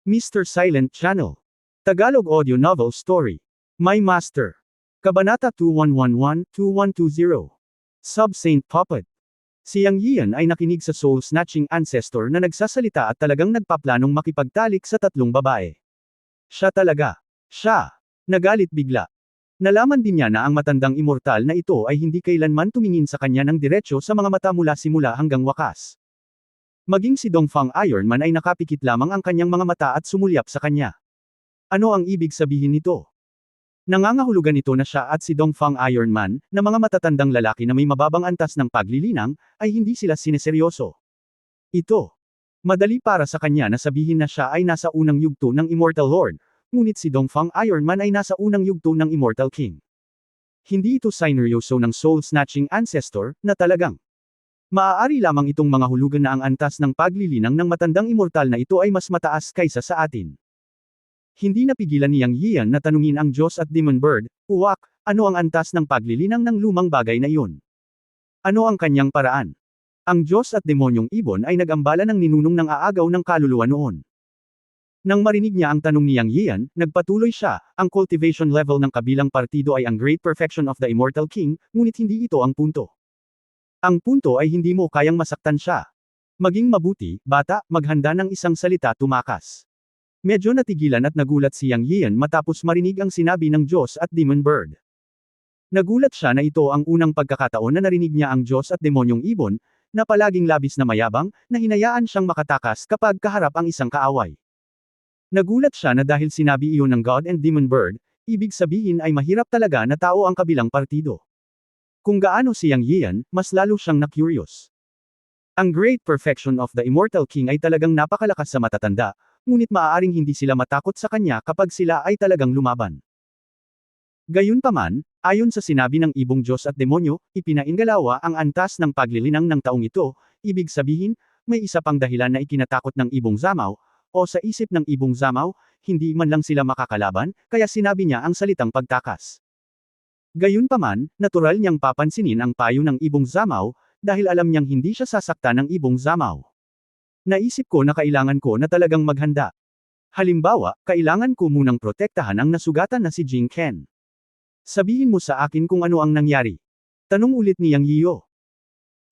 Mr. Silent Channel. Tagalog Audio Novel Story. My Master. Kabanata 2111-2120. Sub-Saint Puppet. Si Yang Yian ay nakinig sa soul-snatching ancestor na nagsasalita at talagang nagpaplanong makipagtalik sa tatlong babae. Siya talaga. Siya. Nagalit bigla. Nalaman din niya na ang matandang immortal na ito ay hindi kailanman tumingin sa kanya ng diretsyo sa mga mata mula simula hanggang wakas. Maging si Dongfang Ironman ay nakapikit lamang ang kanyang mga mata at sumulyap sa kanya. Ano ang ibig sabihin nito? Nangangahulugan ito na siya at si Dongfang Ironman, na mga matatandang lalaki na may mababang antas ng paglilinang, ay hindi sila sineseryoso. Ito. Madali para sa kanya na sabihin na siya ay nasa unang yugto ng Immortal Lord, ngunit si Dongfang Ironman ay nasa unang yugto ng Immortal King. Hindi ito sineryoso ng soul-snatching ancestor, na talagang maaari lamang itong mga hulugan na ang antas ng paglilinang ng matandang immortal na ito ay mas mataas kaysa sa atin. Hindi napigilan ni Yang Yian na tanungin ang Diyos at Demon Bird, "Uwak, ano ang antas ng paglilinang ng lumang bagay na iyon? Ano ang kanyang paraan?" Ang Diyos at Demonyong Ibon ay nag-ambala ng ninunong ng aagaw ng kaluluwa noon. Nang marinig niya ang tanong ni Yang Yian, nagpatuloy siya, "Ang cultivation level ng kabilang partido ay ang great perfection of the Immortal King, ngunit hindi ito ang punto. Ang punto ay hindi mo kayang masaktan siya. Maging mabuti, bata, maghanda ng isang salita tumakas." Medyo natigilan at nagulat si Yang Yian matapos marinig ang sinabi ng Diyos at Demon Bird. Nagulat siya na ito ang unang pagkakataon na narinig niya ang Diyos at Demonyong Ibon, na palaging labis na mayabang, na hinayaan siyang makatakas kapag kaharap ang isang kaaway. Nagulat siya na dahil sinabi iyon ng God and Demon Bird, ibig sabihin ay mahirap talaga na tao ang kabilang partido. Kung gaano si Yang Yian, mas lalo siyang na-curious. Ang great perfection of the Immortal King ay talagang napakalakas sa matatanda, ngunit maaaring hindi sila matakot sa kanya kapag sila ay talagang lumaban. Gayunpaman, ayon sa sinabi ng ibong Diyos at demonyo, ipinainggalawa ang antas ng paglilinang ng taong ito, ibig sabihin, may isa pang dahilan na ikinatakot ng ibong Zamaw, o sa isip ng ibong Zamaw, hindi man lang sila makakalaban, kaya sinabi niya ang salitang pagtakas. Gayunpaman, natural niyang papansinin ang payo ng ibong Zamaw, dahil alam niyang hindi siya sasaktan ng ibong Zamaw. Naisip ko na kailangan ko na talagang maghanda. Halimbawa, kailangan ko munang protektahan ang nasugatan na si Jing Ken. Sabihin mo sa akin kung ano ang nangyari. Tanong ulit ni Yang Yiyo.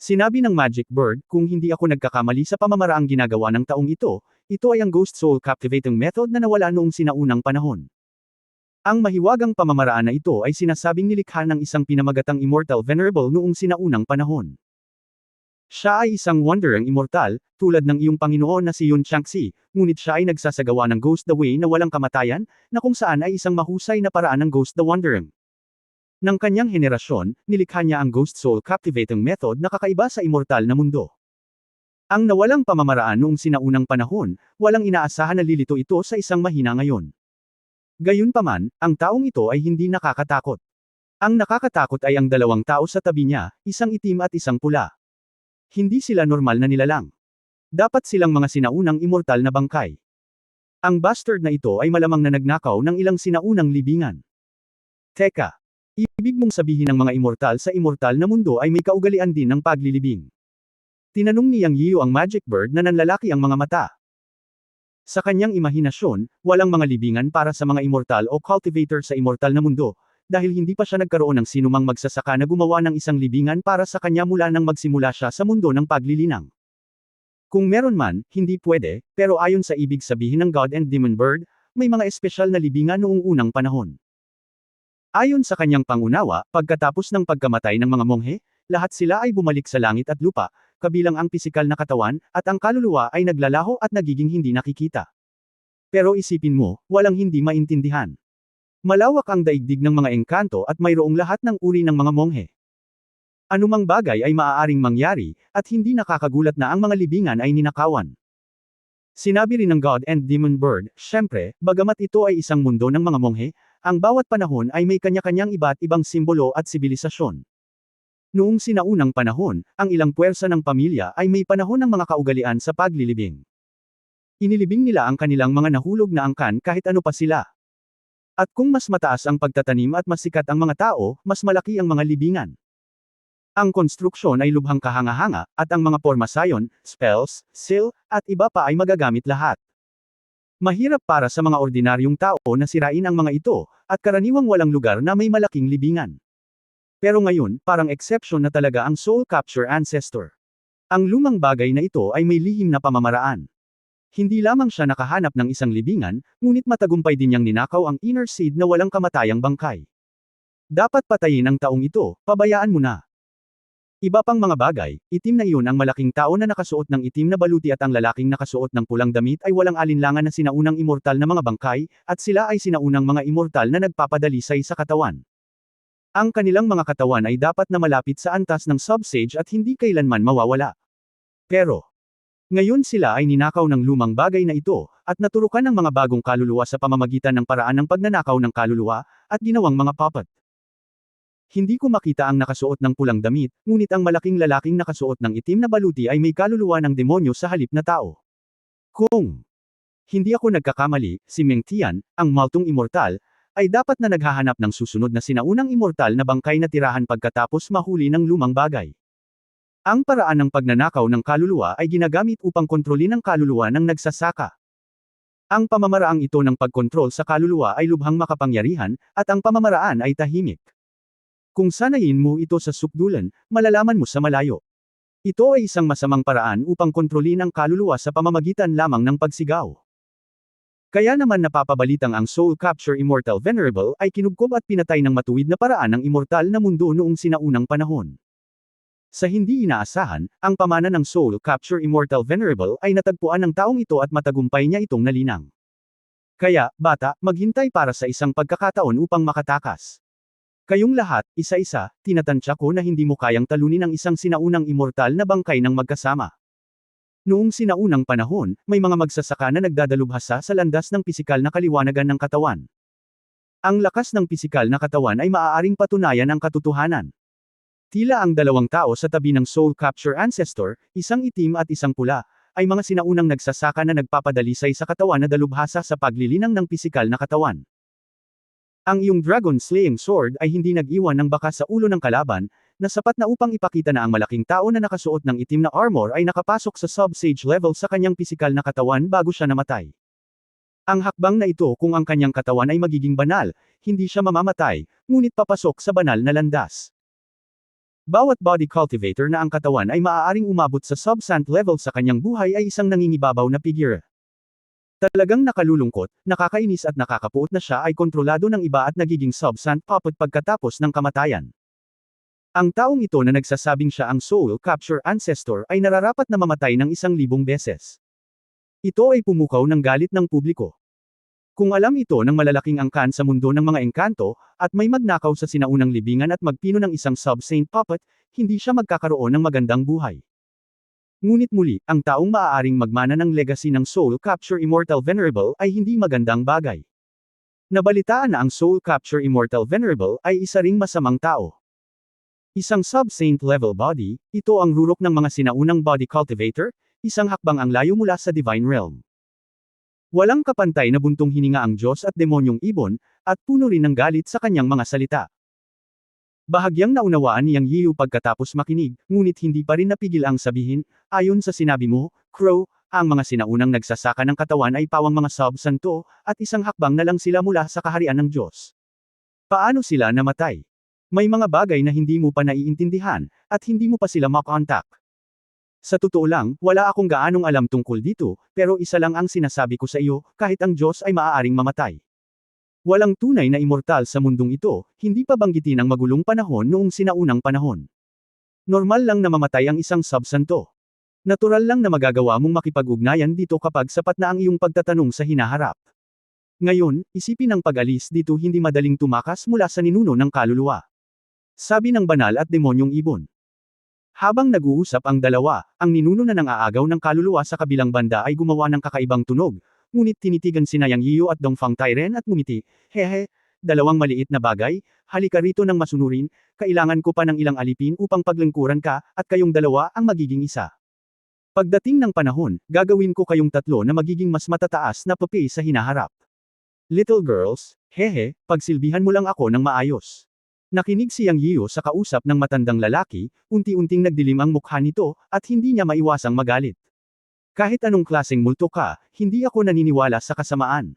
Sinabi ng Magic Bird, kung hindi ako nagkakamali sa pamamaraang ginagawa ng taong ito ay ang Ghost Soul Captivating Method na nawala noong sinaunang panahon. Ang mahiwagang pamamaraan na ito ay sinasabing nilikha ng isang pinamagatang Immortal Venerable noong sinaunang panahon. Siya ay isang wandering immortal, tulad ng iyong Panginoon na si Yun Changxi, ngunit siya ay nagsasagawa ng Ghost the Way na walang kamatayan, na kung saan ay isang mahusay na paraan ng Ghost the Wandering. Ng kanyang henerasyon, nilikha niya ang Ghost Soul Captivating Method na kakaiba sa immortal na mundo. Ang nawalang pamamaraan noong sinaunang panahon, walang inaasahan na lilito ito sa isang mahina ngayon. Gayunpaman, ang taong ito ay hindi nakakatakot. Ang nakakatakot ay ang dalawang tao sa tabi niya, isang itim at isang pula. Hindi sila normal na nilalang. Dapat silang mga sinaunang immortal na bangkay. Ang bastard na ito ay malamang na nagnakaw ng ilang sinaunang libingan. Teka. Ibig mong sabihin ng mga immortal sa immortal na mundo ay may kaugalian din ng paglilibing. Tinanong ni Yang Yiyo ang Magic Bird na nanlalaki ang mga mata. Sa kanyang imahinasyon, walang mga libingan para sa mga immortal o cultivator sa immortal na mundo, dahil hindi pa siya nagkaroon ng sinumang magsasaka na gumawa ng isang libingan para sa kanya mula nang magsimula siya sa mundo ng paglilinang. Kung meron man, hindi pwede, pero ayon sa ibig sabihin ng God and Demon Bird, may mga espesyal na libingan noong unang panahon. Ayon sa kanyang pangunawa, pagkatapos ng pagkamatay ng mga monghe, lahat sila ay bumalik sa langit at lupa, kabilang ang pisikal na katawan, at ang kaluluwa ay naglalaho at nagiging hindi nakikita. Pero isipin mo, walang hindi maintindihan. Malawak ang daigdig ng mga engkanto at mayroong lahat ng uri ng mga monghe. Anumang bagay ay maaaring mangyari, at hindi nakakagulat na ang mga libingan ay ninakawan. Sinabi rin ng God and Demon Bird, syempre, bagamat ito ay isang mundo ng mga monghe, ang bawat panahon ay may kanya-kanyang iba't ibang simbolo at sibilisasyon. Noong sinaunang panahon, ang ilang puwersa ng pamilya ay may panahon ng mga kaugalian sa paglilibing. Inilibing nila ang kanilang mga nahulog na angkan kahit ano pa sila. At kung mas mataas ang pagtatanim at mas sikat ang mga tao, mas malaki ang mga libingan. Ang konstruksyon ay lubhang kahanga-hanga, at ang mga pormasayon, spells, seal, at iba pa ay magagamit lahat. Mahirap para sa mga ordinaryong tao na sirain ang mga ito, at karaniwang walang lugar na may malaking libingan. Pero ngayon, parang exception na talaga ang Soul Capture Ancestor. Ang lumang bagay na ito ay may lihim na pamamaraan. Hindi lamang siya nakahanap ng isang libingan, ngunit matagumpay din niyang ninakaw ang inner seed na walang kamatayang bangkay. Dapat patayin ang taong ito, pabayaan mo na. Iba pang mga bagay, itim na iyon ang malaking tao na nakasuot ng itim na baluti at ang lalaking nakasuot ng pulang damit ay walang alinlangan na sinaunang immortal na mga bangkay, at sila ay sinaunang mga immortal na nagpapadalisay sa katawan. Ang kanilang mga katawan ay dapat na malapit sa antas ng Sub-Sage at hindi kailanman mawawala. Pero, ngayon sila ay ninakaw ng lumang bagay na ito, at naturukan ng mga bagong kaluluwa sa pamamagitan ng paraan ng pagnanakaw ng kaluluwa, at ginawang mga puppet. Hindi ko makita ang nakasuot ng pulang damit, ngunit ang malaking lalaking nakasuot ng itim na baluti ay may kaluluwa ng demonyo sa halip na tao. Kung hindi ako nagkakamali, si Meng Tian, ang multong immortal, ay dapat na naghahanap ng susunod na sinaunang immortal na bangkay na tirahan pagkatapos mahuli ng lumang bagay. Ang paraan ng pagnanakaw ng kaluluwa ay ginagamit upang kontrolin ang kaluluwa ng nagsasaka. Ang pamamaraang ito ng pagkontrol sa kaluluwa ay lubhang makapangyarihan, at ang pamamaraan ay tahimik. Kung sanayin mo ito sa sukdulan, malalaman mo sa malayo. Ito ay isang masamang paraan upang kontrolin ang kaluluwa sa pamamagitan lamang ng pagsigaw. Kaya naman napapabalitang ang Soul Capture Immortal Venerable ay kinubkob at pinatay ng matuwid na paraan ng immortal na mundo noong sinaunang panahon. Sa hindi inaasahan, ang pamana ng Soul Capture Immortal Venerable ay natagpuan ng taong ito at matagumpay niya itong nalinang. Kaya, bata, maghintay para sa isang pagkakataon upang makatakas. Kayong lahat, isa-isa, tinatansya ko na hindi mo kayang talunin ang isang sinaunang immortal na bangkay ng magkasama. Noong sinaunang panahon, may mga magsasaka na nagdadalubhasa sa landas ng pisikal na kaliwanagan ng katawan. Ang lakas ng pisikal na katawan ay maaaring patunayan ang katotohanan. Tila ang dalawang tao sa tabi ng Soul Capture Ancestor, isang itim at isang pula, ay mga sinaunang nagsasaka na nagpapadalisay sa katawan na dalubhasa sa paglilinang ng pisikal na katawan. Ang iyong Dragon Slaying Sword ay hindi nag-iwan ng bakas sa ulo ng kalaban, na sapat na upang ipakita na ang malaking tao na nakasuot ng itim na armor ay nakapasok sa Sub-Sage level sa kanyang pisikal na katawan bago siya namatay. Ang hakbang na ito kung ang kanyang katawan ay magiging banal, hindi siya mamamatay, ngunit papasok sa banal na landas. Bawat body cultivator na ang katawan ay maaaring umabot sa Sub-Sant level sa kanyang buhay ay isang nangingibabaw na figure. Talagang nakalulungkot, nakakainis at nakakapuot na siya ay kontrolado ng iba at nagiging Sub-Sant puppet pagkatapos ng kamatayan. Ang taong ito na nagsasabing siya ang Soul Capture Ancestor ay nararapat na mamatay ng 1,000 beses. Ito ay pumukaw ng galit ng publiko. Kung alam ito ng malalaking angkan sa mundo ng mga engkanto, at may magnakaw sa sinaunang libingan at magpino ng isang Sub-Saint puppet, hindi siya magkakaroon ng magandang buhay. Ngunit muli, ang taong maaaring magmana ng legacy ng Soul Capture Immortal Venerable ay hindi magandang bagay. Nabalitaan na ang Soul Capture Immortal Venerable ay isa ring masamang tao. Isang Sub-Saint level body, ito ang rurok ng mga sinaunang body cultivator, isang hakbang ang layo mula sa Divine Realm. Walang kapantay na buntong hininga ang Diyos at demonyong ibon, at puno rin ng galit sa kanyang mga salita. Bahagyang naunawaan niyang Yiyu pagkatapos makinig, ngunit hindi pa rin napigil ang sabihin, ayon sa sinabi mo, Crow, ang mga sinaunang nagsasaka ng katawan ay pawang mga Sub-Santo, at isang hakbang na lang sila mula sa kaharian ng Diyos. Paano sila namatay? May mga bagay na hindi mo pa naiintindihan, at hindi mo pa sila makontak. Sa totoo lang, wala akong gaanong alam tungkol dito, pero isa lang ang sinasabi ko sa iyo, kahit ang Diyos ay maaaring mamatay. Walang tunay na immortal sa mundong ito, hindi pa banggitin ang magulong panahon noong sinaunang panahon. Normal lang na mamatay ang isang Sub-Santo. Natural lang na magagawa mong makipag-ugnayan dito kapag sapat na ang iyong pagtatanong sa hinaharap. Ngayon, isipin ang pag-alis dito hindi madaling tumakas mula sa ninuno ng kaluluwa. Sabi ng banal at demonyong ibon. Habang nag-uusap ang dalawa, ang ninuno na nang-aagaw ng kaluluwa sa kabilang banda ay gumawa ng kakaibang tunog, ngunit tinitigan sina Yang Yiyu at Dongfang Tairen at ngumiti, hehe, dalawang maliit na bagay, halika rito ng masunurin, kailangan ko pa ng ilang alipin upang paglingkuran ka, at kayong dalawa ang magiging isa. Pagdating ng panahon, gagawin ko kayong tatlo na magiging mas matataas na papi sa hinaharap. Little girls, hehe, pagsilbihan mo lang ako ng maayos. Nakinig si Yang Yiyu sa kausap ng matandang lalaki, unti-unting nagdilim ang mukha nito, at hindi niya maiwasang magalit. Kahit anong klaseng multo ka, hindi ako naniniwala sa kasamaan.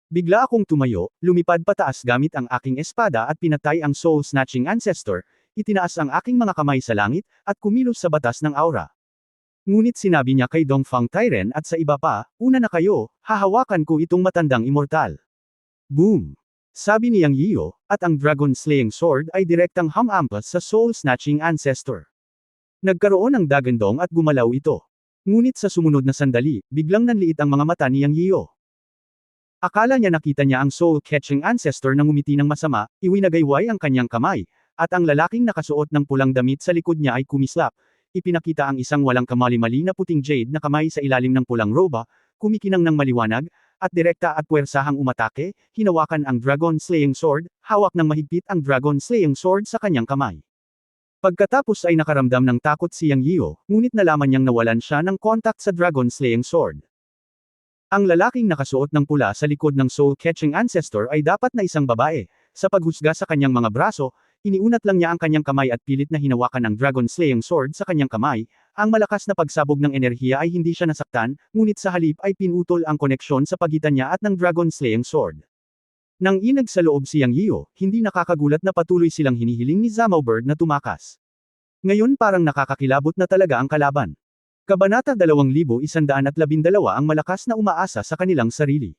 Bigla akong tumayo, lumipad pataas gamit ang aking espada at pinatay ang soul-snatching ancestor, itinaas ang aking mga kamay sa langit, at kumilos sa batas ng aura. Ngunit sinabi niya kay Dongfang Tairen at sa iba pa, una na kayo, hahawakan ko itong matandang immortal. Boom! Sabi ni Yang Yiyo, at ang dragon-slaying sword ay direktang hamampas sa soul-snatching ancestor. Nagkaroon ng dagandong at gumalaw ito. Ngunit sa sumunod na sandali, biglang nanliit ang mga mata ni Yang Yiyo. Akala niya nakita niya ang soul-catching ancestor na ngumiti ng masama, iwinagayway ang kanyang kamay, at ang lalaking nakasuot ng pulang damit sa likod niya ay kumislap. Ipinakita ang isang walang kamali-mali na puting jade na kamay sa ilalim ng pulang roba, kumikinang ng maliwanag, at direkta at puwersahang umatake, hinawakan ang dragon-slaying sword, hawak ng mahigpit ang dragon-slaying sword sa kanyang kamay. Pagkatapos ay nakaramdam ng takot si Yang Yiyo, ngunit nalaman niyang nawalan siya ng contact sa dragon-slaying sword. Ang lalaking nakasuot ng pula sa likod ng soul-catching ancestor ay dapat na isang babae. Sa paghusga sa kanyang mga braso, iniunat lang niya ang kanyang kamay at pilit na hinawakan ang dragon-slaying sword sa kanyang kamay. Ang malakas na pagsabog ng enerhiya ay hindi siya nasaktan, ngunit sa halip ay pinutol ang koneksyon sa pagitan niya at ng dragon-slaying sword. Nang inag sa loob si Yang Yiyo, hindi nakakagulat na patuloy silang hinihiling ni Zhao Bird na tumakas. Ngayon parang nakakakilabot na talaga ang kalaban. Kabanata 2112 ang malakas na umaasa sa kanilang sarili.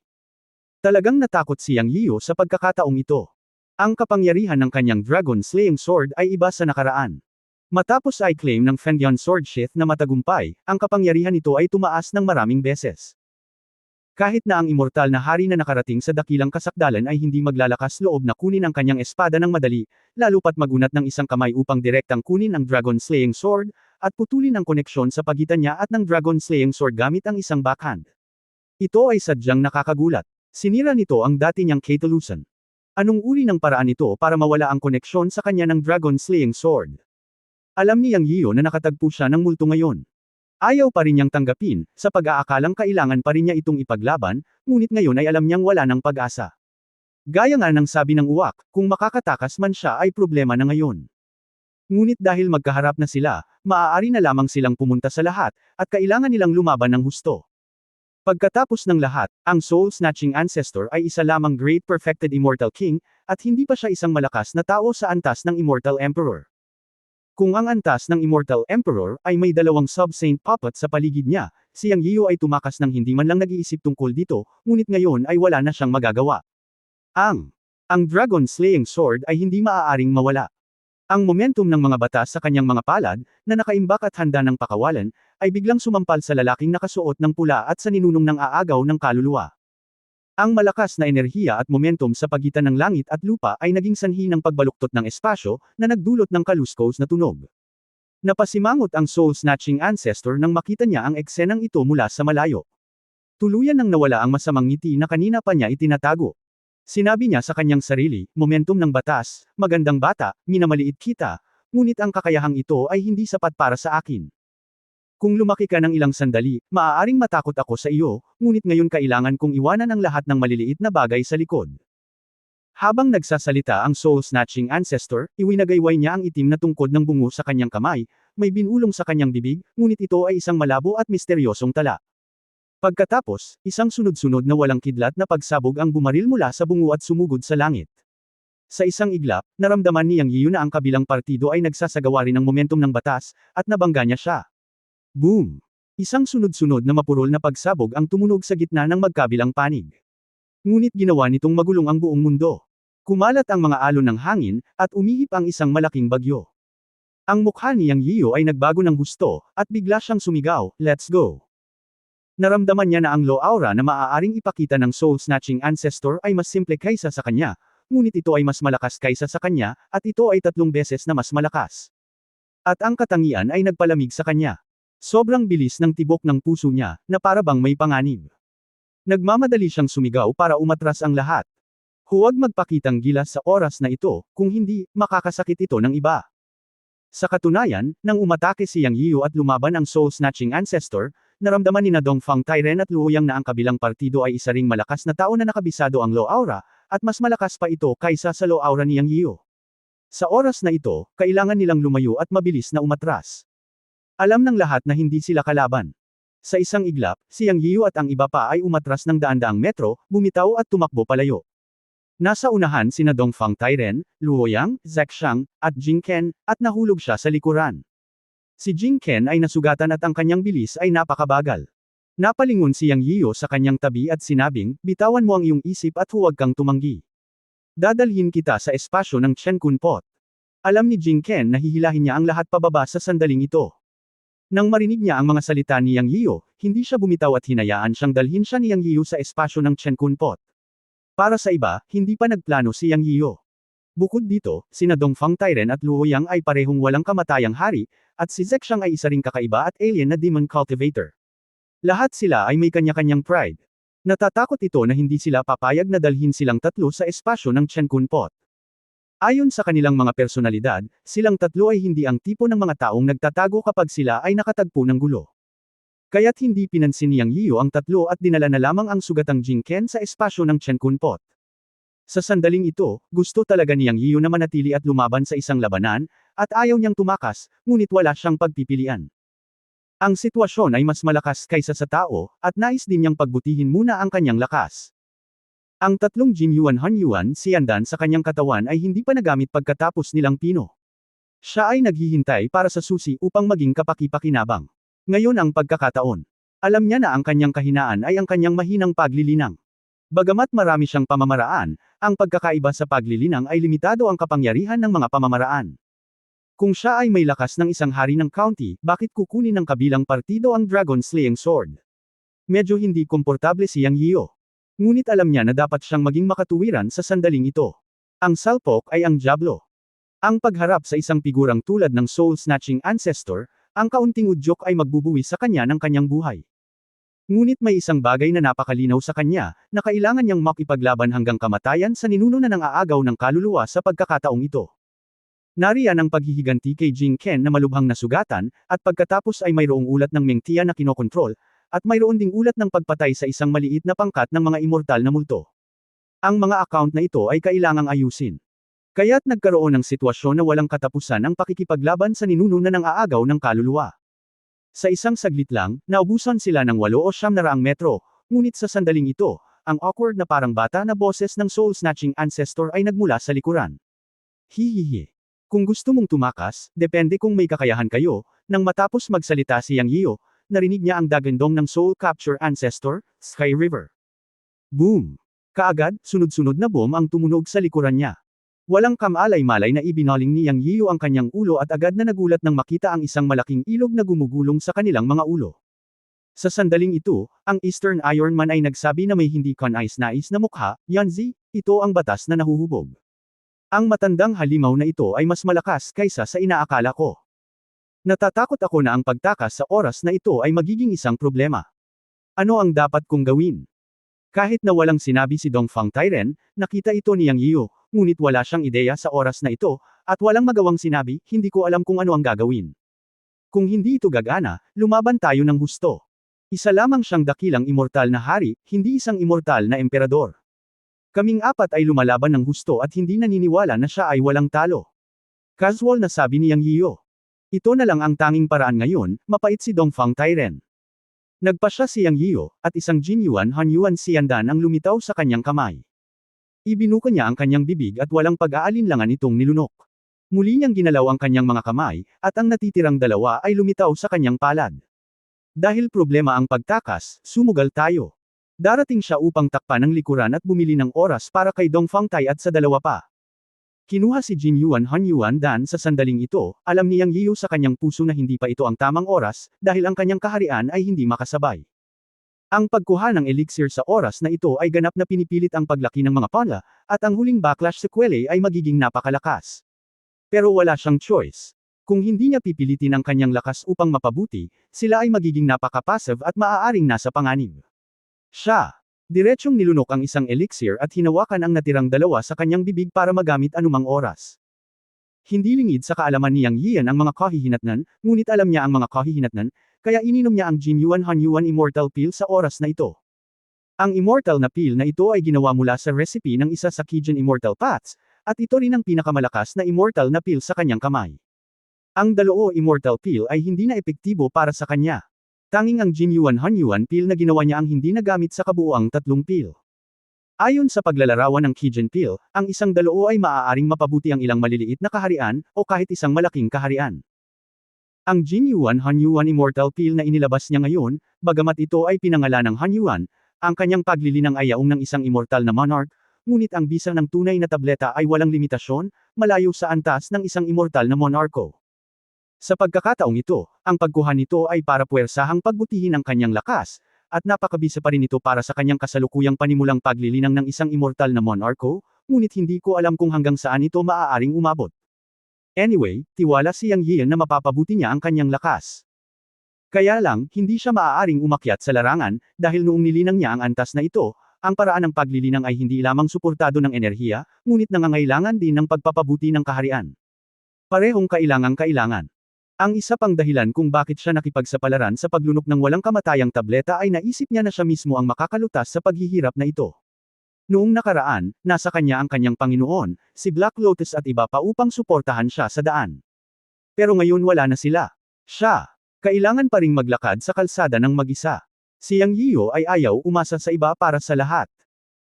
Talagang natakot si Yang Yiyo sa pagkakataong ito. Ang kapangyarihan ng kanyang dragon-slaying sword ay iba sa nakaraan. Matapos ay claim ng Fengyan Swordsheath na matagumpay, ang kapangyarihan nito ay tumaas ng maraming beses. Kahit na ang immortal na hari na nakarating sa dakilang kasakdalan ay hindi maglalakas loob na kunin ang kanyang espada ng madali, lalo pat magunat ng isang kamay upang direktang kunin ang dragon-slaying sword, at putulin ang koneksyon sa pagitan niya at ng dragon-slaying sword gamit ang isang backhand. Ito ay sadyang nakakagulat. Sinira nito ang dati niyang Ketelusan. Anong uri ng paraan ito para mawala ang koneksyon sa kanya ng dragon-slaying sword? Alam ni Yang Yiyo na nakatagpo siya ng multo ngayon. Ayaw pa rin niyang tanggapin, sa pag-aakalang kailangan pa rin niya itong ipaglaban, ngunit ngayon ay alam niyang wala ng pag-asa. Gaya nga ng sabi ng uwak, kung makakatakas man siya ay problema na ngayon. Ngunit dahil magkaharap na sila, maaari na lamang silang pumunta sa lahat, at kailangan nilang lumaban ng husto. Pagkatapos ng lahat, ang soul-snatching ancestor ay isa lamang great perfected immortal king, at hindi pa siya isang malakas na tao sa antas ng immortal emperor. Kung ang antas ng Immortal Emperor ay may dalawang sub-saint puppet sa paligid niya, si Yang Yiyo ay tumakas ng hindi man lang nag-iisip tungkol dito, ngunit ngayon ay wala na siyang magagawa. Ang dragon-slaying sword ay hindi maaaring mawala. Ang momentum ng mga batas sa kanyang mga palad, na nakaimbak at handa ng pakawalan, ay biglang sumampal sa lalaking nakasuot ng pula at sa ninunong ng aagaw ng kaluluwa. Ang malakas na enerhiya at momentum sa pagitan ng langit at lupa ay naging sanhi ng pagbaluktot ng espasyo, na nagdulot ng kaluskos na tunog. Napasimangot ang soul-snatching ancestor nang makita niya ang eksenang ito mula sa malayo. Tuluyan nang nawala ang masamang ngiti na kanina pa niya itinatago. Sinabi niya sa kanyang sarili, momentum ng batas, magandang bata, minamaliit kita, ngunit ang kakayahang ito ay hindi sapat para sa akin. Kung lumaki ka ng ilang sandali, maaaring matakot ako sa iyo, ngunit ngayon kailangan kong iwanan ang lahat ng maliliit na bagay sa likod. Habang nagsasalita ang soul-snatching ancestor, iwinagayway niya ang itim na tungkod ng bungo sa kanyang kamay, may binulong sa kanyang bibig, ngunit ito ay isang malabo at misteryosong tala. Pagkatapos, isang sunod-sunod na walang kidlat na pagsabog ang bumaril mula sa bungo at sumugod sa langit. Sa isang iglap, naramdaman ni Yang Yiyo na ang kabilang partido ay nagsasagawa rin ng momentum ng batas, at nabangga niya siya. Boom! Isang sunod-sunod na mapurol na pagsabog ang tumunog sa gitna ng magkabilang panig. Ngunit ginawa nitong magulong ang buong mundo. Kumalat ang mga alon ng hangin, at umihip ang isang malaking bagyo. Ang mukha ni Yang Yiyo ay nagbago ng husto, at bigla siyang sumigaw, "Let's go!" Naramdaman niya na ang low aura na maaaring ipakita ng soul-snatching ancestor ay mas simple kaysa sa kanya, ngunit ito ay mas malakas kaysa sa kanya, at ito ay 3 beses na mas malakas. At ang katangian ay nagpalamig sa kanya. Sobrang bilis ng tibok ng puso niya, na para bang may panganib. Nagmamadali siyang sumigaw para umatras ang lahat. Huwag magpakitang gilas sa oras na ito, kung hindi, makakasakit ito ng iba. Sa katunayan, nang umatake si Yang Yiyo at lumaban ang soul-snatching ancestor, naramdaman ni Dongfang Tairen at Luoyang na ang kabilang partido ay isa ring malakas na tao na nakabisado ang low aura, at mas malakas pa ito kaysa sa low aura ni Yang Yiyo. Sa oras na ito, kailangan nilang lumayo at mabilis na umatras. Alam ng lahat na hindi sila kalaban. Sa isang iglap, si Yang Yiyu at ang iba pa ay umatras ng daan-daang metro, bumitaw at tumakbo palayo. Nasa unahan sina Dongfang Tairen, Luo Yang, Zack Xiang, at Jing Ken, at nahulog siya sa likuran. Si Jing Ken ay nasugatan at ang kanyang bilis ay napakabagal. Napalingon si Yang Yiyu sa kanyang tabi at sinabing, bitawan mo ang iyong isip at huwag kang tumanggi. Dadalhin kita sa espasyo ng Chen Kun Pot. Alam ni Jing Ken na hihilahin niya ang lahat pababa sa sandaling ito. Nang marinig niya ang mga salita ni Yang Yiyu, hindi siya bumitaw at hinayaan siyang dalhin siya ni Yang Yiyu sa espasyo ng Chen Kun Pot. Para sa iba, hindi pa nagplano si Yang Yiyu. Bukod dito, sina Dongfang Tairen at Luo Yang ay parehong walang kamatayang hari, at si Zack Xiang ay isa ring kakaiba at alien na demon cultivator. Lahat sila ay may kanya-kanyang pride. Natatakot ito na hindi sila papayag na dalhin silang tatlo sa espasyo ng Chen Kun Pot. Ayon sa kanilang mga personalidad, silang tatlo ay hindi ang tipo ng mga taong nagtatago kapag sila ay nakatagpo ng gulo. Kaya't hindi pinansin ni Yang Yiyu ang tatlo at dinala na lamang ang sugatang Jing Ken sa espasyo ng Chen Kun Pot. Sa sandaling ito, gusto talaga ni Yang Yiyu na manatili at lumaban sa isang labanan, at ayaw niyang tumakas, ngunit wala siyang pagpipilian. Ang sitwasyon ay mas malakas kaysa sa tao, at nais din niyang pagbutihin muna ang kanyang lakas. Ang tatlong Jin Yuan Han Yuan Xiandan sa kanyang katawan ay hindi pa nagamit pagkatapos nilang pino. Siya ay naghihintay para sa susi upang maging kapaki-pakinabang. Ngayon ang pagkakataon. Alam niya na ang kanyang kahinaan ay ang kanyang mahinang paglilinang. Bagamat marami siyang pamamaraan, ang pagkakaiba sa paglilinang ay limitado ang kapangyarihan ng mga pamamaraan. Kung siya ay may lakas ng isang hari ng county, bakit kukunin ng kabilang partido ang Dragon Slaying Sword? Medyo hindi komportable si Yang Yiyu. Ngunit alam niya na dapat siyang maging makatuwiran sa sandaling ito. Ang salpok ay ang Diablo. Ang pagharap sa isang figurang tulad ng soul-snatching ancestor, ang kaunting udyok ay magbubuwis sa kanya ng kanyang buhay. Ngunit may isang bagay na napakalinaw sa kanya, na kailangan niyang makipaglaban hanggang kamatayan sa ninuno na ng aagaw ng kaluluwa sa pagkakataong ito. Nariyan ang paghihiganti kay Jing Ken na malubhang nasugatan, at pagkatapos ay mayroong ulat ng Mengtia na kinokontrol, at mayroon ding ulat ng pagpatay sa isang maliit na pangkat ng mga immortal na multo. Ang mga account na ito ay kailangang ayusin. Kaya't nagkaroon ng sitwasyon na walang katapusan ang pakikipaglaban sa ninuno na ng aagaw ng kaluluwa. Sa isang saglit lang, naubusan sila ng 8 o 900 metro, ngunit sa sandaling ito, ang awkward na parang bata na boses ng soul-snatching ancestor ay nagmula sa likuran. Hihihi. Kung gusto mong tumakas, depende kung may kakayahan kayo. Nang matapos magsalita si Yang Yiyu, narinig niya ang dagandong ng soul capture ancestor, Sky River. Boom! Kaagad, sunod-sunod na bomb ang tumunog sa likuran niya. Walang kamalay-malay na ibinaling ni Yang Yiyu ang kanyang ulo at agad na nagulat nang makita ang isang malaking ilog na gumugulong sa kanilang mga ulo. Sa sandaling ito, ang Eastern Iron Man ay nagsabi na may hindi kanais-nais na mukha, Yanzi, ito ang batas na nahuhubog. Ang matandang halimaw na ito ay mas malakas kaysa sa inaakala ko. Natatakot ako na ang pagtakas sa oras na ito ay magiging isang problema. Ano ang dapat kong gawin? Kahit na walang sinabi si Dongfang Tairen, nakita ito ni Yang Yiyu, ngunit wala siyang ideya sa oras na ito, at walang magawang sinabi, hindi ko alam kung ano ang gagawin. Kung hindi ito gagana, lumaban tayo ng husto. Isa lamang siyang dakilang immortal na hari, hindi isang immortal na emperador. Kaming apat ay lumalaban ng husto at hindi naniniwala na siya ay walang talo. Casual na sabi ni Yang Yiyu. Ito na lang ang tanging paraan ngayon, mapait si Dongfang Tairen. Nagpasya si Yang Yiyu, at isang Jin Yuan Han Yuan Xiandan ang lumitaw sa kanyang kamay. Ibinuka niya ang kanyang bibig at walang pag-aalinlangan itong nilunok. Muli niyang ginalaw ang kanyang mga kamay, at ang natitirang dalawa ay lumitaw sa kanyang palad. Dahil problema ang pagtakas, sumugal tayo. Darating siya upang takpan ang likuran at bumili ng oras para kay Dongfang Tai at sa dalawa pa. Kinuha si Jin Yuan Han Yuan Dan sa sandaling ito, alam ni Yang Yiyu sa kanyang puso na hindi pa ito ang tamang oras, dahil ang kanyang kaharian ay hindi makasabay. Ang pagkuha ng elixir sa oras na ito ay ganap na pinipilit ang paglaki ng mga pala, at ang huling backlash sequelae ay magiging napakalakas. Pero wala siyang choice. Kung hindi niya pipilitin ang kanyang lakas upang mapabuti, sila ay magiging napaka-passive at maaaring nasa panganib. Siya. Diretsyong nilunok ang isang elixir at hinawakan ang natirang dalawa sa kanyang bibig para magamit anumang oras. Hindi lingid sa kaalaman ni Yang Yian ang mga kahihinatnan, ngunit alam niya ang mga kahihinatnan, kaya ininom niya ang Jin Yuan Han Yuan Immortal Pill sa oras na ito. Ang immortal na pill na ito ay ginawa mula sa recipe ng isa sa Kijun Immortal Paths, at ito rin ang pinakamalakas na immortal na pill sa kanyang kamay. Ang daloo immortal pill ay hindi na epektibo para sa kanya. Tanging ang Jinyuan Hanyuan Pill na ginawa niya ang hindi nagamit sa kabuuang tatlong pill. Ayon sa paglalarawan ng Kijin Pill, ang isang daloo ay maaaring mapabuti ang ilang maliliit na kaharian, o kahit isang malaking kaharian. Ang Jinyuan Hanyuan Immortal Pill na inilabas niya ngayon, bagamat ito ay pinangalan ng Hanyuan, ang kanyang paglilinang ay yaong ng isang immortal na monarch, ngunit ang bisa ng tunay na tableta ay walang limitasyon, malayo sa antas ng isang immortal na monarko. Sa pagkakataong ito, ang pagkuha nito ay para puwersahang pagbutihin ang kanyang lakas, at napakabisa pa rin ito para sa kanyang kasalukuyang panimulang paglilinang ng isang immortal na monarko, ngunit hindi ko alam kung hanggang saan ito maaaring umabot. Anyway, tiwala si Yang Yian na mapapabuti niya ang kanyang lakas. Kaya lang, hindi siya maaaring umakyat sa larangan, dahil noong nilinang niya ang antas na ito, ang paraan ng paglilinang ay hindi lamang suportado ng enerhiya, ngunit nangangailangan din ng pagpapabuti ng kaharian. Parehong kailangan. Ang isa pang dahilan kung bakit siya nakipagsapalaran sa paglunok ng walang kamatayang tableta ay naisip niya na siya mismo ang makakalutas sa paghihirap na ito. Noong nakaraan, nasa kanya ang kanyang Panginoon, si Black Lotus at iba pa upang suportahan siya sa daan. Pero ngayon wala na sila. Siya, kailangan pa ring maglakad sa kalsada ng mag-isa. Si Yang Yiyo ay ayaw umasa sa iba para sa lahat.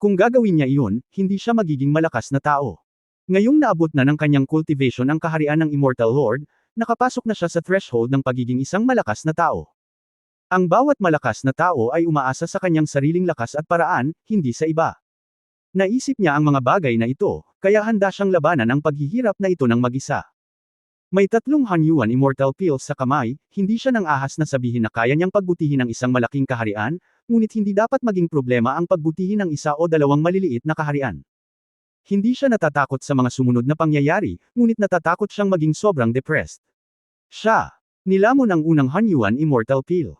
Kung gagawin niya iyon, hindi siya magiging malakas na tao. Ngayong naabot na ng kanyang cultivation ang kaharian ng Immortal Lord, nakapasok na siya sa threshold ng pagiging isang malakas na tao. Ang bawat malakas na tao ay umaasa sa kanyang sariling lakas at paraan, hindi sa iba. Naisip niya ang mga bagay na ito, kaya handa siyang labanan ang paghihirap na ito ng mag-isa. May 3 Hanyuan Immortal Pills sa kamay, hindi siya nang ahas na sabihin na kaya niyang pagbutihin ang isang malaking kaharian, ngunit hindi dapat maging problema ang pagbutihin ng isa o dalawang maliliit na kaharian. Hindi siya natatakot sa mga sumunod na pangyayari, ngunit natatakot siyang maging sobrang depressed. Siya, nilamon ang unang Hanyuan Immortal Pill.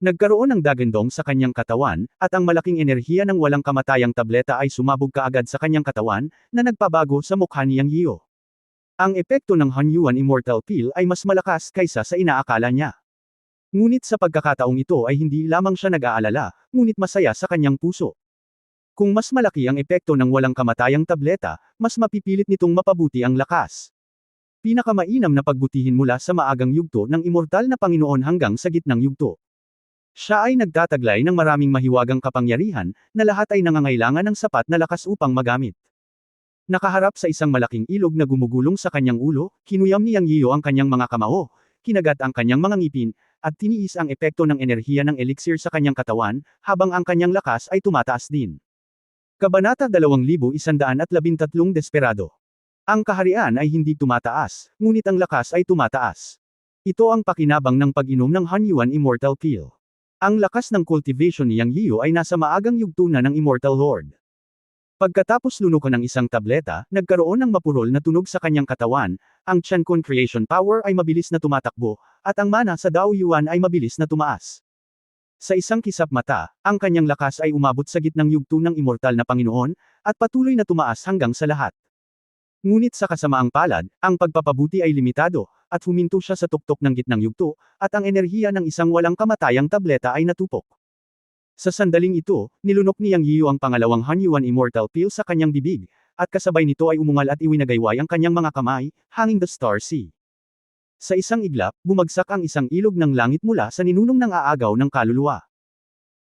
Nagkaroon ng dagandong sa kanyang katawan, at ang malaking enerhiya ng walang kamatayang tableta ay sumabog kaagad sa kanyang katawan, na nagpabago sa mukha ni Yang Yiyo. Ang epekto ng Hanyuan Immortal Pill ay mas malakas kaysa sa inaakala niya. Ngunit sa pagkakataong ito ay hindi lamang siya nag-aalala, ngunit masaya sa kanyang puso. Kung mas malaki ang epekto ng walang kamatayang tableta, mas mapipilit nitong mapabuti ang lakas. Pinakamainam na pagbutihin mula sa maagang yugto ng immortal na Panginoon hanggang sa gitnang yugto. Siya ay nagtataglay ng maraming mahiwagang kapangyarihan, na lahat ay nangangailangan ng sapat na lakas upang magamit. Nakaharap sa isang malaking ilog na gumugulong sa kanyang ulo, kinuyam ni Yang Yiyo ang kanyang mga kamao, kinagat ang kanyang mga ngipin, at tiniis ang epekto ng enerhiya ng elixir sa kanyang katawan, habang ang kanyang lakas ay tumataas din. Kabanata 2113 Desperado. Ang kaharian ay hindi tumataas, ngunit ang lakas ay tumataas. Ito ang pakinabang ng pag-inom ng Hanyuan Immortal Pill. Ang lakas ng cultivation ni Yang Yiyo ay nasa maagang yugto na ng Immortal Lord. Pagkatapos lunukan ng isang tableta, nagkaroon ng mapurol na tunog sa kanyang katawan, ang Qiankun Creation Power ay mabilis na tumatakbo, at ang mana sa Dao Yuan ay mabilis na tumaas. Sa isang kisap mata, ang kanyang lakas ay umabot sa gitnang yugto ng immortal na Panginoon, at patuloy na tumaas hanggang sa lahat. Ngunit sa kasamaang palad, ang pagpapabuti ay limitado, at huminto siya sa tuktok ng gitnang yugto, at ang enerhiya ng isang walang kamatayang tableta ay natupok. Sa sandaling ito, nilunok ni Yang Yiyo ang pangalawang Hanyuan Immortal Pill sa kanyang bibig, at kasabay nito ay umungal at iwinagayway ang kanyang mga kamay, hanging the Star Sea. Sa isang iglap, bumagsak ang isang ilog ng langit mula sa ninunong ng aagaw ng kaluluwa.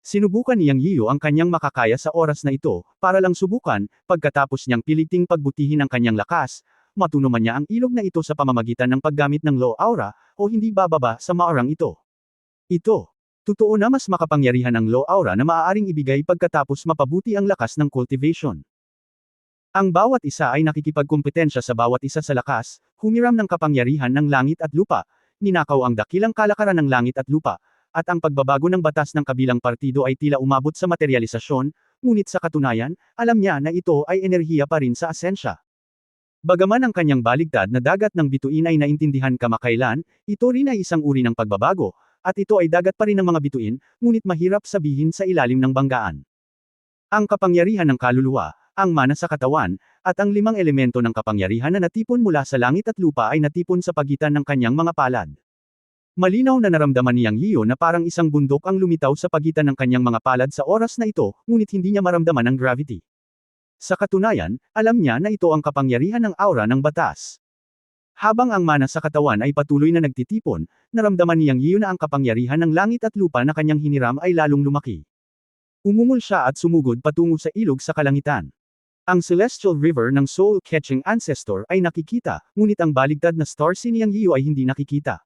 Sinubukan ni Yang Yiyo ang kanyang makakaya sa oras na ito, para lang subukan, pagkatapos niyang piliting pagbutihin ang kanyang lakas, matunuman niya ang ilog na ito sa pamamagitan ng paggamit ng Low Aura, o hindi bababa sa maorang ito. Totoo na mas makapangyarihan ang Low Aura na maaaring ibigay pagkatapos mapabuti ang lakas ng cultivation. Ang bawat isa ay nakikipagkumpetensya sa bawat isa sa lakas, humiram ng kapangyarihan ng langit at lupa, ninakaw ang dakilang kalakaran ng langit at lupa, at ang pagbabago ng batas ng kabilang partido ay tila umabot sa materialisasyon, ngunit sa katunayan, alam niya na ito ay enerhiya pa rin sa asensya. Bagaman ang kanyang baligtad na dagat ng bituin ay naintindihan kamakailan, ito rin ay isang uri ng pagbabago, at ito ay dagat pa rin ng mga bituin, ngunit mahirap sabihin sa ilalim ng banggaan. Ang kapangyarihan ng kaluluwa, ang mana sa katawan, at ang 5 elemento ng kapangyarihan na natipon mula sa langit at lupa ay natipon sa pagitan ng kanyang mga palad. Malinaw na naramdaman ni Yang Yiyo na parang isang bundok ang lumitaw sa pagitan ng kanyang mga palad sa oras na ito, ngunit hindi niya maramdaman ang gravity. Sa katunayan, alam niya na ito ang kapangyarihan ng aura ng batas. Habang ang mana sa katawan ay patuloy na nagtitipon, naramdaman ni Yang Yiyu na ang kapangyarihan ng langit at lupa na kanyang hiniram ay lalong lumaki. Umungol siya at sumugod patungo sa ilog sa kalangitan. Ang celestial river ng soul-catching ancestor ay nakikita, ngunit ang baligtad na star sea ni Yang Yiyu ay hindi nakikita.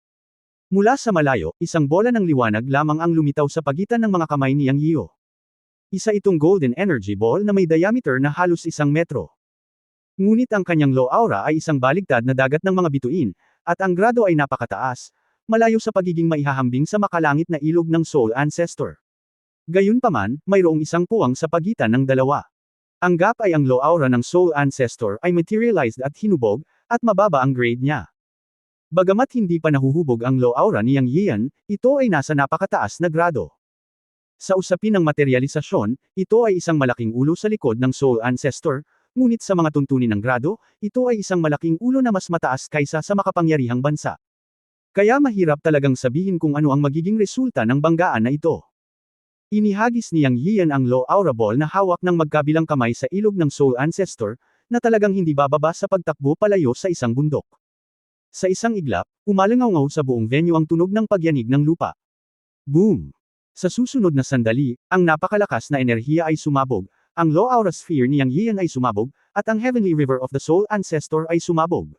Mula sa malayo, isang bola ng liwanag lamang ang lumitaw sa pagitan ng mga kamay ni Yang Yiyu. Isa itong golden energy ball na may diameter na halos 1 metro. Ngunit ang kanyang low aura ay isang baligtad na dagat ng mga bituin, at ang grado ay napakataas, malayo sa pagiging maihahambing sa makalangit na ilog ng soul ancestor. Gayunpaman, mayroong isang puwang sa pagitan ng dalawa. Ang gap ay ang low aura ng soul ancestor ay materialized at hinubog, at mababa ang grade niya. Bagamat hindi pa nahuhubog ang low aura ni Yang Yiyan, ito ay nasa napakataas na grado. Sa usapin ng materialisasyon, ito ay isang malaking ulo sa likod ng soul ancestor, ngunit sa mga tuntunin ng grado, ito ay isang malaking ulo na mas mataas kaysa sa makapangyarihang bansa. Kaya mahirap talagang sabihin kung ano ang magiging resulta ng banggaan na ito. Inihagis ni Yang Yiyan ang low aura ball na hawak ng magkabilang kamay sa ilog ng soul ancestor, na talagang hindi bababa sa pagtakbo palayo sa isang bundok. Sa isang iglap, umalangaw sa buong venue ang tunog ng pagyanig ng lupa. Boom! Sa susunod na sandali, ang napakalakas na enerhiya ay sumabog, ang low aura sphere ni Yang Yiyan ay sumabog, at ang heavenly river of the soul ancestor ay sumabog.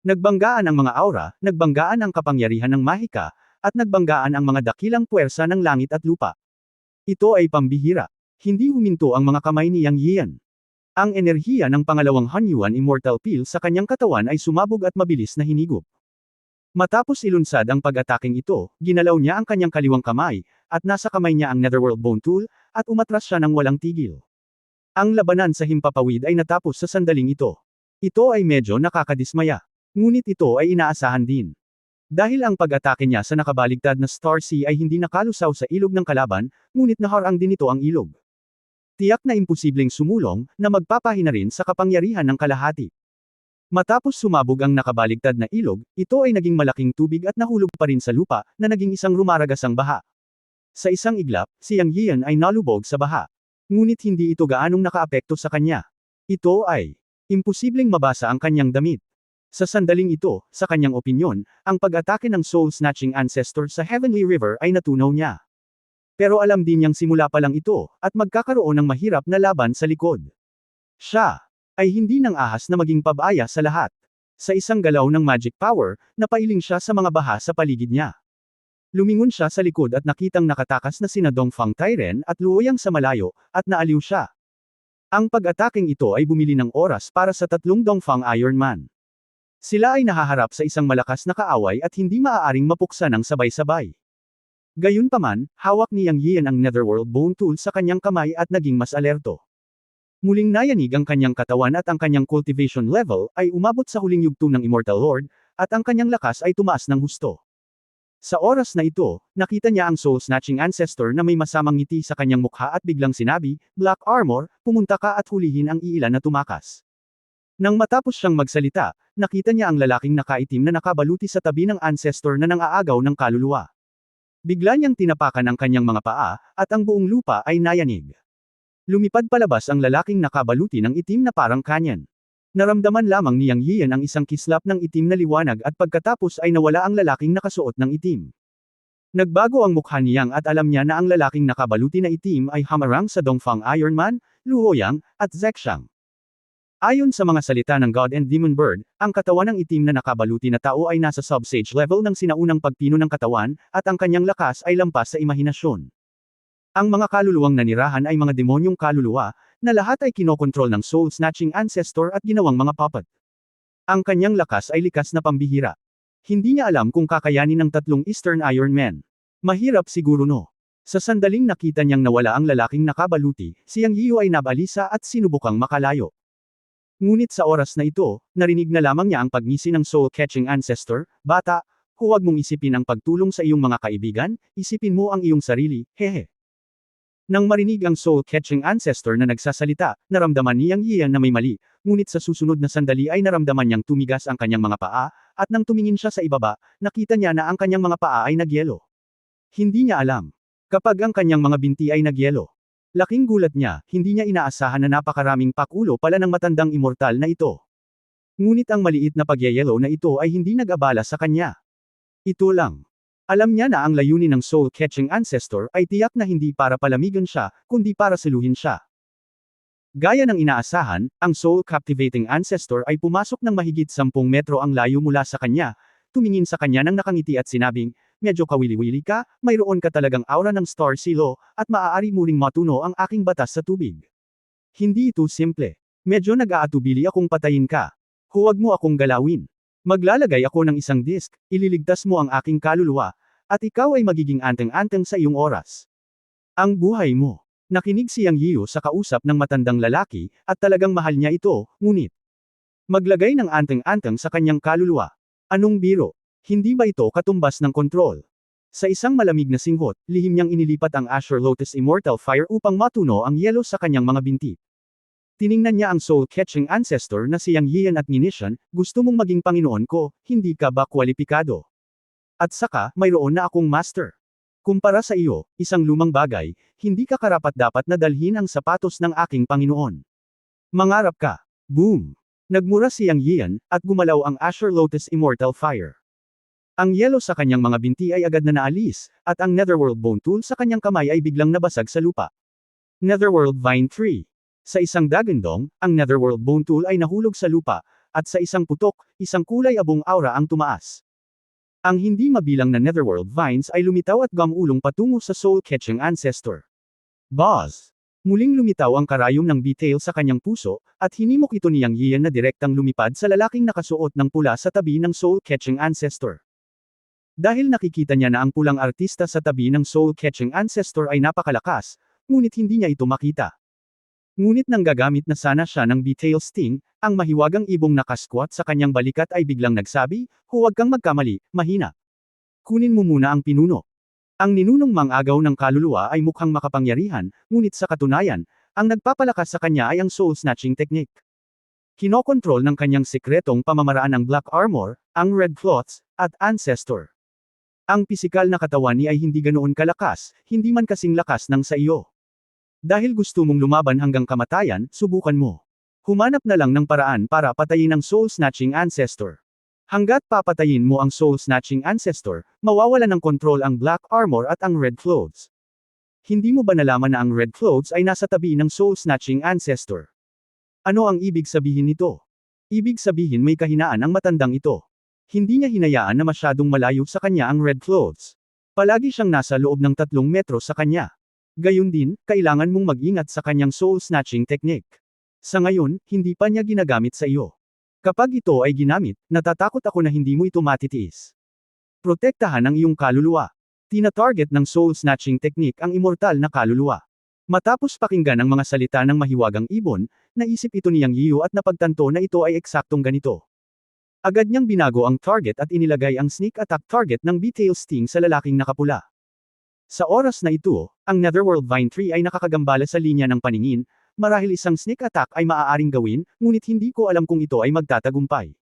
Nagbanggaan ang mga aura, nagbanggaan ang kapangyarihan ng mahika, at nagbanggaan ang mga dakilang puwersa ng langit at lupa. Ito ay pambihira. Hindi huminto ang mga kamay ni Yang Yiyan. Ang enerhiya ng pangalawang Hanyuan Immortal Peel sa kanyang katawan ay sumabog at mabilis na hinigop. Matapos ilunsad ang pag-ataking ito, ginalaw niya ang kanyang kaliwang kamay, at nasa kamay niya ang Netherworld Bone Tool, at umatras siya ng walang tigil. Ang labanan sa himpapawid ay natapos sa sandaling ito. Ito ay medyo nakakadismaya. Ngunit ito ay inaasahan din. Dahil ang pag-atake niya sa nakabaligtad na Star Sea ay hindi nakalusaw sa ilog ng kalaban, ngunit naharang din ito ang ilog. Tiyak na imposibleng sumulong, na magpapahina rin sa kapangyarihan ng kalahati. Matapos sumabog ang nakabaligtad na ilog, ito ay naging malaking tubig at nahulog pa rin sa lupa, na naging isang rumaragasang baha. Sa isang iglap, si Yang Yiyan ay nalubog sa baha. Ngunit hindi ito gaanong nakaapekto sa kanya. Ito ay imposibleng mabasa ang kanyang damit. Sa sandaling ito, sa kanyang opinyon, ang pag-atake ng soul-snatching ancestor sa Heavenly River ay natunaw niya. Pero alam din niyang simula pa lang ito, at magkakaroon ng mahirap na laban sa likod. Siya ay hindi nang ahas na maging pabaya sa lahat. Sa isang galaw ng magic power, napailing siya sa mga baha sa paligid niya. Lumingon siya sa likod at nakitang nakatakas na sina Dongfang Tairen at Luoyang sa malayo, at naaliw siya. Ang pag-ataking ito ay bumili ng oras para sa tatlong Dongfang Iron Man. Sila ay nahaharap sa isang malakas na kaaway at hindi maaaring mapuksa ng sabay-sabay. Gayunpaman, hawak ni Yang Yiyan ang Netherworld Bone Tool sa kanyang kamay at naging mas alerto. Muling nayanig ang kanyang katawan at ang kanyang cultivation level ay umabot sa huling yugto ng Immortal Lord, at ang kanyang lakas ay tumaas ng husto. Sa oras na ito, nakita niya ang soul-snatching ancestor na may masamang ngiti sa kanyang mukha at biglang sinabi, "Black Armor, pumunta ka at hulihin ang iilan na tumakas." Nang matapos siyang magsalita, nakita niya ang lalaking nakaitim na nakabaluti sa tabi ng ancestor na nangaagaw ng kaluluwa. Bigla niyang tinapakan ang kanyang mga paa, at ang buong lupa ay nayanig. Lumipad palabas ang lalaking nakabaluti ng itim na parang kanyan. Naramdaman lamang ni Yang Yiyan ang isang kislap ng itim na liwanag at pagkatapos ay nawala ang lalaking nakasuot ng itim. Nagbago ang mukha ni Yang at alam niya na ang lalaking nakabaluti na itim ay hamarang sa Dongfang Iron Man, Luoyang, at Zexang. Ayon sa mga salita ng God and Demon Bird, ang katawan ng itim na nakabaluti na tao ay nasa sub-sage level ng sinaunang pagpino ng katawan, at ang kanyang lakas ay lampas sa imahinasyon. Ang mga kaluluwang nanirahan ay mga demonyong kaluluwa, na lahat ay kinokontrol ng soul-snatching ancestor at ginawang mga puppet. Ang kanyang lakas ay likas na pambihira. Hindi niya alam kung kakayanin ng tatlong Eastern Iron Man. Mahirap siguro no. Sa sandaling nakita niyang nawala ang lalaking nakabaluti, si Yang Yiyu ay nabalisa at sinubukang makalayo. Ngunit sa oras na ito, narinig na lamang niya ang pagngisi ng soul-catching ancestor, "Bata, huwag mong isipin ang pagtulong sa iyong mga kaibigan, isipin mo ang iyong sarili, hehe." Nang marinig ang soul-catching ancestor na nagsasalita, naramdaman ni Yang Yiyan na may mali, ngunit sa susunod na sandali ay naramdaman niyang tumigas ang kanyang mga paa, at nang tumingin siya sa ibaba, nakita niya na ang kanyang mga paa ay nagyelo. Hindi niya alam. Kapag ang kanyang mga binti ay nagyelo. Laking gulat niya, hindi niya inaasahan na napakaraming pakulo pala ng matandang immortal na ito. Ngunit ang maliit na pagyayelo na ito ay hindi nag-abala sa kanya. Ito lang. Alam niya na ang layunin ng soul-catching ancestor ay tiyak na hindi para palamigan siya, kundi para saluhin siya. Gaya ng inaasahan, ang soul-captivating ancestor ay pumasok ng mahigit 10 metro ang layo mula sa kanya, tumingin sa kanya ng nakangiti at sinabing, "Medyo kawili-wili ka, mayroon ka talagang aura ng Star Silo, at maaari mo ring matuno ang aking batas sa tubig. Hindi ito simple. Medyo nag-aatubili akong patayin ka. Huwag mo akong galawin. Maglalagay ako ng isang disk, ililigtas mo ang aking kaluluwa, at ikaw ay magiging anteng-anteng sa iyong oras. Ang buhay mo." Nakinig si Yang Yiu sa kausap ng matandang lalaki, at talagang mahal niya ito, ngunit maglagay ng anteng-anteng sa kanyang kaluluwa. Anong biro? Hindi ba ito katumbas ng kontrol? Sa isang malamig na singhot, lihim niyang inilipat ang Azure Lotus Immortal Fire upang matuno ang yelo sa kanyang mga binti. Tiningnan niya ang soul-catching ancestor na si Yang Yian at Ninishan, "Gusto mong maging Panginoon ko, hindi ka ba kwalipikado? At saka, mayroon na akong master. Kumpara sa iyo, isang lumang bagay, hindi ka karapat-dapat na dalhin ang sapatos ng aking Panginoon. Mangarap ka." Boom! Nagmura si Yang Yian, at gumalaw ang Azure Lotus Immortal Fire. Ang yelo sa kanyang mga binti ay agad na naalis, at ang Netherworld Bone Tool sa kanyang kamay ay biglang nabasag sa lupa. Netherworld Vine Tree. Sa isang dagandong, ang Netherworld Bone Tool ay nahulog sa lupa, at sa isang putok, isang kulay abong aura ang tumaas. Ang hindi mabilang na Netherworld Vines ay lumitaw at gumulong patungo sa soul-catching ancestor. Buzz! Muling lumitaw ang karayom ng Betrayal sa kanyang puso, at hinimok ito ni Yang Yian na direktang lumipad sa lalaking nakasuot ng pula sa tabi ng soul-catching ancestor. Dahil nakikita niya na ang pulang artista sa tabi ng soul-catching ancestor ay napakalakas, ngunit hindi niya ito makita. Ngunit nang gagamit na sana siya ng Betrayal Sting, ang mahiwagang ibong nakasquat sa kanyang balikat ay biglang nagsabi, "Huwag kang magkamali, mahina. Kunin mo muna ang pinuno." Ang ninunong mang-agaw ng kaluluwa ay mukhang makapangyarihan, ngunit sa katunayan, ang nagpapalakas sa kanya ay ang soul-snatching technique. Kinokontrol ng kanyang sekretong pamamaraan ang Black Armor, ang Red Cloths, at Ancestor. Ang pisikal na katawan niya ay hindi ganoon kalakas, hindi man kasing lakas ng sa iyo. Dahil gusto mong lumaban hanggang kamatayan, subukan mo. Humanap na lang ng paraan para patayin ang soul-snatching ancestor. Hanggat papatayin mo ang soul-snatching ancestor, mawawala ng kontrol ang Black Armor at ang Red Clothes. Hindi mo ba nalaman na ang Red Clothes ay nasa tabi ng soul-snatching ancestor? Ano ang ibig sabihin nito? Ibig sabihin may kahinaan ang matandang ito. Hindi niya hinayaan na masyadong malayo sa kanya ang Red Clothes. Palagi siyang nasa loob ng 3 metro sa kanya. Gayun din, kailangan mong mag-ingat sa kanyang soul-snatching technique. Sa ngayon, hindi pa niya ginagamit sa iyo. Kapag ito ay ginamit, natatakot ako na hindi mo ito matitiis. Protektahan ang iyong kaluluwa. Tina-target ng soul-snatching technique ang immortal na kaluluwa. Matapos pakinggan ang mga salita ng mahiwagang ibon, naisip ito ni Yang Yiu at napagtanto na ito ay eksaktong ganito. Agad niyang binago ang target at inilagay ang sneak attack target ng Betrayal Sting sa lalaking nakapula. Sa oras na ito, ang Netherworld Vine Tree ay nakakagambala sa linya ng paningin, marahil isang sneak attack ay maaaring gawin, ngunit hindi ko alam kung ito ay magtatagumpay.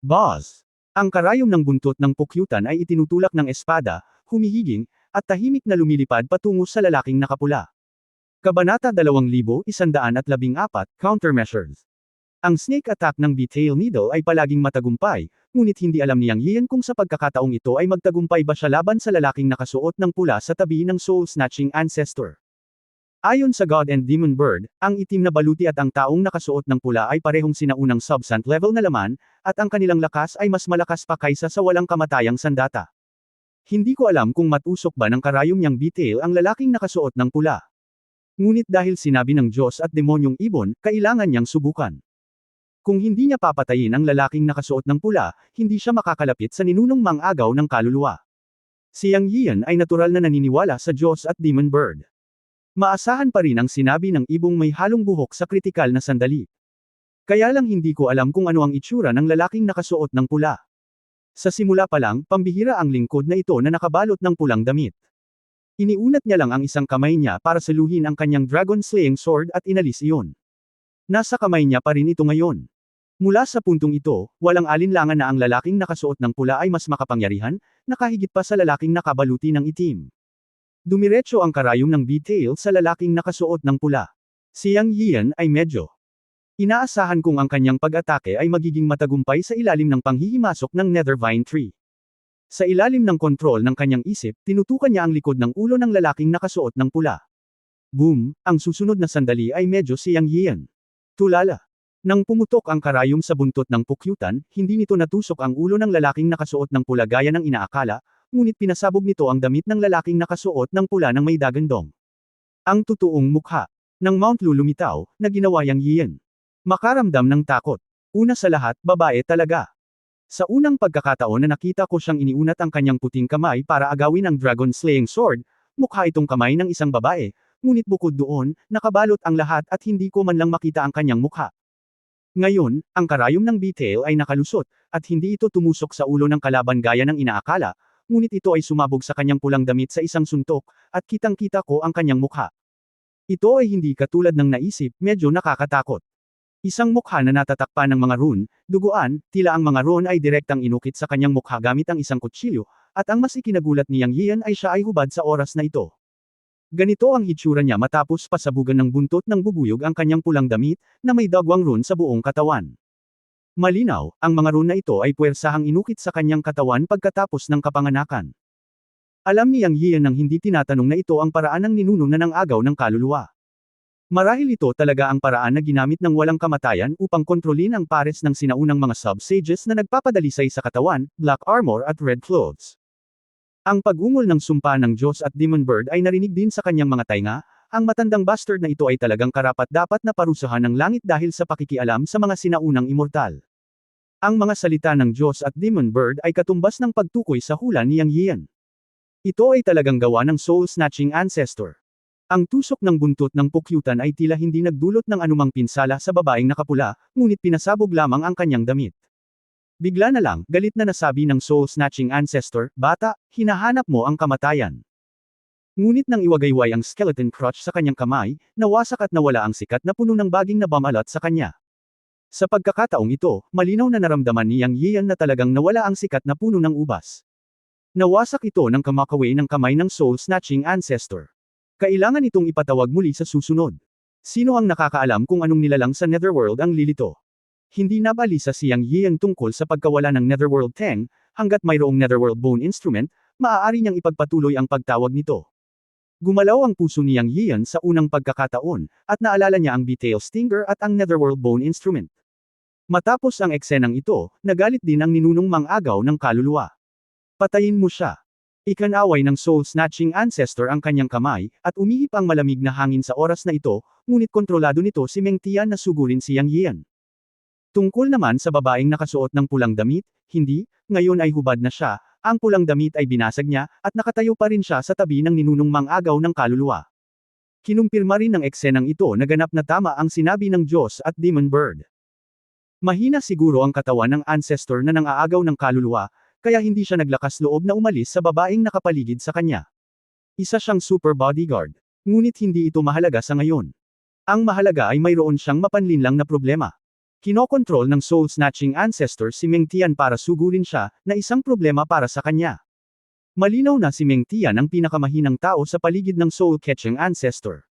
Buzz! Ang karayom ng buntot ng pukyutan ay itinutulak ng espada, humihiging, at tahimik na lumilipad patungo sa lalaking nakapula. Kabanata 2114, Countermeasures. Ang snake attack ng Betrayal Needle ay palaging matagumpay, ngunit hindi alam ni Yang Yian kung sa pagkakataong ito ay magtagumpay ba siya laban sa lalaking nakasuot ng pula sa tabi ng soul-snatching ancestor. Ayon sa God and Demon Bird, ang itim na baluti at ang taong nakasuot ng pula ay parehong sinaunang substant level na laman, at ang kanilang lakas ay mas malakas pa kaysa sa walang kamatayang sandata. Hindi ko alam kung matusok ba ng karayom niyang Betrayal ang lalaking nakasuot ng pula. Ngunit dahil sinabi ng Diyos at demonyong ibon, kailangan niyang subukan. Kung hindi niya papatayin ang lalaking nakasuot ng pula, hindi siya makakalapit sa ninunong mang-agaw ng kaluluwa. Si Yang Yian ay natural na naniniwala sa Diyos at Demon Bird. Maasahan pa rin ang sinabi ng ibong may halong buhok sa kritikal na sandali. Kaya lang hindi ko alam kung ano ang itsura ng lalaking nakasuot ng pula. Sa simula pa lang, pambihira ang lingkod na ito na nakabalot ng pulang damit. Iniunat niya lang ang isang kamay niya para saluhin ang kanyang dragon-slaying sword at inalis iyon. Nasa kamay niya pa rin ito ngayon. Mula sa puntong ito, walang alinlangan na ang lalaking nakasuot ng pula ay mas makapangyarihan, nakahigit pa sa lalaking nakabaluti ng itim. Dumiretso ang karayom ng Betrayal sa lalaking nakasuot ng pula. Si Yang Yian ay medyo Inaasahan kong ang kanyang pag-atake ay magiging matagumpay sa ilalim ng panghihimasok ng Nethervine Tree. Sa ilalim ng kontrol ng kanyang isip, tinutukan niya ang likod ng ulo ng lalaking nakasuot ng pula. Boom! Ang susunod na sandali ay medyo si Yang Yian. Tulala. Nang pumutok ang karayom sa buntot ng pukyutan, hindi nito natusok ang ulo ng lalaking nakasuot ng pula gaya ng inaakala, ngunit pinasabog nito ang damit ng lalaking nakasuot ng pula ng may dagandong. Ang totoong mukha ng Mount Lu lumitaw, na ginawa Yang Yian. Makaramdam ng takot. Una sa lahat, babae talaga. Sa unang pagkakataon na nakita ko siyang iniunat ang kanyang puting kamay para agawin ang Dragon Slaying Sword, mukha itong kamay ng isang babae, ngunit bukod doon, nakabalot ang lahat at hindi ko man lang makita ang kanyang mukha. Ngayon, ang karayom ng Beatle ay nakalusot, at hindi ito tumusok sa ulo ng kalaban gaya ng inaakala, ngunit ito ay sumabog sa kanyang pulang damit sa isang suntok, at kitang-kita ko ang kanyang mukha. Ito ay hindi katulad ng naisip, medyo nakakatakot. Isang mukha na natatakpan ng mga rune, duguan, tila ang mga rune ay direktang inukit sa kanyang mukha gamit ang isang kutsilyo, at ang mas ikinagulat ni Yang Yian ay siya ay hubad sa oras na ito. Ganito ang hitsura niya matapos pasabugan ng buntot ng bubuyog ang kanyang pulang damit, na may dagwang rune sa buong katawan. Malinaw, ang mga rune na ito ay puwersahang inukit sa kanyang katawan pagkatapos ng kapanganakan. Alam ni Yang Yian nang hindi tinatanong na ito ang paraan ng ninuno na ng agaw ng kaluluwa. Marahil ito talaga ang paraan na ginamit ng walang kamatayan upang kontrolin ang pares ng sinaunang mga sub-sages na nagpapadalisay sa katawan, black armor at red clothes. Ang pag-ungol ng sumpa ng Diyos at Demon Bird ay narinig din sa kanyang mga tainga, ang matandang bastard na ito ay talagang karapat-dapat na parusahan ng langit dahil sa pakikialam sa mga sinaunang immortal. Ang mga salita ng Diyos at Demon Bird ay katumbas ng pagtukoy sa hula ni Yang Yian. Ito ay talagang gawa ng soul-snatching ancestor. Ang tusok ng buntot ng pukyutan ay tila hindi nagdulot ng anumang pinsala sa babaeng nakapula, ngunit pinasabog lamang ang kanyang damit. Bigla na lang, galit na nasabi ng soul-snatching ancestor, "Bata, hinahanap mo ang kamatayan." Ngunit nang iwagayway ang skeleton crutch sa kanyang kamay, nawasak at nawala ang sikat na puno ng baging na bamalat sa kanya. Sa pagkakataong ito, malinaw na naramdaman ni Yang Yian na talagang nawala ang sikat na puno ng ubas. Nawasak ito ng kamakaway ng kamay ng soul-snatching ancestor. Kailangan itong ipatawag muli sa susunod. Sino ang nakakaalam kung anong nilalang sa Netherworld ang lilito? Hindi nabalisa si Yang Yian tungkol sa pagkawala ng Netherworld Teng, hanggat mayroong Netherworld Bone Instrument, maaari niyang ipagpatuloy ang pagtawag nito. Gumalaw ang puso ni Yang Yian sa unang pagkakataon, at naalala niya ang Beatle Stinger at ang Netherworld Bone Instrument. Matapos ang eksenang ito, nagalit din ang ninunong mang-agaw ng kaluluwa. Patayin mo siya. Ikanaway ng soul-snatching ancestor ang kanyang kamay, at umihip ang malamig na hangin sa oras na ito, ngunit kontrolado nito si Meng Tian na sugurin si Yang Yian. Tungkol naman sa babaeng nakasuot ng pulang damit, hindi, ngayon ay hubad na siya, ang pulang damit ay binasag niya, at nakatayo pa rin siya sa tabi ng ninunong mang-agaw ng kaluluwa. Kinumpirma rin ng eksenang ito na ganap na tama ang sinabi ng Diyos at Demon Bird. Mahina siguro ang katawan ng ancestor na nang-aagaw ng kaluluwa, kaya hindi siya naglakas loob na umalis sa babaeng nakapaligid sa kanya. Isa siyang super bodyguard. Ngunit hindi ito mahalaga sa ngayon. Ang mahalaga ay mayroon siyang mapanlinlang na problema. Kinokontrol ng soul-snatching ancestor si Meng Tian para sugurin siya, na isang problema para sa kanya. Malinaw na si Meng Tian ang pinakamahinang tao sa paligid ng soul-catching ancestor.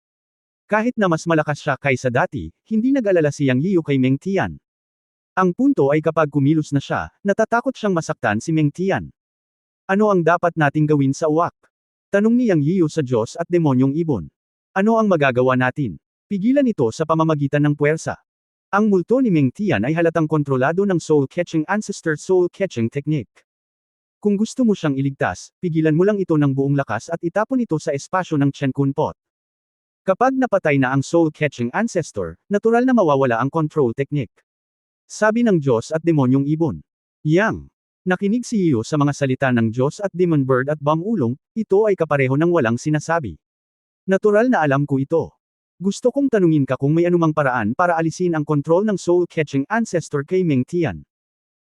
Kahit na mas malakas siya kaysa dati, hindi nag-alala si Yang Yiu kay Meng Tian. Ang punto ay kapag kumilos na siya, natatakot siyang masaktan si Meng Tian. Ano ang dapat nating gawin sa uwak? Tanong ni Yang Yiu sa Diyos at demonyong ibon. Ano ang magagawa natin? Pigilan ito sa pamamagitan ng puwersa. Ang multo ni Meng Tian ay halatang kontrolado ng soul-catching ancestor soul-catching technique. Kung gusto mo siyang iligtas, pigilan mo lang ito ng buong lakas at itapon ito sa espasyo ng Chen Kun Pot. Kapag napatay na ang soul-catching ancestor, natural na mawawala ang control technique. Sabi ng Diyos at demonyong ibon. Yang. Nakinig si Yiu sa mga salita ng Diyos at Demon Bird at Bamulong, ito ay kapareho ng walang sinasabi. Natural na alam ko ito. Gusto kong tanungin ka kung may anumang paraan para alisin ang kontrol ng soul-catching ancestor kay Meng Tian.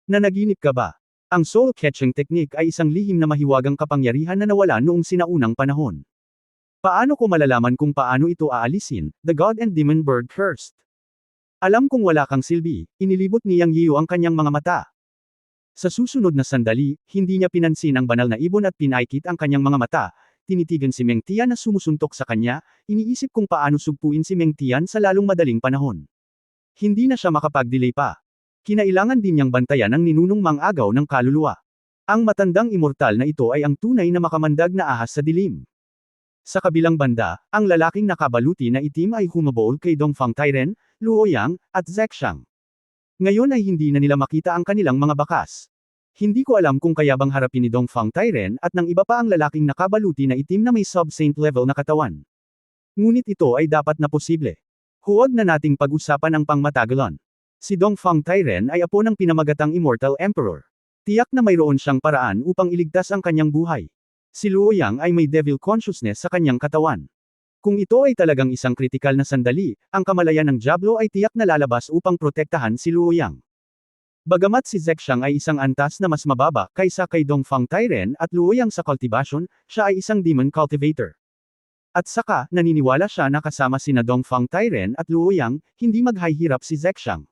Nanaginip ka ba? Ang soul-catching technique ay isang lihim na mahiwagang kapangyarihan na nawala noong sinaunang panahon. Paano ko malalaman kung paano ito aalisin? The God and Demon Bird cursed. Alam kong wala kang silbi, inilibot ni Yang Yiu ang kanyang mga mata. Sa susunod na sandali, hindi niya pinansin ang banal na ibon at pinaikit ang kanyang mga mata, tinitigan si Meng Tian na sumusuntok sa kanya, iniisip kung paano sugpuin si Meng Tian sa lalong madaling panahon. Hindi na siya makapag-delay pa. Kinailangan din niyang bantayan ang ninunong mang-agaw ng kaluluwa. Ang matandang immortal na ito ay ang tunay na makamandag na ahas sa dilim. Sa kabilang banda, ang lalaking nakabaluti na itim ay humabol kay Dongfang Tairen, Luo Yang, at Zexang. Ngayon ay hindi na nila makita ang kanilang mga bakas. Hindi ko alam kung kaya bang harapin ni Dongfang Tairen at ng iba pa ang lalaking nakabaluti na itim na may sub-saint level na katawan. Ngunit ito ay dapat na posible. Huwag na nating pag-usapan ang pangmatagalan. Si Dongfang Tairen ay apo ng pinamagatang Immortal Emperor. Tiyak na mayroon siyang paraan upang iligtas ang kanyang buhay. Si Luo Yang ay may devil consciousness sa kanyang katawan. Kung ito ay talagang isang kritikal na sandali, ang kamalayan ng Diablo ay tiyak na lalabas upang protektahan si Luo Yang. Bagamat si Zexang ay isang antas na mas mababa kaysa kay Dongfang Tairen at Luo Yang sa cultivation, siya ay isang demon cultivator. At saka, naniniwala siya na kasama sina Dongfang Tairen at Luo Yang, hindi maghihirap si Zexang.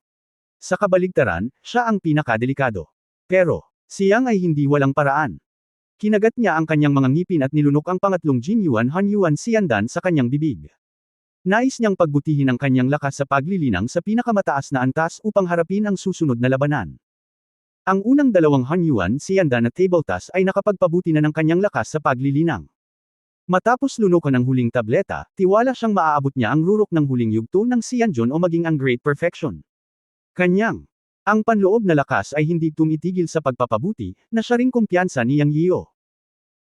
Sa kabaligtaran, siya ang pinakadelikado. Pero, siyang ay hindi walang paraan. Kinagat niya ang kanyang mga ngipin at nilunok ang pangatlong Jinyuan Hanyuan Siandan sa kanyang bibig. Nais niyang pagbutihin ang kanyang lakas sa paglilinang sa pinakamataas na antas upang harapin ang susunod na labanan. Ang unang dalawang Hanyuan Siandan na table task ay nakapagpabuti na ng kanyang lakas sa paglilinang. Matapos lunukan ang huling tableta, tiwala siyang maaabot niya ang rurok ng huling yugto ng Xianjun o maging ang Great Perfection. Kanyang ang panloob na lakas ay hindi tumitigil sa pagpapabuti, na siya ring kumpiyansa ni Yang Yio.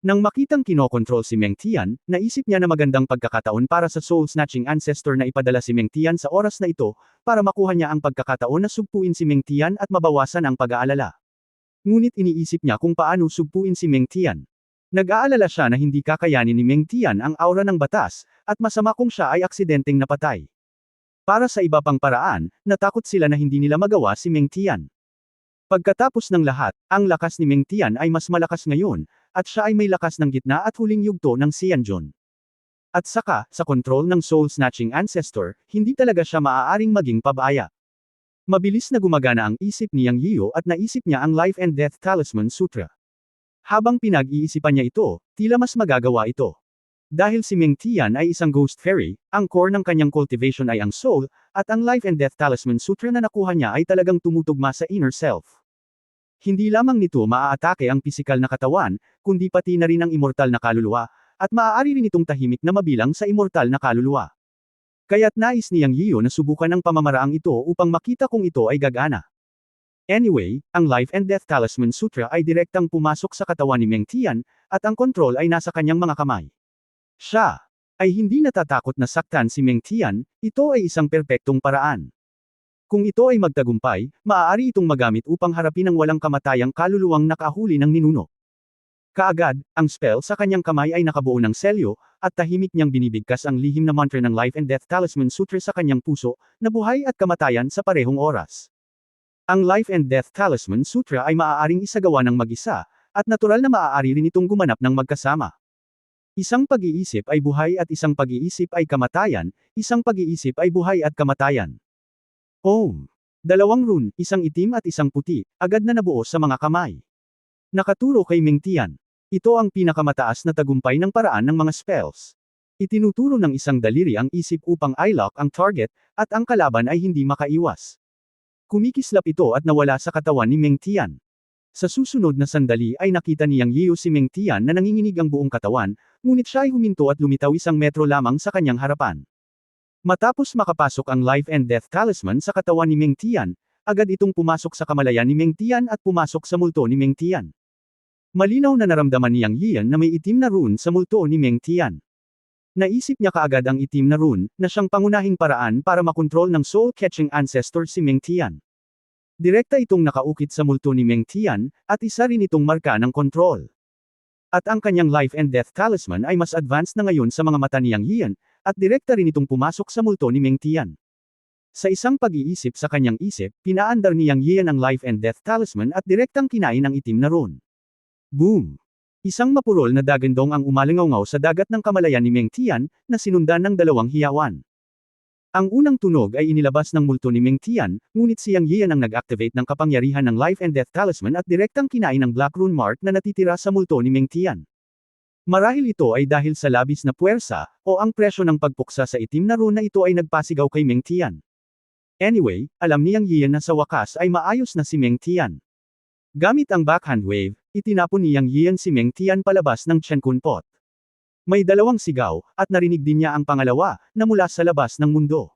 Nang makitang kinokontrol si Meng Tian, naisip niya na magandang pagkakataon para sa soul-snatching ancestor na ipadala si Meng Tian sa oras na ito, para makuha niya ang pagkakataon na sugpuin si Meng Tian at mabawasan ang pag-aalala. Ngunit iniisip niya kung paano sugpuin si Meng Tian. Nag-aalala siya na hindi kakayanin ni Meng Tian ang aura ng batas, at masama kung siya ay aksidenteng napatay. Para sa iba pang paraan, natakot sila na hindi nila magawa si Meng Tian. Pagkatapos ng lahat, ang lakas ni Meng Tian ay mas malakas ngayon, at siya ay may lakas ng gitna at huling yugto ng Xianjun. At saka, sa kontrol ng soul-snatching ancestor, hindi talaga siya maaaring maging pabaya. Mabilis na gumagana ang isip ni Yang Yio at naisip niya ang Life and Death Talisman Sutra. Habang pinag-iisipan niya ito, tila mas magagawa ito. Dahil si Meng Tian ay isang ghost fairy, ang core ng kanyang cultivation ay ang soul, at ang Life and Death Talisman Sutra na nakuha niya ay talagang tumutugma sa inner self. Hindi lamang nito maaatake ang pisikal na katawan, kundi pati na rin ang immortal na kaluluwa, at maaari rin itong tahimik na mabilang sa immortal na kaluluwa. Kaya't nais ni Yang Yio na subukan ang pamamaraang ito upang makita kung ito ay gagana. Anyway, ang Life and Death Talisman Sutra ay direktang pumasok sa katawan ni Meng Tian, at ang kontrol ay nasa kanyang mga kamay. Siya ay hindi natatakot na saktan si Meng Tian, ito ay isang perpektong paraan. Kung ito ay magtagumpay, maaari itong magamit upang harapin ang walang kamatayang kaluluwang nakahuli ng ninuno. Kaagad, ang spell sa kanyang kamay ay nakabuo ng selyo, at tahimik niyang binibigkas ang lihim na mantra ng Life and Death Talisman Sutra sa kanyang puso, na buhay at kamatayan sa parehong oras. Ang Life and Death Talisman Sutra ay maaaring isagawa ng mag-isa, at natural na maaari rin itong gumanap ng magkasama. Isang pag-iisip ay buhay at isang pag-iisip ay kamatayan, isang pag-iisip ay buhay at kamatayan. Om. Dalawang rune, isang itim at isang puti, agad na nabuo sa mga kamay. Nakaturo kay Meng Tian. Ito ang pinakamataas na tagumpay ng paraan ng mga spells. Itinuturo ng isang daliri ang isip upang i-lock ang target, at ang kalaban ay hindi makaiwas. Kumikislap ito at nawala sa katawan ni Meng Tian. Sa susunod na sandali ay nakita ni Yang Yio si Meng Tian na nanginginig ang buong katawan, ngunit siya ay huminto at lumitaw 1 metro lamang sa kanyang harapan. Matapos makapasok ang Life and Death Talisman sa katawan ni Meng Tian, agad itong pumasok sa kamalayan ni Meng Tian at pumasok sa multo ni Meng Tian. Malinaw na naramdaman ni Yang Yian na may itim na rune sa multo ni Meng Tian. Naisip niya kaagad ang itim na rune, na siyang pangunahing paraan para makontrol ng soul-catching ancestor si Meng Tian. Direkta itong nakaukit sa multo ni Meng Tian, at isa rin itong marka ng kontrol. At ang kanyang Life and Death Talisman ay mas advanced na ngayon sa mga mata ni Yang Yian, at direkta rin itong pumasok sa multo ni Meng Tian. Sa isang pag-iisip sa kanyang isip, pinaandar ni Yang Yian ang Life and Death Talisman at direktang kinain ang itim na rune. Boom! Isang mapurol na dagandong ang umalingaw sa dagat ng kamalayan ni Meng Tian, na sinundan ng 2 hiyawan. Ang unang tunog ay inilabas ng multo ni Meng Tian, ngunit si Yang Yian ang nag-activate ng kapangyarihan ng Life and Death Talisman at direktang kinain ang Black Rune Mark na natitira sa multo ni Meng Tian. Marahil ito ay dahil sa labis na puwersa, o ang presyo ng pagpuksa sa itim na rune na ito ay nagpasigaw kay Meng Tian. Anyway, alam ni Yang Yian na sa wakas ay maayos na si Meng Tian. Gamit ang backhand wave, itinapon ni Yang Yian si Meng Tian palabas ng Chenkun Pot. May dalawang sigaw, at narinig din niya ang pangalawa, na mula sa labas ng mundo.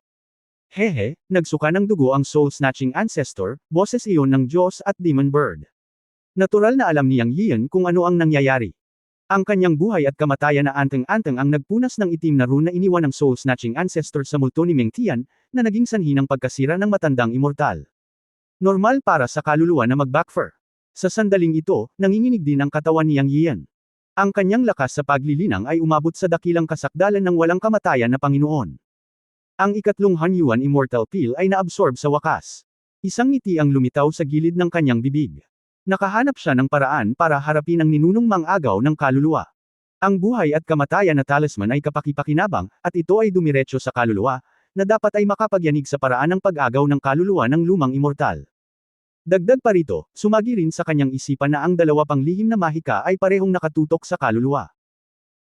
Hehe, nagsuka ng dugo ang soul-snatching ancestor, boses iyon ng Diyos at Demon Bird. Natural na alam ni Yang Yian kung ano ang nangyayari. Ang kanyang buhay at kamatayan na anteng-anteng ang nagpunas ng itim na rune na iniwan ng soul-snatching ancestor sa multo ni Meng Tian, na naging sanhi ng pagkasira ng matandang immortal. Normal para sa kaluluwa na mag-backfire. Sa sandaling ito, nanginginig din ang katawan ni Yang Yian. Ang kanyang lakas sa paglilinang ay umabot sa dakilang kasakdalan ng walang kamatayan na Panginoon. Ang ikatlong Hanyuan Immortal Pill ay naabsorb sa wakas. Isang ngiti ang lumitaw sa gilid ng kanyang bibig. Nakahanap siya ng paraan para harapin ang ninunong mang-agaw ng kaluluwa. Ang buhay at kamatayan na talisman ay kapaki-pakinabang, at ito ay dumiretso sa kaluluwa, na dapat ay makapagyanig sa paraan ng pag-agaw ng kaluluwa ng lumang immortal. Dagdag pa rito, sumagi rin sa kanyang isipan na ang dalawa pang lihim na mahika ay parehong nakatutok sa kaluluwa.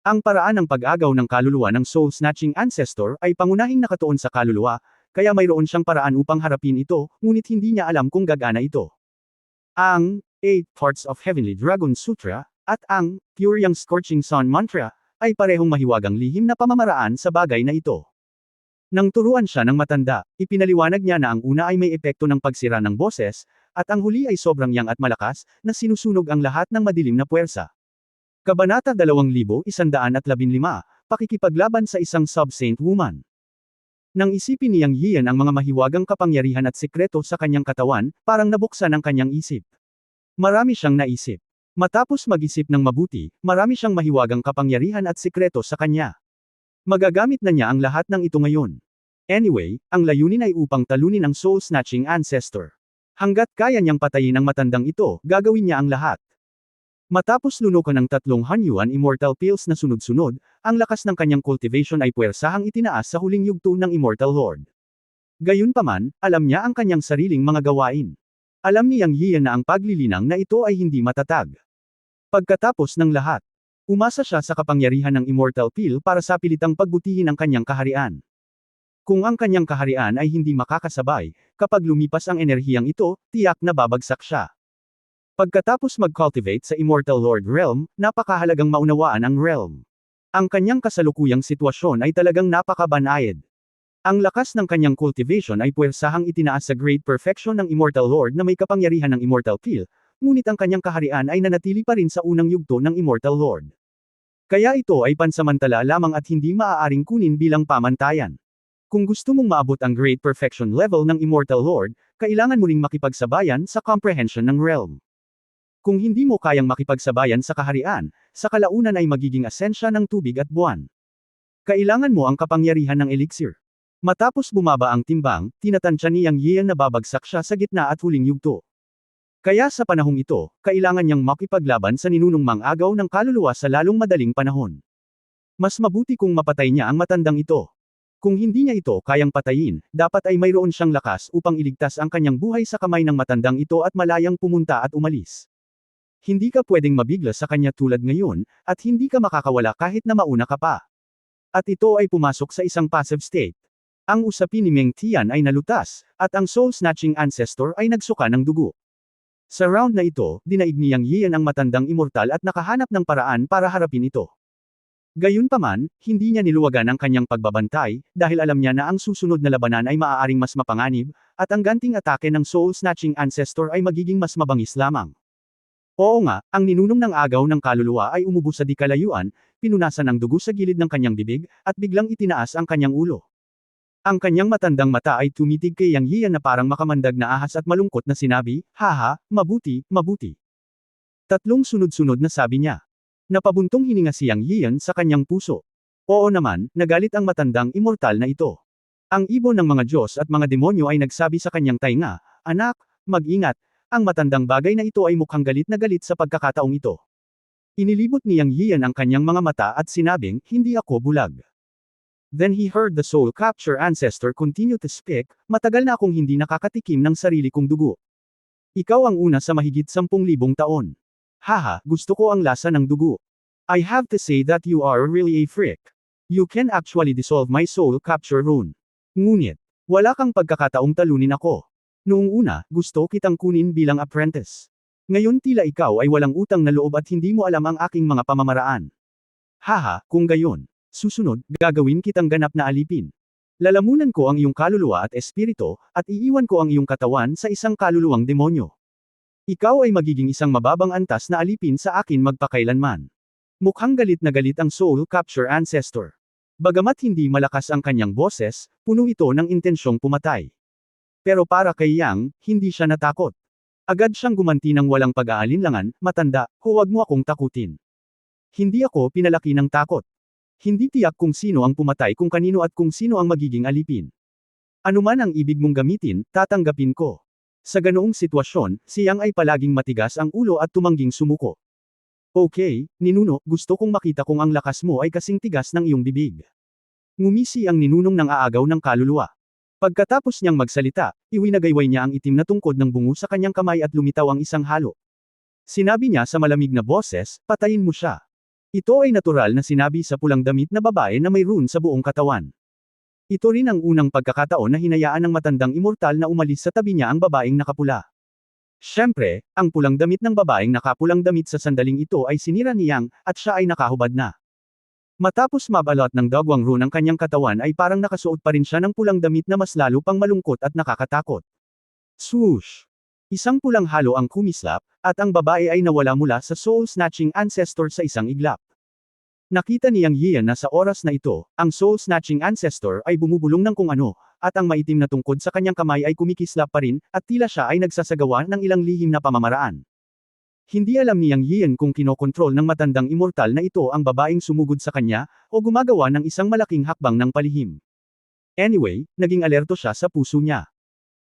Ang paraan ng pag-agaw ng kaluluwa ng soul-snatching ancestor ay pangunahing nakatuon sa kaluluwa, kaya mayroon siyang paraan upang harapin ito, ngunit hindi niya alam kung gagana ito. Ang 8 Parts of Heavenly Dragon Sutra, at ang Pure Yang Scorching Sun Mantra, ay parehong mahiwagang lihim na pamamaraan sa bagay na ito. Nang turuan siya ng matanda, ipinaliwanag niya na ang una ay may epekto ng pagsira ng boses, at ang huli ay sobrang yang at malakas, na sinusunog ang lahat ng madilim na puwersa. Kabanata 2115, Pakikipaglaban sa isang sub-saint woman. Nang isipin ni Yang Yian ang mga mahiwagang kapangyarihan at sikreto sa kanyang katawan, parang nabuksan ang kanyang isip. Marami siyang naisip. Matapos mag-isip ng mabuti, marami siyang mahiwagang kapangyarihan at sikreto sa kanya. Magagamit na niya ang lahat ng ito ngayon. Anyway, ang layunin ay upang talunin ang soul-snatching ancestor. Hanggat kaya niyang patayin ang matandang ito, gagawin niya ang lahat. Matapos lunukan ng tatlong Hanyuan Immortal Pills na sunod-sunod, ang lakas ng kanyang cultivation ay puwersahang itinaas sa huling yugto ng Immortal Lord. Gayunpaman, alam niya ang kanyang sariling mga gawain. Alam ni Yang Yian na ang paglilinang na ito ay hindi matatag. Pagkatapos ng lahat, umasa siya sa kapangyarihan ng Immortal Pill para sa pilitang pagbutihin ang kanyang kaharian. Kung ang kanyang kaharian ay hindi makakasabay, kapag lumipas ang enerhiyang ito, tiyak na babagsak siya. Pagkatapos mag-cultivate sa Immortal Lord Realm, napakahalagang maunawaan ang realm. Ang kanyang kasalukuyang sitwasyon ay talagang napakabanayad. Ang lakas ng kanyang cultivation ay puwersahang itinaas sa Great Perfection ng Immortal Lord na may kapangyarihan ng Immortal Pill, ngunit ang kanyang kaharian ay nanatili pa rin sa unang yugto ng Immortal Lord. Kaya ito ay pansamantala lamang at hindi maaaring kunin bilang pamantayan. Kung gusto mong maabot ang Great Perfection level ng Immortal Lord, kailangan mo ring makipagsabayan sa comprehension ng realm. Kung hindi mo kayang makipagsabayan sa kaharian, sa kalaunan ay magiging asensya ng tubig at buwan. Kailangan mo ang kapangyarihan ng elixir. Matapos bumaba ang timbang, tinatansya ni Yang Yian na babagsak siya sa gitna at huling yugto. Kaya sa panahong ito, kailangan niyang makipaglaban sa ninunong mang-agaw ng kaluluwa sa lalong madaling panahon. Mas mabuti kung mapatay niya ang matandang ito. Kung hindi niya ito kayang patayin, dapat ay mayroon siyang lakas upang iligtas ang kanyang buhay sa kamay ng matandang ito at malayang pumunta at umalis. Hindi ka pwedeng mabigla sa kanya tulad ngayon, at hindi ka makakawala kahit na mauna ka pa. At ito ay pumasok sa isang passive state. Ang usapin ni Meng Tian ay nalutas, at ang soul-snatching ancestor ay nagsuka ng dugo. Sa round na ito, dinaig ni Yang Yian ang matandang immortal at nakahanap ng paraan para harapin ito. Gayunpaman, hindi niya niluwagan ang kanyang pagbabantay, dahil alam niya na ang susunod na labanan ay maaaring mas mapanganib, at ang ganting atake ng soul-snatching ancestor ay magiging mas mabangis lamang. Oo nga, ang ninunong ng agaw ng kaluluwa ay umubo sa di kalayuan, pinunasan ng dugo sa gilid ng kanyang bibig, at biglang itinaas ang kanyang ulo. Ang kanyang matandang mata ay tumitig kay Yang Yian na parang makamandag na ahas at malungkot na sinabi, "Haha, mabuti, mabuti." Tatlong sunod-sunod na sabi niya. Napabuntong hininga si Yang Yian sa kanyang puso. Oo naman, nagalit ang matandang immortal na ito. Ang ibon ng mga Diyos at mga demonyo ay nagsabi sa kanyang tainga, "Anak, mag-ingat, ang matandang bagay na ito ay mukhang galit na galit sa pagkakataong ito." Inilibot ni Yang Yian ang kanyang mga mata at sinabing, "Hindi ako bulag." Then he heard the soul capture ancestor continue to speak, "Matagal na akong hindi nakakatikim ng sarili kong dugo. Ikaw ang una sa mahigit 10,000 taon. Haha, gusto ko ang lasa ng dugo. I have to say that you are really a freak. You can actually dissolve my soul capture rune. Ngunit, Wala kang pagkakataong talunin ako. Noong una, gusto kitang kunin bilang apprentice. Ngayon tila ikaw ay walang utang na loob at hindi mo alam ang aking mga pamamaraan. Haha, kung gayon. Susunod, gagawin kitang ganap na alipin. Lalamunan ko ang iyong kaluluwa at espiritu, at iiwan ko ang iyong katawan sa isang kaluluwang demonyo. Ikaw ay magiging isang mababang antas na alipin sa akin magpakailanman. Mukhang galit na galit ang Soul Capture Ancestor. Bagamat hindi malakas ang kanyang boses, puno ito ng intensyong pumatay. Pero para kay Yang, hindi siya natakot. Agad siyang gumanti ng walang pag-aalinlangan, matanda, huwag mo akong takutin. Hindi ako pinalaki ng takot. Hindi tiyak kung sino ang pumatay kung kanino at kung sino ang magiging alipin. Anuman ang ibig mong gamitin, tatanggapin ko. Sa ganoong sitwasyon, si Yang ay palaging matigas ang ulo at tumangging sumuko. Okay, ninuno, gusto kong makita kung ang lakas mo ay kasing tigas ng iyong bibig. Ngumisi ang ninunong ng aagaw ng kaluluwa. Pagkatapos niyang magsalita, iwinagayway niya ang itim na tungkod ng bungo sa kanyang kamay at lumitaw ang isang halo. Sinabi niya sa malamig na boses, patayin mo siya. Ito ay natural na sinabi sa pulang damit na babae na may rune sa buong katawan. Ito rin ang unang pagkakataon na hinayaan ng matandang immortal na umalis sa tabi niya ang babaeng nakapula. Siyempre, ang pulang damit ng babaeng nakapulang damit sa sandaling ito ay sinira ni Yang, at siya ay nakahubad na. Matapos mabalot ng dagwang rune ang kanyang katawan ay parang nakasuot pa rin siya ng pulang damit na mas lalo pang malungkot at nakakatakot. Swoosh! Isang pulang halo ang kumislap, at ang babae ay nawala mula sa soul-snatching ancestor sa isang iglap. Nakita ni Yang Yian na sa oras na ito, ang soul-snatching ancestor ay bumubulong ng kung ano, at ang maitim na tungkod sa kanyang kamay ay kumikislap pa rin, at tila siya ay nagsasagawa ng ilang lihim na pamamaraan. Hindi alam ni Yang Yian kung kinokontrol ng matandang immortal na ito ang babaeng sumugod sa kanya, o gumagawa ng isang malaking hakbang ng palihim. Anyway, naging alerto siya sa puso niya.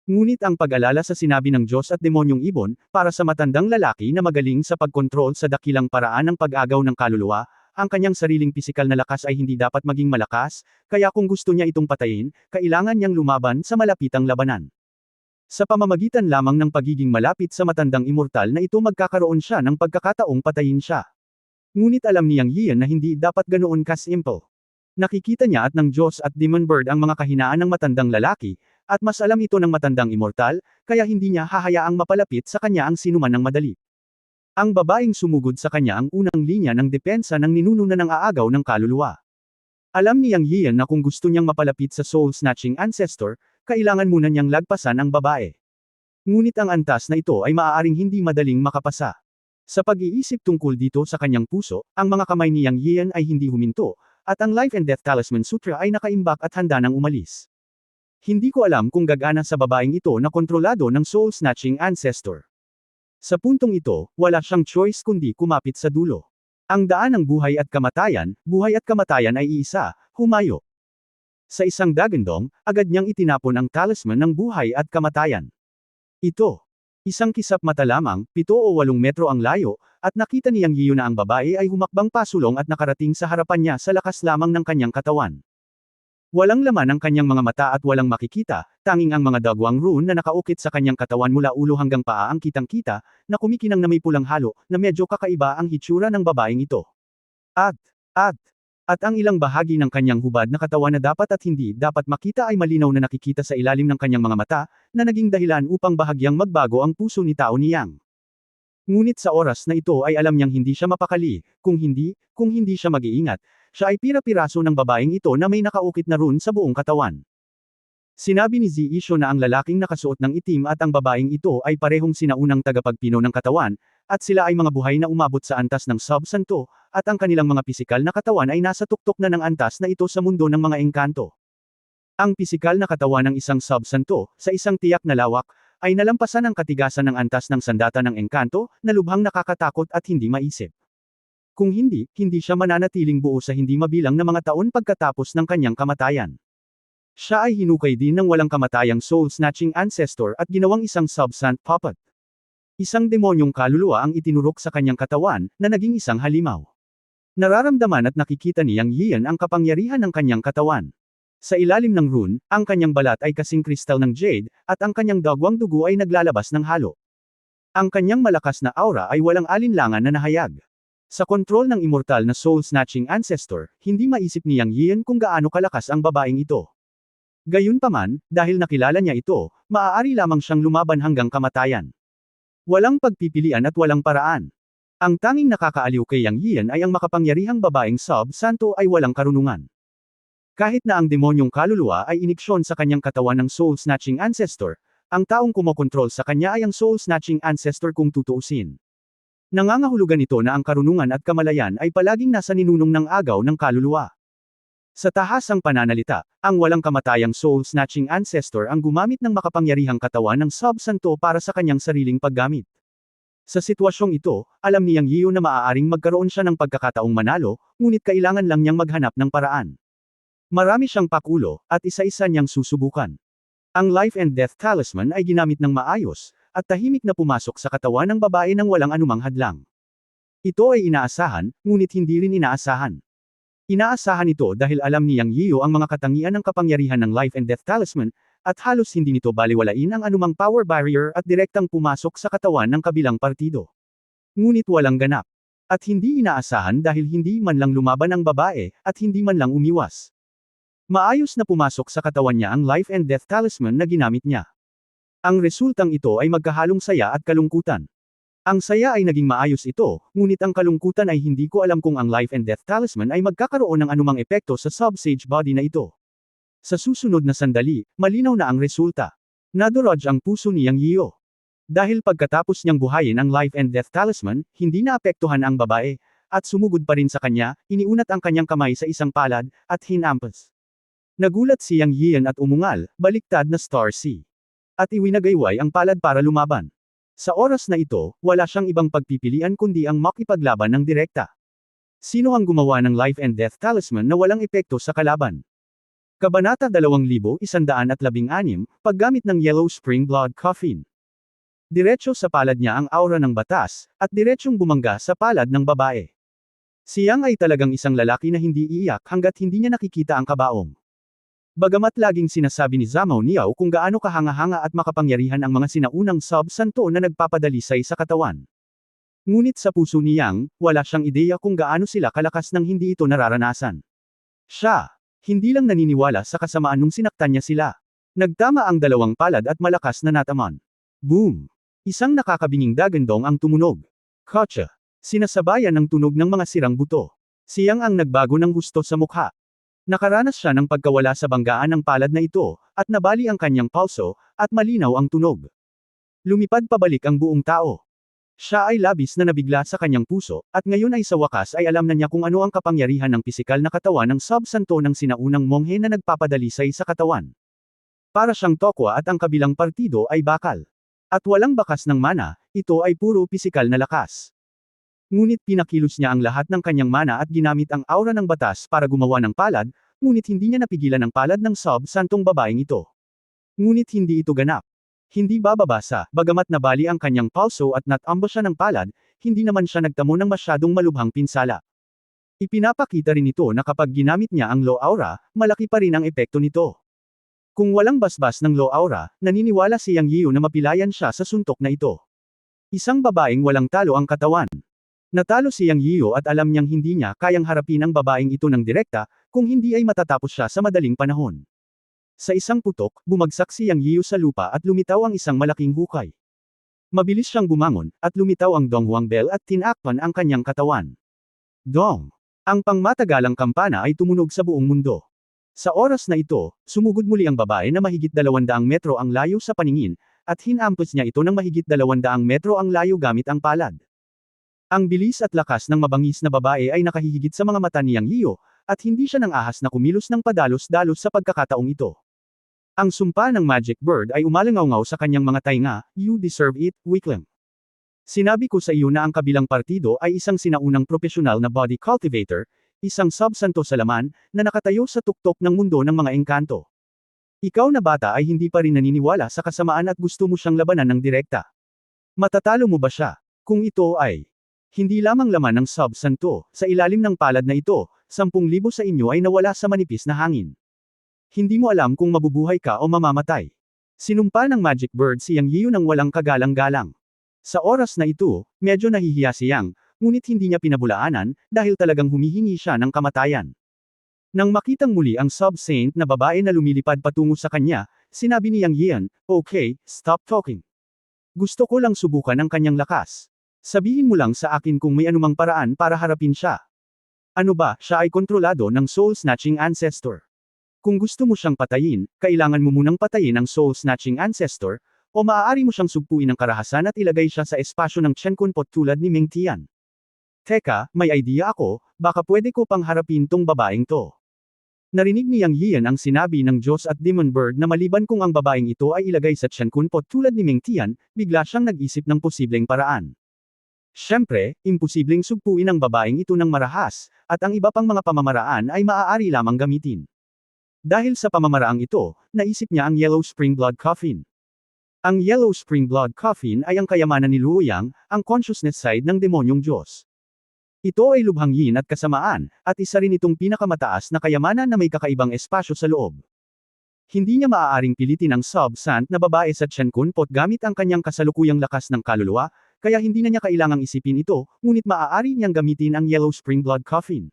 Ngunit ang pag-alala sa sinabi ng Diyos at demonyong ibon, para sa matandang lalaki na magaling sa pagkontrol sa dakilang paraan ng pag-agaw ng kaluluwa, ang kanyang sariling pisikal na lakas ay hindi dapat maging malakas, kaya kung gusto niya itong patayin, kailangan niyang lumaban sa malapitang labanan. Sa pamamagitan lamang ng pagiging malapit sa matandang immortal na ito magkakaroon siya ng pagkakataong patayin siya. Ngunit alam ni Yang Yian na hindi dapat ganoon ka-simple. Nakikita niya at ng Diyos at Demon Bird ang mga kahinaan ng matandang lalaki, at mas alam ito ng matandang immortal, kaya hindi niya hahayaang mapalapit sa kanya ang sinuman ng madali. Ang babaeng sumugod sa kanya ang unang linya ng depensa ng ninuno na ng aagaw ng kaluluwa. Alam ni Yang Yian na kung gusto niyang mapalapit sa soul-snatching ancestor, kailangan muna niyang lagpasan ang babae. Ngunit ang antas na ito ay maaaring hindi madaling makapasa. Sa pag-iisip tungkol dito sa kanyang puso, ang mga kamay ni Yang Yian ay hindi huminto, at ang Life and Death Talisman Sutra ay nakaimbak at handa nang umalis. Hindi ko alam kung gagana sa babaeng ito na kontrolado ng soul-snatching ancestor. Sa puntong ito, wala siyang choice kundi kumapit sa dulo. Ang daan ng buhay at kamatayan ay iisa, humayo. Sa isang dagandong, agad niyang itinapon ang talisman ng buhay at kamatayan. Ito. Isang kisap mata lamang, 7 o 8 metro ang layo, at nakita ni Yang Yian na ang babae ay humakbang pasulong at nakarating sa harapan niya sa lakas lamang ng kanyang katawan. Walang laman ang kanyang mga mata at walang makikita, tanging ang mga dagwang rune na nakaukit sa kanyang katawan mula ulo hanggang paa ang kitang-kita, na kumikinang na may pulang halo, na medyo kakaiba ang hitsura ng babaeng ito. At ang ilang bahagi ng kanyang hubad na katawan na dapat at hindi dapat makita ay malinaw na nakikita sa ilalim ng kanyang mga mata, na naging dahilan upang bahagyang magbago ang puso ni Tao ni Yang. Ngunit sa oras na ito ay alam niyang hindi siya mapakali, kung hindi siya mag-iingat, siya ay pira-piraso ng babaeng ito na may nakaukit na rune sa buong katawan. Sinabi ni Ziisho na ang lalaking nakasuot ng itim at ang babaeng ito ay parehong sinaunang tagapagpino ng katawan, at sila ay mga buhay na umabot sa antas ng sub-santo, at ang kanilang mga pisikal na katawan ay nasa tuktok na ng antas na ito sa mundo ng mga engkanto. Ang pisikal na katawan ng isang sub-santo, sa isang tiyak na lawak, ay nalampasan ang katigasan ng antas ng sandata ng engkanto, na lubhang nakakatakot at hindi maisip. Kung hindi siya mananatiling buo sa hindi mabilang na mga taon pagkatapos ng kanyang kamatayan. Siya ay hinukay din ng walang kamatayang soul-snatching ancestor at ginawang isang sub-sant puppet. Isang demonyong kaluluwa ang itinurok sa kanyang katawan, na naging isang halimaw. Nararamdaman at nakikita ni Yang Yian ang kapangyarihan ng kanyang katawan. Sa ilalim ng rune, ang kanyang balat ay kasing kristal ng jade, at ang kanyang dagwang dugo ay naglalabas ng halo. Ang kanyang malakas na aura ay walang alinlangan na nahayag. Sa kontrol ng immortal na soul-snatching ancestor, hindi maisip ni Yang Yian kung gaano kalakas ang babaeng ito. Gayunpaman, dahil nakilala niya ito, maaari lamang siyang lumaban hanggang kamatayan. Walang pagpipilian at walang paraan. Ang tanging nakakaaliw kay Yang Yian ay ang makapangyarihang babaeng sub-santo ay walang karunungan. Kahit na ang demonyong kaluluwa ay iniksyon sa kanyang katawan ng soul-snatching ancestor, ang taong kumokontrol sa kanya ay ang soul-snatching ancestor kung tutuusin. Nangangahulugan ito na ang karunungan at kamalayan ay palaging nasa ninunong ng agaw ng kaluluwa. Sa tahasang pananalita, ang walang kamatayang soul-snatching ancestor ang gumamit ng makapangyarihang katawan ng sub-santo para sa kanyang sariling paggamit. Sa sitwasyong ito, alam ni Yang Yiu na maaaring magkaroon siya ng pagkakataong manalo, ngunit kailangan lang niyang maghanap ng paraan. Marami siyang pakulo, at isa-isa niyang susubukan. Ang Life and Death Talisman ay ginamit ng maayos, at tahimik na pumasok sa katawan ng babae nang walang anumang hadlang. Ito ay inaasahan, ngunit hindi rin inaasahan. Inaasahan ito dahil alam ni Yang Yiu ang mga katangian ng kapangyarihan ng Life and Death Talisman, at halos hindi nito baliwalain ang anumang power barrier at direktang pumasok sa katawan ng kabilang partido. Ngunit walang ganap. At hindi inaasahan dahil hindi man lang lumaban ang babae, at hindi man lang umiwas. Maayos na pumasok sa katawan niya ang Life and Death Talisman na ginamit niya. Ang resultang ito ay magkahalong saya at kalungkutan. Ang saya ay naging maayos ito, ngunit ang kalungkutan ay hindi ko alam kung ang Life and Death Talisman ay magkakaroon ng anumang epekto sa sub-sage body na ito. Sa susunod na sandali, malinaw na ang resulta. Nadurog ang puso ni Yang Yiu. Dahil pagkatapos niyang buhayin ang Life and Death Talisman, hindi naapektuhan ang babae, at sumugod pa rin sa kanya, iniunat ang kanyang kamay sa isang palad, at hinampas. Nagulat si Yang Yian at umungal, baliktad na Star Sea. At iwinagayway ang palad para lumaban. Sa oras na ito, wala siyang ibang pagpipilian kundi ang makipaglaban ng direkta. Sino ang gumawa ng Life and Death Talisman na walang epekto sa kalaban? Kabanata 2116, paggamit ng Yellow Spring Blood Coffin. Diretso sa palad niya ang aura ng batas, at diretsyong bumangga sa palad ng babae. Siyang ay talagang isang lalaki na hindi iiyak hanggat hindi niya nakikita ang kabaong. Bagamat laging sinasabi ni Zhao Niao kung gaano kahanga-hanga at makapangyarihan ang mga sinaunang sub-santo na nagpapadalisay sa katawan. Ngunit sa puso ni Yang, wala siyang ideya kung gaano sila kalakas nang hindi ito nararanasan. Siya, hindi lang naniniwala sa kasamaan nung sinaktan niya sila. Nagtama ang dalawang palad at malakas na nataman. Boom! Isang nakakabinging dagandong ang tumunog. Kotsa! Sinasabayan ng tunog ng mga sirang buto. Siyang ang nagbago ng gusto sa mukha. Nakaranas siya ng pagkawala sa banggaan ng palad na ito, at nabali ang kanyang pulso, at malinaw ang tunog. Lumipad pabalik ang buong tao. Siya ay labis na nabigla sa kanyang puso, at ngayon ay sa wakas ay alam na niya kung ano ang kapangyarihan ng pisikal na katawan ng sub-santo ng sinaunang monghe na nagpapadalisay sa katawan. Para siyang tokwa at ang kabilang partido ay bakal. At walang bakas ng mana, ito ay puro pisikal na lakas. Ngunit pinakilos niya ang lahat ng kanyang mana at ginamit ang aura ng batas para gumawa ng palad, ngunit hindi niya napigilan ang palad ng sub-santong babaeng ito. Ngunit hindi ito ganap. Hindi bababasa, bagamat nabali ang kanyang pulso at natamba siya ng palad, hindi naman siya nagtamo ng masyadong malubhang pinsala. Ipinapakita rin ito na kapag ginamit niya ang low aura, malaki pa rin ang epekto nito. Kung walang basbas ng low aura, naniniwala si Yang Yiu na mapilayan siya sa suntok na ito. Isang babaeng walang talo ang katawan. Natalo si Yang Yiu at alam niyang hindi niya kayang harapin ang babaeng ito ng direkta, kung hindi ay matatapos siya sa madaling panahon. Sa isang putok, bumagsak si Yang Yiu sa lupa at lumitaw ang isang malaking hukay. Mabilis siyang bumangon, at lumitaw ang Donghuang Bell at tinakpan ang kanyang katawan. Dong! Ang pangmatagalang kampana ay tumunog sa buong mundo. Sa oras na ito, sumugod muli ang babae na mahigit 200 metro ang layo sa paningin, at hinampas niya ito ng mahigit 200 metro ang layo gamit ang palad. Ang bilis at lakas ng mabangis na babae ay nakahihigit sa mga mata ni Yang Yiu, at hindi siya nang ahas na kumilos ng padalos-dalos sa pagkakataong ito. Ang sumpa ng Magic Bird ay umalangaw sa kanyang mga tainga, "You deserve it, weakling. Sinabi ko sa iyo na ang kabilang partido ay isang sinaunang propesyonal na body cultivator, isang sub-santo sa laman, na nakatayo sa tuktok ng mundo ng mga engkanto. Ikaw na bata ay hindi pa rin naniniwala sa kasamaan at gusto mo siyang labanan ng direkta. Matatalo mo ba siya? Kung ito ay hindi lamang laman ng sub-santo, sa ilalim ng palad na ito, 10,000 sa inyo ay nawala sa manipis na hangin. Hindi mo alam kung mabubuhay ka o mamamatay." Sinumpa ng Magic Bird si Yang Yiu nang walang kagalang-galang. Sa oras na ito, medyo nahihiya si Yang, ngunit hindi niya pinabulaanan, dahil talagang humihingi siya ng kamatayan. Nang makitang muli ang sub-saint na babae na lumilipad patungo sa kanya, sinabi ni Yang Yian, "Okay, stop talking. Gusto ko lang subukan ang kanyang lakas. Sabihin mo lang sa akin kung may anumang paraan para harapin siya. Ano ba, siya ay kontrolado ng soul-snatching ancestor. Kung gusto mo siyang patayin, kailangan mo munang patayin ang soul-snatching ancestor, o maaari mo siyang sugpuin ng karahasan at ilagay siya sa espasyo ng Chen Kunpot tulad ni Meng Tian. Teka, may idea ako, baka pwede ko pang harapin tong babaeng to." Narinig ni Yang Yian ang sinabi ng Diyos at Demon Bird na maliban kung ang babaeng ito ay ilagay sa Chen Kunpot tulad ni Meng Tian, bigla siyang nag-isip ng posibleng paraan. Siyempre, imposibleng sugpuin ang babaeng ito ng marahas, at ang iba pang mga pamamaraan ay maaari lamang gamitin. Dahil sa pamamaraang ito, naisip niya ang Yellow Spring Blood Coffin. Ang Yellow Spring Blood Coffin ay ang kayamanan ni Luoyang, ang consciousness side ng demonyong Diyos. Ito ay lubhang yin at kasamaan, at isa rin itong pinakamataas na kayamanan na may kakaibang espasyo sa loob. Hindi niya maaaring pilitin ang sub-sant na babae sa Chen Kunpot gamit ang kanyang kasalukuyang lakas ng kaluluwa, kaya hindi na niya kailangang isipin ito, ngunit maaari niyang gamitin ang Yellow Spring Blood Coffin.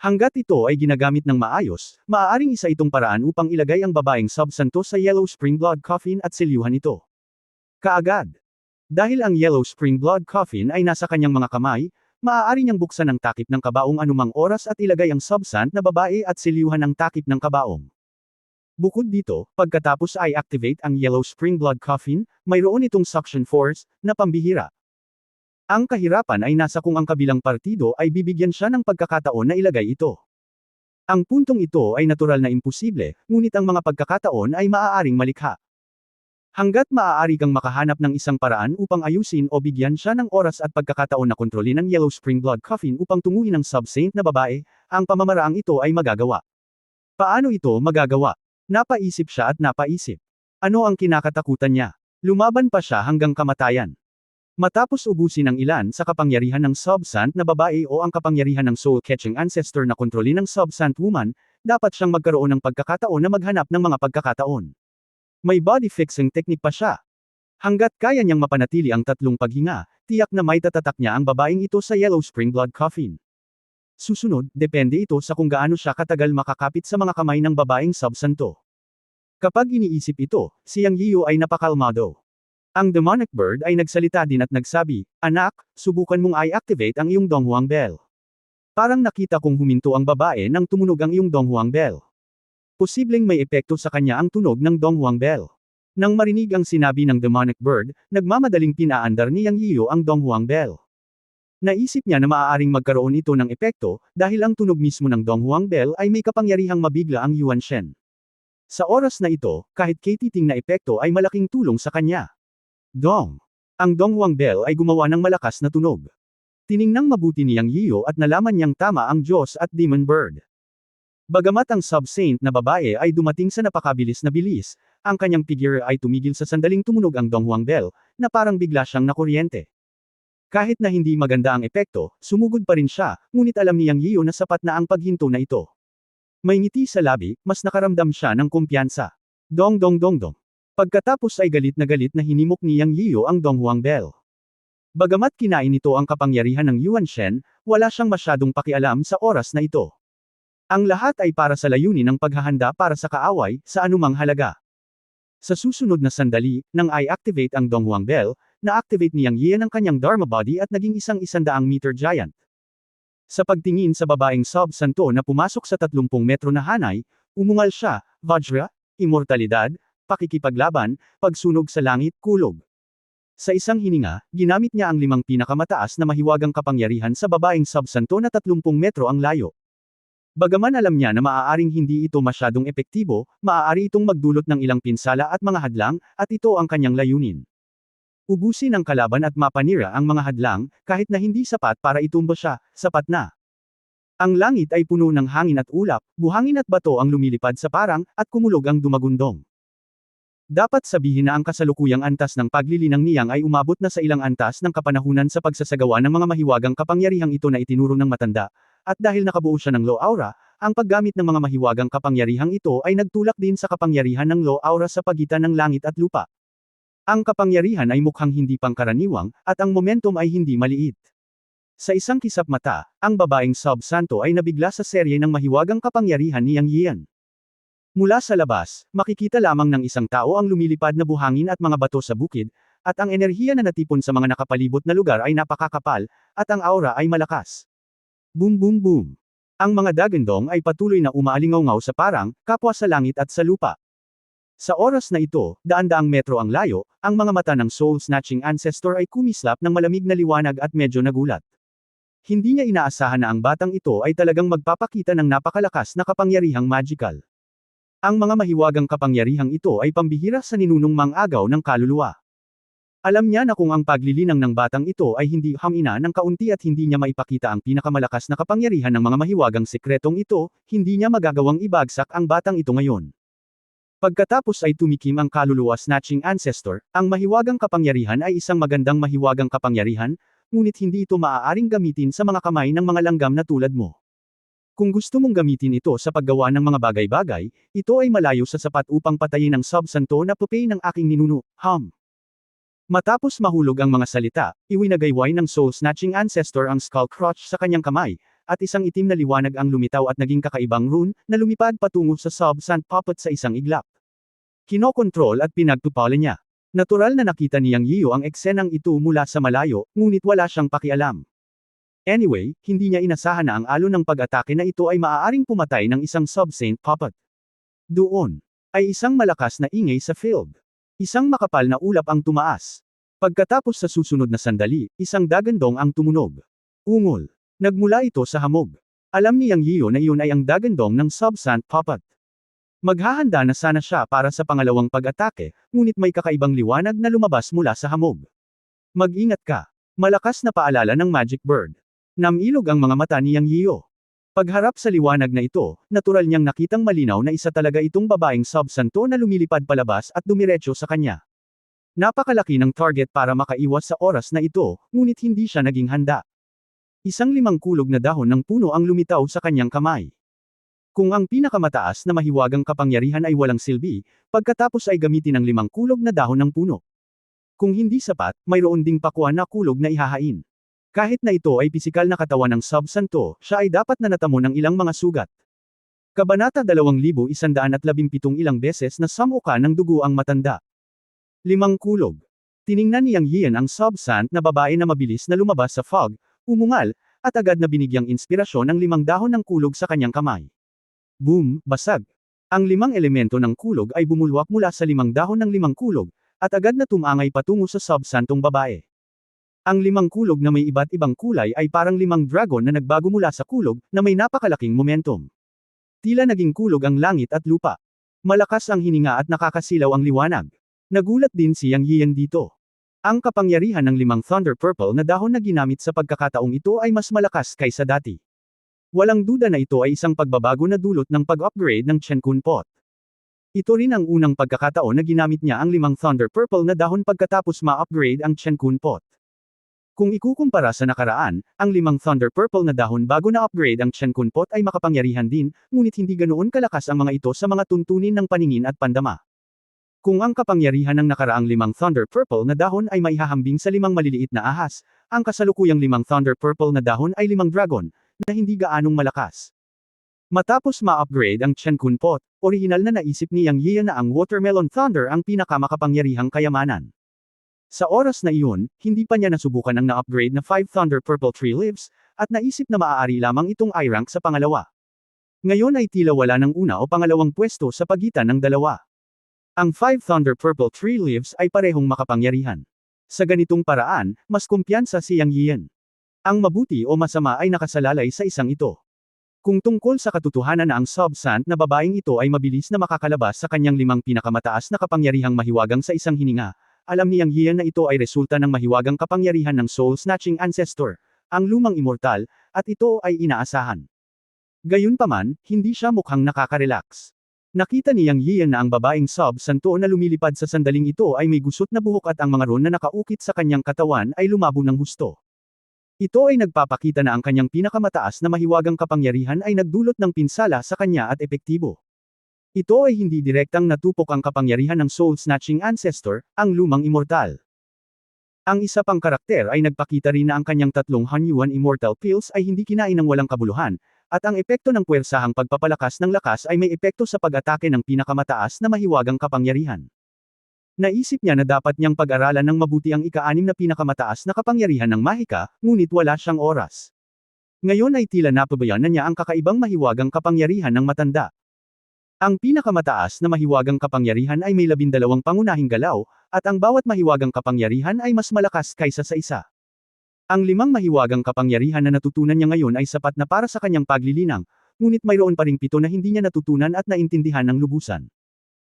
Hanggat ito ay ginagamit ng maayos, maaaring isa itong paraan upang ilagay ang babaeng sub-santo sa Yellow Spring Blood Coffin at selyuhan ito. Kaagad. Dahil ang Yellow Spring Blood Coffin ay nasa kanyang mga kamay, maaari niyang buksan ang takip ng kabaong anumang oras at ilagay ang sub-sant na babae at selyuhan ang takip ng kabaong. Bukod dito, pagkatapos ay activate ang Yellow Spring Blood Coffin, mayroon itong suction force, na pambihira. Ang kahirapan ay nasa kung ang kabilang partido ay bibigyan siya ng pagkakataon na ilagay ito. Ang puntong ito ay natural na imposible, ngunit ang mga pagkakataon ay maaaring malikha. Hanggat maaari kang makahanap ng isang paraan upang ayusin o bigyan siya ng oras at pagkakataon na kontrolin ang Yellow Spring Blood Coffin upang tunguhin ang sub-saint na babae, ang pamamaraang ito ay magagawa. Paano ito magagawa? Napaisip siya at napaisip. Ano ang kinakatakutan niya? Lumaban pa siya hanggang kamatayan. Matapos ubusin ang ilan sa kapangyarihan ng sub-sant na babae o ang kapangyarihan ng soul-catching ancestor na kontrolin ng sub-sant woman, dapat siyang magkaroon ng pagkakataon na maghanap ng mga pagkakataon. May body fixing technique pa siya. Hanggat kaya niyang mapanatili ang tatlong paghinga, tiyak na may tatatak niya ang babaeng ito sa Yellow Spring Blood Coffin. Susunod, depende ito sa kung gaano siya katagal makakapit sa mga kamay ng babaeng sub-santo. Kapag iniisip ito, si Yang Yiu ay napakalmado. Ang demonic bird ay nagsalita din at nagsabi, "Anak, subukan mong i-activate ang iyong Donghuang Bell." Parang nakita kong huminto ang babae nang tumunog ang iyong Donghuang Bell. Posibleng may epekto sa kanya ang tunog ng Donghuang Bell. Nang marinig ang sinabi ng demonic bird, nagmamadaling pinaandar ni Yang Yiu ang Donghuang Bell. Naisip niya na maaaring magkaroon ito ng epekto, dahil ang tunog mismo ng Donghuang Bell ay may kapangyarihang mabigla ang Yuan Shen. Sa oras na ito, kahit katiting na epekto ay malaking tulong sa kanya. Dong. Ang Donghuang Bell ay gumawa ng malakas na tunog. Tiningnang mabuti ni Yang Yiu at nalaman niyang tama ang Diyos at Demon Bird. Bagamat ang sub-saint na babae ay dumating sa napakabilis na bilis, ang kanyang figure ay tumigil sa sandaling tumunog ang Donghuang Bell, na parang bigla siyang nakuryente. Kahit na hindi maganda ang epekto, sumugod pa rin siya, ngunit alam ni Yang Yiu na sapat na ang paghinto na ito. May ngiti sa labi, mas nakaramdam siya ng kumpiyansa. Dong dong dong dong. Pagkatapos ay galit na hinimok ni Yang Yiu ang Donghuang Bell. Bagamat kinain nito ang kapangyarihan ng Yuan Shen, wala siyang masyadong pakialam sa oras na ito. Ang lahat ay para sa layunin ng paghahanda para sa kaaway, sa anumang halaga. Sa susunod na sandali, nang i-activate ang Donghuang Bell, na-activate ni Yang Yian ang kanyang Dharma Body at naging isang 100-meter giant. Sa pagtingin sa babaeng sub-santo na pumasok sa 30 metro na hanay, umungal siya, Vajra, immortalidad, pakikipaglaban, pagsunog sa langit, kulog. Sa isang hininga, ginamit niya ang 5 pinakamataas na mahiwagang kapangyarihan sa babaeng sub-santo na 30 metro ang layo. Bagaman alam niya na maaaring hindi ito masyadong epektibo, maaari itong magdulot ng ilang pinsala at mga hadlang, at ito ang kanyang layunin. Ubusin ang kalaban at mapanira ang mga hadlang, kahit na hindi sapat para itumba siya, sapat na. Ang langit ay puno ng hangin at ulap, buhangin at bato ang lumilipad sa parang, at kumulog ang dumagundong. Dapat sabihin na ang kasalukuyang antas ng paglilinang niyang ay umabot na sa ilang antas ng kapanahunan sa pagsasagawa ng mga mahiwagang kapangyarihang ito na itinuro ng matanda, at dahil nakabuo siya ng Law Aura, ang paggamit ng mga mahiwagang kapangyarihang ito ay nagtulak din sa kapangyarihan ng Law Aura sa pagitan ng langit at lupa. Ang kapangyarihan ay mukhang hindi pangkaraniwang, at ang momentum ay hindi maliit. Sa isang kisap mata, ang babaeng sub-santo ay nabigla sa serye ng mahiwagang kapangyarihan ni Yang Yian. Mula sa labas, makikita lamang ng isang tao ang lumilipad na buhangin at mga bato sa bukid, at ang enerhiya na natipon sa mga nakapalibot na lugar ay napakakapal, at ang aura ay malakas. Boom boom boom. Ang mga dagandong ay patuloy na umaalingaw sa parang, kapwa sa langit at sa lupa. Sa oras na ito, daan-daang metro ang layo, ang mga mata ng soul-snatching ancestor ay kumislap ng malamig na liwanag at medyo nagulat. Hindi niya inaasahan na ang batang ito ay talagang magpapakita ng napakalakas na kapangyarihang magical. Ang mga mahiwagang kapangyarihang ito ay pambihira sa ninunong mang-agaw ng kaluluwa. Alam niya na kung ang paglilinang ng batang ito ay hindi hamina ng kaunti at hindi niya maipakita ang pinakamalakas na kapangyarihan ng mga mahiwagang sekretong ito, hindi niya magagawang ibagsak ang batang ito ngayon. Pagkatapos ay tumikim ang kaluluwa snatching ancestor, ang mahiwagang kapangyarihan ay isang magandang mahiwagang kapangyarihan, ngunit hindi ito maaaring gamitin sa mga kamay ng mga langgam na tulad mo. Kung gusto mong gamitin ito sa paggawa ng mga bagay-bagay, ito ay malayo sa sapat upang patayin ang sub-santo na pupi ng aking ninuno, Matapos mahulog ang mga salita, iwinagayway ng soul-snatching ancestor ang skull crotch sa kanyang kamay, at isang itim na liwanag ang lumitaw at naging kakaibang rune, na lumipad patungo sa sub-sant puppet sa isang iglap. Kinokontrol at pinagtupalan niya. Natural na nakita ni Yang Yiyo ang eksenang ito mula sa malayo, ngunit wala siyang pakialam. Anyway, hindi niya inasahan na ang alon ng pag-atake na ito ay maaaring pumatay ng isang sub-saint puppet. Doon, ay isang malakas na ingay sa field. Isang makapal na ulap ang tumaas. Pagkatapos sa susunod na sandali, isang dagandong ang tumunog. Ungol. Nagmula ito sa hamog. Alam ni Yang Yiyo na iyon ay ang dagandong ng sub-sant puppet. Maghahanda na sana siya para sa pangalawang pag-atake, ngunit may kakaibang liwanag na lumabas mula sa hamog. Mag-ingat ka. Malakas na paalala ng Magic Bird. Namilog ang mga mata ni Yang Yiyo. Pagharap sa liwanag na ito, natural niyang nakitang malinaw na isa talaga itong babaeng sub-santo na lumilipad palabas at dumiretso sa kanya. Napakalaki ng target para makaiwas sa oras na ito, ngunit hindi siya naging handa. Isang 5 kulog na dahon ng puno ang lumitaw sa kanyang kamay. Kung ang pinakamataas na mahiwagang kapangyarihan ay walang silbi, pagkatapos ay gamitin ang 5 kulog na dahon ng puno. Kung hindi sapat, mayroon ding pakwan na kulog na ihahain. Kahit na ito ay pisikal na katawan ng sub-santo, siya ay dapat na natamo ng ilang mga sugat. Kabanata 2117 ilang beses na samuka ng dugo ang matanda. 5 kulog. Tiningnan ni Yang Yian ang sub-sant na babae na mabilis na lumabas sa fog, umungal, at agad na binigyang inspirasyon ang 5 dahon ng kulog sa kanyang kamay. Boom, basag. Ang 5 elemento ng kulog ay bumulwak mula sa 5 dahon ng 5 kulog, at agad na tumangay patungo sa sub-santong babae. Ang 5 kulog na may iba't ibang kulay ay parang 5 dragon na nagbago mula sa kulog, na may napakalaking momentum. Tila naging kulog ang langit at lupa. Malakas ang hininga at nakakasilaw ang liwanag. Nagulat din si Yang Yian dito. Ang kapangyarihan ng 5 Thunder Purple na dahon na ginamit sa pagkakataong ito ay mas malakas kaysa dati. Walang duda na ito ay isang pagbabago na dulot ng pag-upgrade ng Chenkun Pot. Ito rin ang unang pagkakataon na ginamit niya ang 5 Thunder Purple na dahon pagkatapos ma-upgrade ang Chenkun Pot. Kung ikukumpara sa nakaraan, ang 5 Thunder Purple na dahon bago na-upgrade ang Chenkun Pot ay makapangyarihan din, ngunit hindi ganoon kalakas ang mga ito sa mga tuntunin ng paningin at pandama. Kung ang kapangyarihan ng nakaraang 5 Thunder Purple na dahon ay maihahambing sa 5 maliliit na ahas, ang kasalukuyang 5 Thunder Purple na dahon ay 5 dragon, na hindi gaanong malakas. Matapos ma-upgrade ang Chenkun Pot, orihinal na naisip ni Yang Yian na ang Watermelon Thunder ang pinakamakapangyarihang kayamanan. Sa oras na iyon, hindi pa niya nasubukan ang na-upgrade na 5 Thunder Purple Tree Leaves, at naisip na maaari lamang itong i-rank sa pangalawa. Ngayon ay tila wala ng una o pangalawang pwesto sa pagitan ng dalawa. Ang 5 Thunder Purple Tree Leaves ay parehong makapangyarihan. Sa ganitong paraan, mas kumpiyansa si Yang Yian. Ang mabuti o masama ay nakasalalay sa isang ito. Kung tungkol sa katotohanan na ang sub-sant na babaeng ito ay mabilis na makakalabas sa kanyang 5 pinakamataas na kapangyarihang mahiwagang sa isang hininga, alam ni Yang Yian na ito ay resulta ng mahiwagang kapangyarihan ng soul-snatching ancestor, ang lumang immortal, at ito ay inaasahan. Gayunpaman, hindi siya mukhang nakaka-relax. Nakita ni Yang Yian na ang babaeng sub-santo na lumilipad sa sandaling ito ay may gusot na buhok at ang mga ron na nakaukit sa kanyang katawan ay lumabo ng husto. Ito ay nagpapakita na ang kanyang pinakamataas na mahiwagang kapangyarihan ay nagdulot ng pinsala sa kanya at epektibo. Ito ay hindi direktang natupok ang kapangyarihan ng soul-snatching ancestor, ang lumang immortal. Ang isa pang karakter ay nagpakita rin na ang kanyang tatlong Hanyuan Immortal Pills ay hindi kinain ng walang kabuluhan, at ang epekto ng puwersahang pagpapalakas ng lakas ay may epekto sa pag-atake ng pinakamataas na mahiwagang kapangyarihan. Naisip niya na dapat niyang pag-aralan ng mabuti ang ika-6 na pinakamataas na kapangyarihan ng Mahika, ngunit wala siyang oras. Ngayon ay tila napabayaan na niya ang kakaibang mahiwagang kapangyarihan ng matanda. Ang pinakamataas na mahiwagang kapangyarihan ay may 12 pangunahing galaw, at ang bawat mahiwagang kapangyarihan ay mas malakas kaysa sa isa. Ang 5 mahiwagang kapangyarihan na natutunan niya ngayon ay sapat na para sa kanyang paglilinang, ngunit mayroon pa ring 7 na hindi niya natutunan at naintindihan ng lubusan.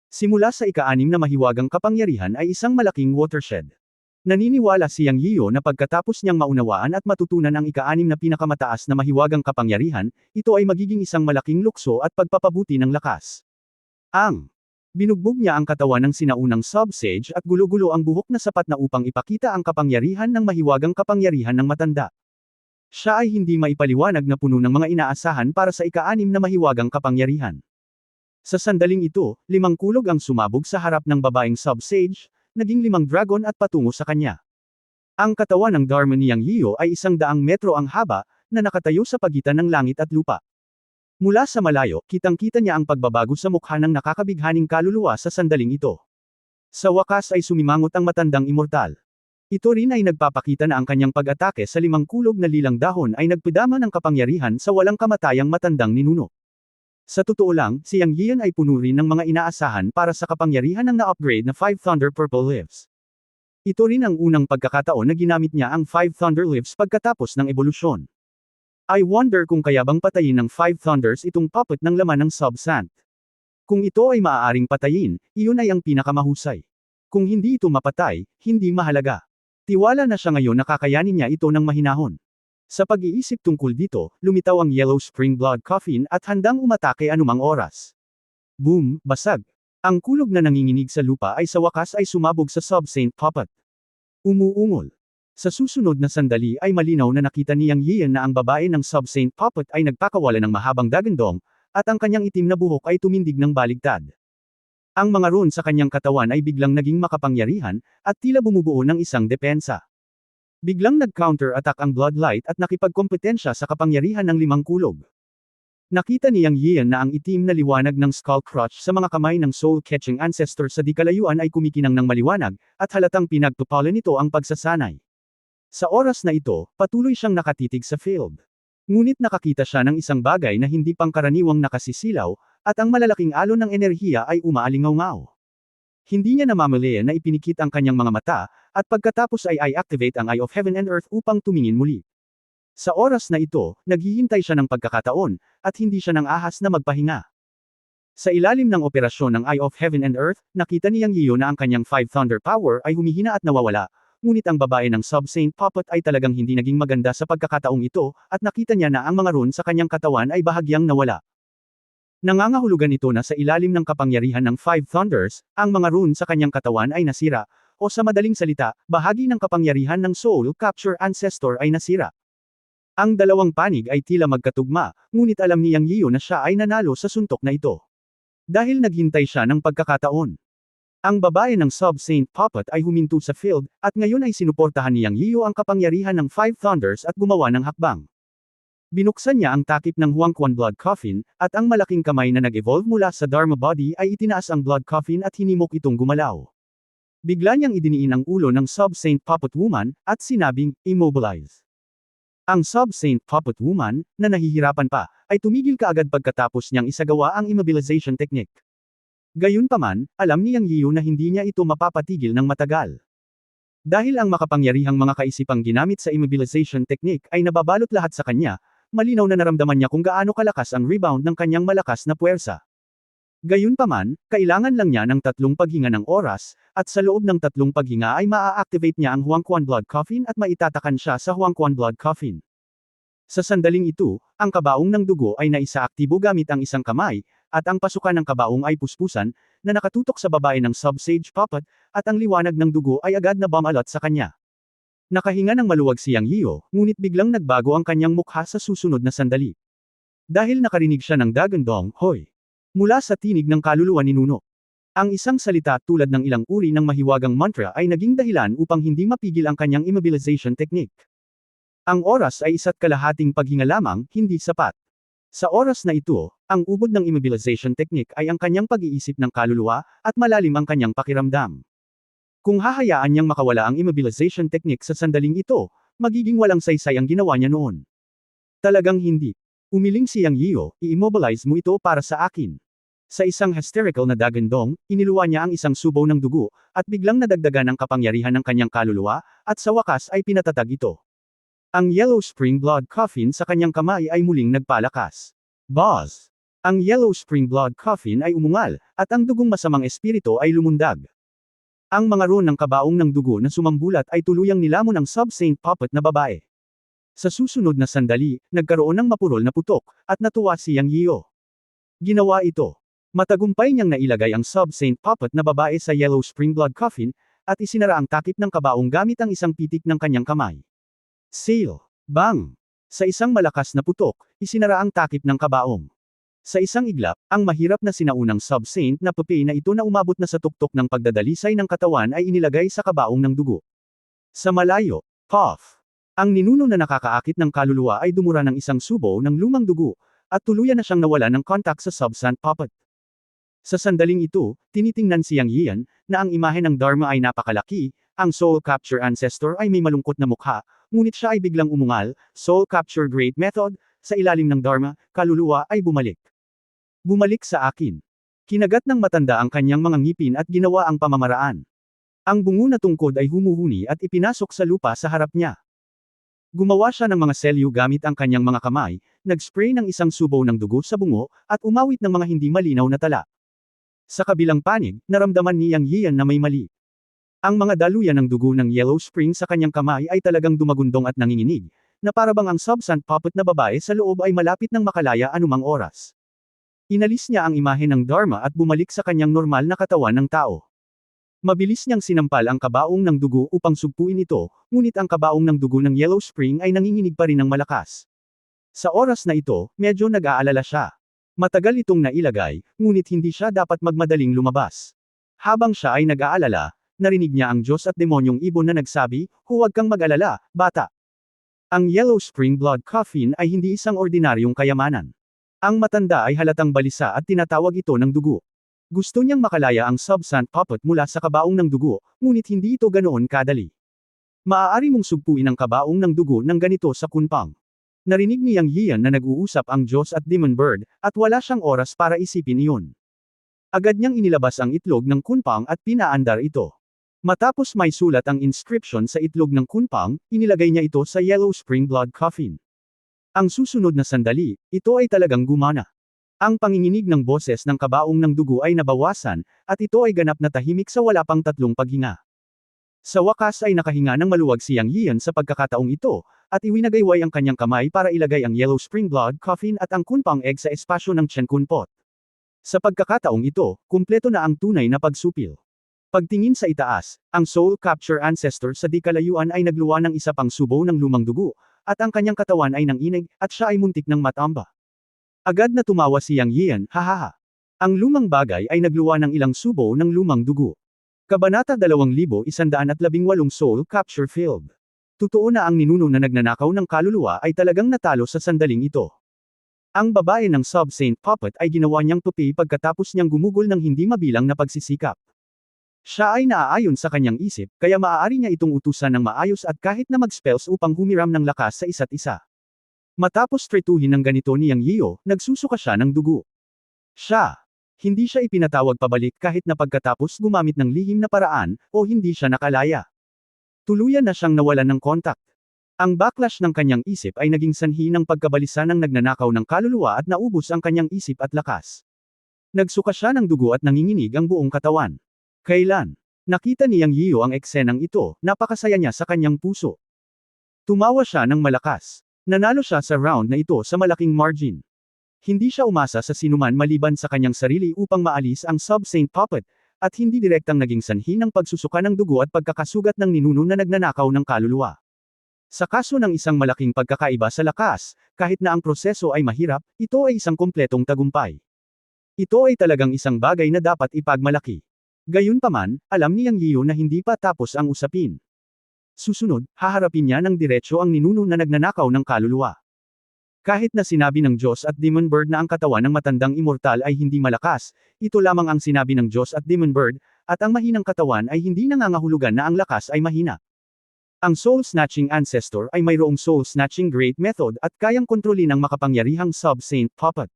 Simula sa ika-6 na mahiwagang kapangyarihan ay isang malaking watershed. Naniniwala si Yang Yiyo na pagkatapos niyang maunawaan at matutunan ang ika-6 na pinakamataas na mahiwagang kapangyarihan, ito ay magiging isang malaking lukso at pagpapabuti ng lakas. Binugbog niya ang katawan ng sinaunang sub-sage at gulo-gulo ang buhok na sapat na upang ipakita ang kapangyarihan ng mahiwagang kapangyarihan ng matanda. Siya ay hindi maipaliwanag na puno ng mga inaasahan para sa ika-6 na mahiwagang kapangyarihan. Sa sandaling ito, 5 kulog ang sumabog sa harap ng babaeng sub-sage, naging 5 dragon at patungo sa kanya. Ang katawan ng Dharma ni Yang Yiyo ay 100 metro ang haba, na nakatayo sa pagitan ng langit at lupa. Mula sa malayo, kitang-kita niya ang pagbabago sa mukha ng nakakabighaning kaluluwa sa sandaling ito. Sa wakas ay sumimangot ang matandang immortal. Ito rin ay nagpapakita na ang kanyang pag-atake sa 5 kulog na lilang dahon ay nagpadama ng kapangyarihan sa walang kamatayang matandang ninuno. Sa totoo lang, si Yang Yiyan ay puno rin ng mga inaasahan para sa kapangyarihan ng na-upgrade na 5 Thunder Purple Leaves. Ito rin ang unang pagkakataon na ginamit niya ang 5 Thunder Leaves pagkatapos ng ebolusyon. I wonder kung kaya bang patayin ng 5 Thunders itong puppet ng laman ng Sub-Sant. Kung ito ay maaaring patayin, iyon ay ang pinakamahusay. Kung hindi ito mapatay, hindi mahalaga. Tiwala na siya ngayon na kakayanin niya ito ng mahinahon. Sa pag-iisip tungkol dito, lumitaw ang Yellow Spring Blood Coffin at handang umatake anumang oras. Boom, basag. Ang kulog na nanginginig sa lupa ay sa wakas ay sumabog sa Sub-Saint Puppet. Umuungol. Sa susunod na sandali ay malinaw na nakita ni Yang Yiyan na ang babae ng Sub-Saint Puppet ay nagpakawala ng mahabang dagandong, at ang kanyang itim na buhok ay tumindig ng baligtad. Ang mga rune sa kanyang katawan ay biglang naging makapangyarihan, at tila bumubuo ng isang depensa. Biglang nag-counter-attack ang Bloodlight at nakipagkompetensya sa kapangyarihan ng 5 kulog. Nakita ni Yang Yiyan na ang itim na liwanag ng Skull Crutch sa mga kamay ng Soul-Catching Ancestor sa di kalayuan ay kumikinang ng maliwanag, at halatang pinagtupalan nito ang pagsasanay. Sa oras na ito, patuloy siyang nakatitig sa field. Ngunit nakakita siya ng isang bagay na hindi pangkaraniwang nakasisilaw, at ang malalaking alon ng enerhiya ay umaalingaw-ngaw. Hindi niya namamalayan na ipinikit ang kanyang mga mata, at pagkatapos ay i-activate ang Eye of Heaven and Earth upang tumingin muli. Sa oras na ito, naghihintay siya ng pagkakataon, at hindi siya nang ahas na magpahinga. Sa ilalim ng operasyon ng Eye of Heaven and Earth, nakita ni Yang Yiyo na ang kanyang 5 Thunder Power ay humihina at nawawala, ngunit ang babae ng Sub-Saint Puppet ay talagang hindi naging maganda sa pagkakataong ito, at nakita niya na ang mga rune sa kanyang katawan ay bahagyang nawala. Nangangahulugan ito na sa ilalim ng kapangyarihan ng 5 Thunders, ang mga rune sa kanyang katawan ay nasira, o sa madaling salita, bahagi ng kapangyarihan ng Soul Capture Ancestor ay nasira. Ang dalawang panig ay tila magkatugma, ngunit alam ni Yang Yiyo na siya ay nanalo sa suntok na ito. Dahil naghintay siya ng pagkakataon. Ang babae ng Sub-Saint Puppet ay huminto sa field, at ngayon ay sinuportahan ni Yang Yiyo ang kapangyarihan ng 5 Thunders at gumawa ng hakbang. Binuksan niya ang takip ng Huangquan Blood Coffin, at ang malaking kamay na nag-evolve mula sa Dharma Body ay itinaas ang Blood Coffin at hinimok itong gumalaw. Bigla niyang idiniin ang ulo ng Sub-Saint Puppet Woman, at sinabing, immobilize. Ang Sub-Saint Puppet Woman, na nahihirapan pa, ay tumigil kaagad pagkatapos niyang isagawa ang immobilization technique. Gayunpaman, alam ni Yang Yiyo na hindi niya ito mapapatigil ng matagal. Dahil ang makapangyarihang mga kaisipang ginamit sa immobilization technique ay nababalot lahat sa kanya, malinaw na naramdaman niya kung gaano kalakas ang rebound ng kanyang malakas na puwersa. Gayunpaman, kailangan lang niya ng 3 paghinga ng oras, at sa loob ng 3 paghinga ay maa-activate niya ang Huangquan Blood Coffin at maitatakan siya sa Huangquan Blood Coffin. Sa sandaling ito, ang kabaong ng dugo ay naisaaktibo gamit ang isang kamay, at ang pasukan ng kabaong ay puspusan, na nakatutok sa babae ng Sub-Sage Puppet, at ang liwanag ng dugo ay agad na bumalot sa kanya. Nakahinga ng maluwag si Yang Yiyo, ngunit biglang nagbago ang kanyang mukha sa susunod na sandali. Dahil nakarinig siya ng dagandong, hoy! Mula sa tinig ng kaluluwa ni Nuno. Ang isang salita tulad ng ilang uri ng mahiwagang mantra ay naging dahilan upang hindi mapigil ang kanyang immobilization technique. Ang oras ay 1.5 paghinga lamang, hindi sapat. Sa oras na ito, ang ubod ng immobilization technique ay ang kanyang pag-iisip ng kaluluwa, at malalim ang kanyang pakiramdam. Kung hahayaan niyang makawala ang immobilization technique sa sandaling ito, magiging walang saysay ang ginawa niya noon. Talagang hindi. Umiling si Yang Yiyo, i-immobilize mo ito para sa akin. Sa isang hysterical na dagandong, iniluwa niya ang isang subaw ng dugo, at biglang nadagdagan ang kapangyarihan ng kanyang kaluluwa, at sa wakas ay pinatatag ito. Ang Yellow Spring Blood Coffin sa kanyang kamay ay muling nagpalakas. Buzz! Ang Yellow Spring Blood Coffin ay umungal, at ang dugong masamang espiritu ay lumundag. Ang mga ron ng kabaong ng dugo na sumambulat ay tuluyang nilamon ng Sub-Saint Puppet na babae. Sa susunod na sandali, nagkaroon ng mapurol na putok, at natuwa si Yang Yiyo. Ginawa ito. Matagumpay niyang nailagay ang Sub-Saint Puppet na babae sa Yellow Spring Blood Coffin, at isinara ang takip ng kabaong gamit ang isang pitik ng kanyang kamay. Seal. Bang! Sa isang malakas na putok, isinara ang takip ng kabaong. Sa isang iglap, ang mahirap na sinaunang Sub-Saint na puppet na ito na umabot na sa tuktok ng pagdadalisay ng katawan ay inilagay sa kabaong ng dugo. Sa malayo, puff! Ang ninuno na nakakaakit ng kaluluwa ay dumura ng isang subo ng lumang dugo, at tuluyan na siyang nawala ng contact sa Sub-Saint Puppet. Sa sandaling ito, tinitingnan si Yang Yiyan, na ang imahe ng Dharma ay napakalaki, ang Soul Capture Ancestor ay may malungkot na mukha, ngunit siya ay biglang umungal, Soul Capture Great Method, sa ilalim ng Dharma, kaluluwa ay bumalik. Bumalik sa akin. Kinagat ng matanda ang kanyang mga ngipin at ginawa ang pamamaraan. Ang bungo na tungkod ay humuhuni at ipinasok sa lupa sa harap niya. Gumawa siya ng mga selyo gamit ang kanyang mga kamay, nag-spray ng isang subaw ng dugo sa bungo, at umawit ng mga hindi malinaw na tala. Sa kabilang panig, naramdaman ni Yang Yiyan na may mali. Ang mga daluyan ng dugo ng Yellow Spring sa kanyang kamay ay talagang dumagundong at nanginginig, na parabang ang Sub-Saint Puppet na babae sa loob ay malapit ng makalaya anumang oras. Inalis niya ang imahe ng Dharma at bumalik sa kanyang normal na katawan ng tao. Mabilis niyang sinampal ang kabaong ng dugo upang sugpuin ito, ngunit ang kabaong ng dugo ng Yellow Spring ay nanginginig pa rin ng malakas. Sa oras na ito, medyo nag-aalala siya. Matagal itong nailagay, ngunit hindi siya dapat magmadaling lumabas. Habang siya ay nag-aalala, narinig niya ang Diyos at demonyong ibon na nagsabi, "Huwag kang mag-alala, bata." Ang Yellow Spring Blood Coffin ay hindi isang ordinaryong kayamanan. Ang matanda ay halatang balisa at tinatawag ito ng dugo. Gusto niyang makalaya ang Sub-Saint Puppet mula sa kabaong ng dugo, ngunit hindi ito ganoon kadali. Maaari mong sugpuin ang kabaong ng dugo ng ganito sa kunpang. Narinig ni Yang Yiyan na nag-uusap ang Diyos at Demon Bird, at wala siyang oras para isipin iyon. Agad niyang inilabas ang itlog ng kunpang at pinaandar ito. Matapos may sulat ang inscription sa itlog ng kunpang, inilagay niya ito sa Yellow Spring Blood Coffin. Ang susunod na sandali, ito ay talagang gumana. Ang panginginig ng boses ng kabaong ng dugo ay nabawasan, at ito ay ganap na tahimik sa wala pang 3 paghinga. Sa wakas ay nakahinga ng maluwag si Yang Yiyan sa pagkakataong ito, at iwinagayway ang kanyang kamay para ilagay ang Yellow Spring Blood Coffin at ang kunpang egg sa espasyo ng Chen Kun Pot. Sa pagkakataong ito, kumpleto na ang tunay na pagsupil. Pagtingin sa itaas, ang Soul Capture Ancestor sa di kalayuan ay nagluwa ng isa pang subo ng lumang dugo, at ang kanyang katawan ay nanginig, at siya ay muntik ng matamba. Agad na tumawa si Yang Yiyan, hahaha. Ang lumang bagay ay nagluwa ng ilang subo ng lumang dugo. Kabanata 2118 Soul Capture Field. Totoo na ang ninuno na nagnanakaw ng kaluluwa ay talagang natalo sa sandaling ito. Ang babae ng Sub-Saint Puppet ay ginawa niyang tupi pagkatapos niyang gumugol ng hindi mabilang na pagsisikap. Siya ay naaayon sa kanyang isip, kaya maaari niya itong utusan ng maayos at kahit na mag-spells upang humiram ng lakas sa isa't isa. Matapos tretuhin ng ganito ni Yang Yiyo, nagsusuka siya ng dugo. Hindi siya ipinatawag pabalik kahit na pagkatapos gumamit ng lihim na paraan, o hindi siya nakalaya. Tuluyan na siyang nawalan ng kontak. Ang backlash ng kanyang isip ay naging sanhi ng pagkabalisa ng nagnanakaw ng kaluluwa at naubos ang kanyang isip at lakas. Nagsuka siya ng dugo at nanginginig ang buong katawan. Kailan nakita ni Yang Yiyo ang eksenang ito, napakasaya niya sa kanyang puso. Tumawa siya ng malakas. Nanalo siya sa round na ito sa malaking margin. Hindi siya umasa sa sinuman maliban sa kanyang sarili upang maalis ang Sub-Saint Puppet, at hindi direktang naging sanhi ng pagsusuka ng dugo at pagkakasugat ng ninuno na nagnanakaw ng kaluluwa. Sa kaso ng isang malaking pagkakaiba sa lakas, kahit na ang proseso ay mahirap, ito ay isang kompletong tagumpay. Ito ay talagang isang bagay na dapat ipagmalaki. Gayunpaman, alam ni Yang Yiyu na hindi pa tapos ang usapin. Susunod, haharapin niya ng diretso ang ninuno na nagnanakaw ng kaluluwa. Kahit na sinabi ng Diyos at Demon Bird na ang katawan ng matandang immortal ay hindi malakas, ito lamang ang sinabi ng Diyos at Demon Bird, at ang mahinang katawan ay hindi nangangahulugan na ang lakas ay mahina. Ang Soul-Snatching Ancestor ay mayroong Soul-Snatching Great Method at kayang kontrolin ang makapangyarihang Sub-Saint Puppet.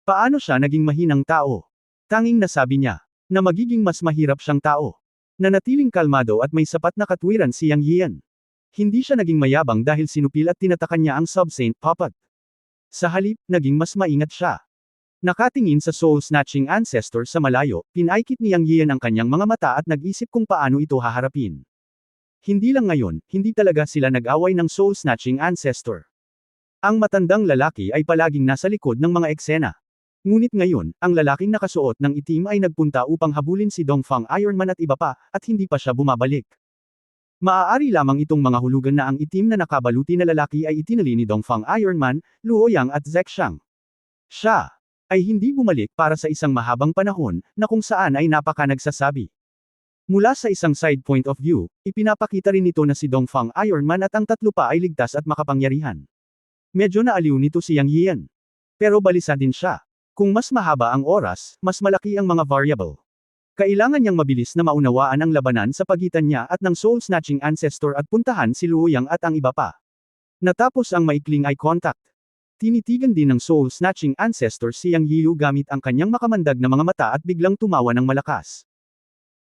Paano siya naging mahinang tao? Tanging nasabi niya, na magiging mas mahirap siyang tao. Nanatiling kalmado at may sapat na katwiran si Yang Yian. Hindi siya naging mayabang dahil sinupil at tinatakan niya ang Sub-Saint Puppet. Sa halip, naging mas maingat siya. Nakatingin sa Soul-Snatching Ancestor sa malayo, pinaikit ni Yang Yian ang kanyang mga mata at nag-isip kung paano ito haharapin. Hindi lang ngayon, hindi talaga sila nag-away ng Soul-Snatching Ancestor. Ang matandang lalaki ay palaging nasa likod ng mga eksena. Ngunit ngayon, ang lalaking nakasuot ng itim ay nagpunta upang habulin si Dongfang Ironman at iba pa, at hindi pa siya bumabalik. Maaari lamang itong mga hulugan na ang itim na nakabaluti na lalaki ay itinali ni Dongfang Ironman, Luo Yang at Zexang. Siya ay hindi bumalik para sa isang mahabang panahon, na kung saan ay napaka nagsasabi. Mula sa isang side point of view, ipinapakita rin nito na si Dongfang Ironman at ang tatlo pa ay ligtas at makapangyarihan. Medyo naaliw nito si Yang Yian. Pero balisa din siya. Kung mas mahaba ang oras, mas malaki ang mga variable. Kailangan niyang mabilis na maunawaan ang labanan sa pagitan niya at ng Soul-Snatching Ancestor at puntahan si Luo Yang at ang iba pa. Natapos ang maikling eye contact. Tinitigan din ng Soul-Snatching Ancestor si Yang Yiyu gamit ang kanyang makamandag na mga mata at biglang tumawa ng malakas.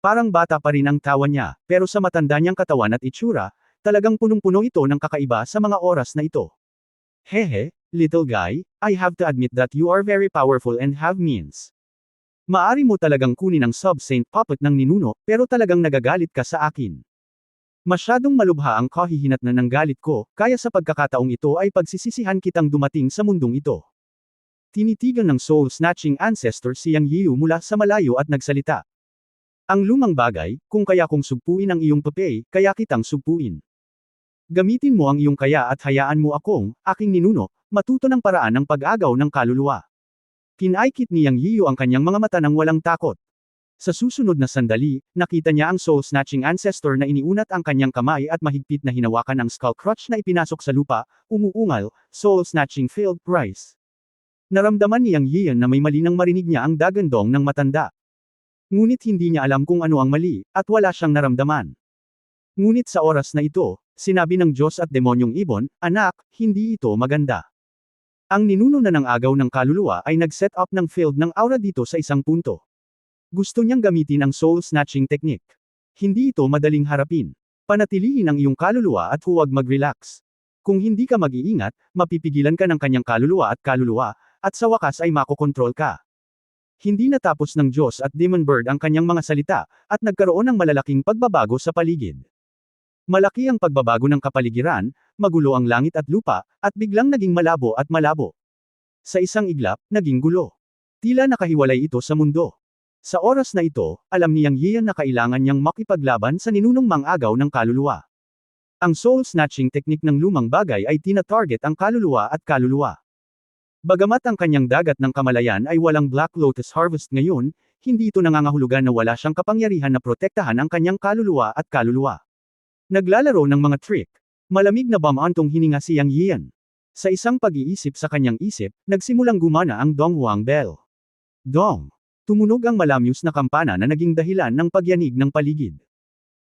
Parang bata pa rin ang tawa niya, pero sa matanda niyang katawan at itsura, talagang punong-puno ito ng kakaiba sa mga oras na ito. Hehe, little guy, I have to admit that you are very powerful and have means. Maari mo talagang kunin ang Sub-Saint Puppet ng ninuno, pero talagang nagagalit ka sa akin. Masyadong malubha ang kahihinatnan ng galit ko, kaya sa pagkakataong ito ay pagsisisihan kitang dumating sa mundong ito. Tinitigan ng Soul-Snatching Ancestor si Yang Yiyu mula sa malayo at nagsalita. Ang lumang bagay, kung kaya kong sugpuin ang iyong papel, kaya kitang sugpuin. Gamitin mo ang iyong kaya at hayaan mo akong, aking ninuno, matuto ng paraan ng pag-agaw ng kaluluwa. Pinaikit ni Yang Yiyu ang kanyang mga mata nang walang takot. Sa susunod na sandali, nakita niya ang Soul-Snatching Ancestor na iniunat ang kanyang kamay at mahigpit na hinawakan ang Skull Crutch na ipinasok sa lupa, umuungal, Soul-Snatching Field Price. Naramdaman ni Yang Yian na may mali nang marinig niya ang dagandong ng matanda. Ngunit hindi niya alam kung ano ang mali, at wala siyang naramdaman. Ngunit sa oras na ito, sinabi ng Diyos at demonyong ibon, anak, hindi ito maganda. Ang ninuno na ng agaw ng kaluluwa ay nag-set up ng field ng aura dito sa isang punto. Gusto niyang gamitin ang soul-snatching technique. Hindi ito madaling harapin. Panatilihin ang iyong kaluluwa at huwag mag-relax. Kung hindi ka mag-iingat, mapipigilan ka ng kanyang kaluluwa, at sa wakas ay makokontrol ka. Hindi natapos ng Diyos at Demon Bird ang kanyang mga salita, at nagkaroon ng malalaking pagbabago sa paligid. Malaki ang pagbabago ng kapaligiran, magulo ang langit at lupa, at biglang naging malabo at malabo. Sa isang iglap, naging gulo. Tila nakahiwalay ito sa mundo. Sa oras na ito, alam ni Yang Yian na kailangan niyang makipaglaban sa ninunong mang-agaw ng kaluluwa. Ang soul-snatching technique ng lumang bagay ay tina-target ang kaluluwa at kaluluwa. Bagamat ang kanyang dagat ng kamalayan ay walang Black Lotus Harvest ngayon, hindi ito nangangahulugan na wala siyang kapangyarihan na protektahan ang kanyang kaluluwa at kaluluwa. Naglalaro ng mga trick. Malamig na bamantong hininga si Yang Yian. Sa isang pag-iisip sa kanyang isip, nagsimulang gumana ang Donghuang Bell. Dong! Tumunog ang malamyos na kampana na naging dahilan ng pagyanig ng paligid.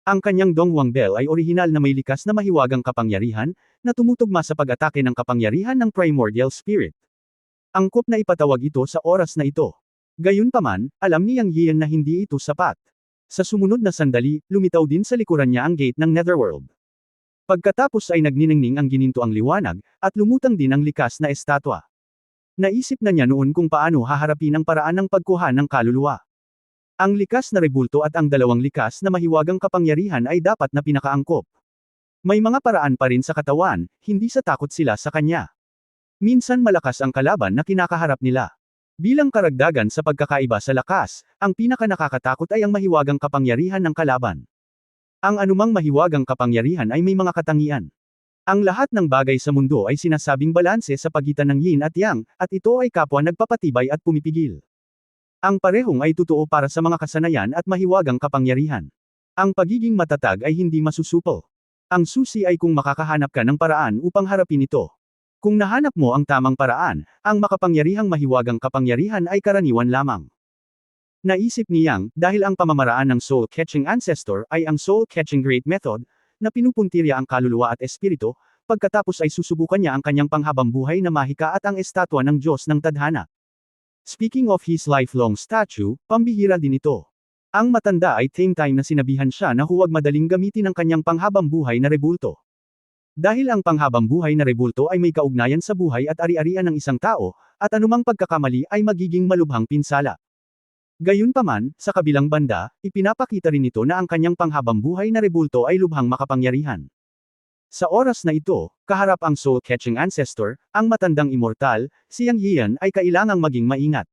Ang kanyang Donghuang Bell ay orihinal na may likas na mahiwagang kapangyarihan, na tumutugma sa pag-atake ng kapangyarihan ng Primordial Spirit. Angkop na ipatawag ito sa oras na ito. Gayunpaman, alam ni Yang Yian na hindi ito sapat. Sa sumunod na sandali, lumitaw din sa likuran niya ang gate ng Netherworld. Pagkatapos ay nagniningning ang gininto ang liwanag, at lumutang din ang likas na estatwa. Naisip na niya noon kung paano haharapin ang paraan ng pagkuha ng kaluluwa. Ang likas na rebulto at ang dalawang likas na mahiwagang kapangyarihan ay dapat na pinakaangkop. May mga paraan pa rin sa katawan, hindi sa takot sila sa kanya. Minsan malakas ang kalaban na kinakaharap nila. Bilang karagdagan sa pagkakaiba sa lakas, ang pinaka-nakakatakot ay ang mahiwagang kapangyarihan ng kalaban. Ang anumang mahiwagang kapangyarihan ay may mga katangian. Ang lahat ng bagay sa mundo ay sinasabing balanse sa pagitan ng yin at yang, at ito ay kapwa nagpapatibay at pumipigil. Ang parehong ay totoo para sa mga kasanayan at mahiwagang kapangyarihan. Ang pagiging matatag ay hindi masusupol. Ang susi ay kung makakahanap ka ng paraan upang harapin ito. Kung nahanap mo ang tamang paraan, ang makapangyarihang mahiwagang kapangyarihan ay karaniwan lamang. Naisip ni Yang, dahil ang pamamaraan ng soul-catching ancestor ay ang soul-catching great method, na pinupuntirya ang kaluluwa at espiritu, pagkatapos ay susubukan niya ang kanyang panghabambuhay na mahika at ang estatwa ng Diyos ng tadhana. Speaking of his lifelong statue, pambihira din ito. Ang matanda ay same time na sinabihan siya na huwag madaling gamitin ang kanyang panghabambuhay na rebulto. Dahil ang panghabambuhay na rebulto ay may kaugnayan sa buhay at ari-arian ng isang tao, at anumang pagkakamali ay magiging malubhang pinsala. Gayunpaman, sa kabilang banda, ipinapakita rin ito na ang kanyang panghabambuhay na rebulto ay lubhang makapangyarihan. Sa oras na ito, kaharap ang soul-catching ancestor, ang matandang immortal, si Yang Yian ay kailangang maging maingat.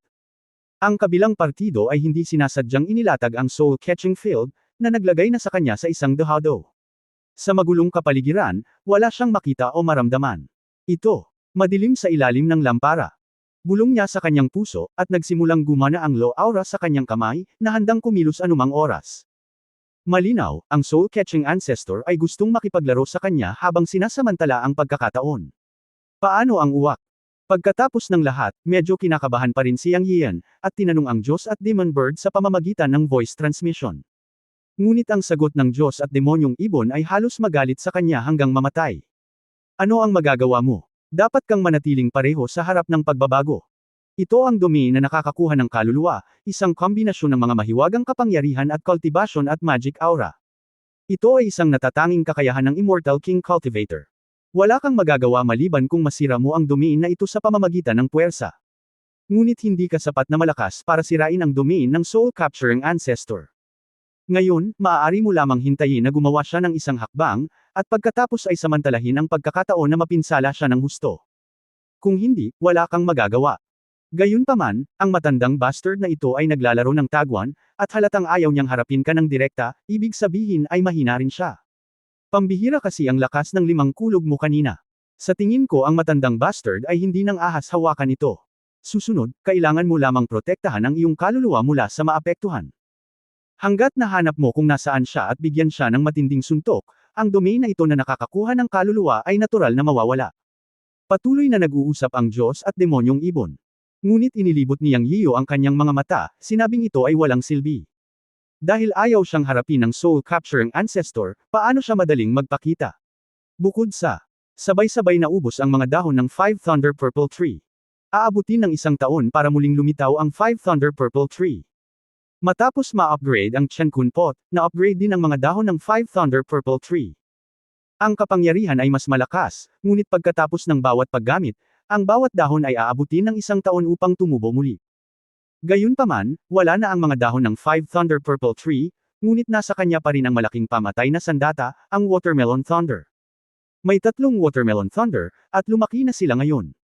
Ang kabilang partido ay hindi sinasadyang inilatag ang soul-catching field, na naglagay na sa kanya sa isang dehado. Sa magulong kapaligiran, wala siyang makita o maramdaman. Ito, madilim sa ilalim ng lampara. Bulong niya sa kanyang puso, at nagsimulang gumana ang low aura sa kanyang kamay, na handang kumilos anumang oras. Malinaw, ang soul-catching ancestor ay gustong makipaglaro sa kanya habang sinasamantala ang pagkakataon. Paano ang uwak? Pagkatapos ng lahat, medyo kinakabahan pa rin si Yang Yian, at tinanong ang Diyos at Demon Bird sa pamamagitan ng voice transmission. Ngunit ang sagot ng Diyos at demonyong ibon ay halos magalit sa kanya hanggang mamatay. Ano ang magagawa mo? Dapat kang manatiling pareho sa harap ng pagbabago. Ito ang domain na nakakakuha ng kaluluwa, isang kombinasyon ng mga mahiwagang kapangyarihan at cultivation at magic aura. Ito ay isang natatanging kakayahan ng Immortal King Cultivator. Wala kang magagawa maliban kung masira mo ang domain na ito sa pamamagitan ng puwersa. Ngunit hindi ka sapat na malakas para sirain ang domain ng soul-capturing ancestor. Ngayon, maaari mo lamang hintayin na gumawa siya ng isang hakbang, at pagkatapos ay samantalahin ang pagkakataon na mapinsala siya ng husto. Kung hindi, wala kang magagawa. Gayunpaman, ang matandang bastard na ito ay naglalaro ng tagwan, at halatang ayaw niyang harapin ka ng direkta, ibig sabihin ay mahina rin siya. Pambihira kasi ang lakas ng 5 kulog mo kanina. Sa tingin ko ang matandang bastard ay hindi nang ahas hawakan ito. Susunod, kailangan mo lamang protektahan ang iyong kaluluwa mula sa maapektuhan. Hanggat nahanap mo kung nasaan siya at bigyan siya ng matinding suntok, ang domain na ito na nakakakuha ng kaluluwa ay natural na mawawala. Patuloy na nag-uusap ang Diyos at demonyong ibon. Ngunit inilibot ni Yang Yiyo ang kanyang mga mata, sinabing ito ay walang silbi. Dahil ayaw siyang harapin ng soul-capturing ancestor, paano siya madaling magpakita? Bukod sa sabay-sabay na ubos ang mga dahon ng 5 Thunder Purple Tree. Aabutin ng 1 taon para muling lumitaw ang 5 Thunder Purple Tree. Matapos ma-upgrade ang Chenkun Pot, na-upgrade din ang mga dahon ng 5 Thunder Purple Tree. Ang kapangyarihan ay mas malakas, ngunit pagkatapos ng bawat paggamit, ang bawat dahon ay aabutin ng 1 taon upang tumubo muli. Gayunpaman, wala na ang mga dahon ng 5 Thunder Purple Tree, ngunit nasa kanya pa rin ang malaking pamatay na sandata, ang Watermelon Thunder. May 3 Watermelon Thunder, at lumaki na sila ngayon.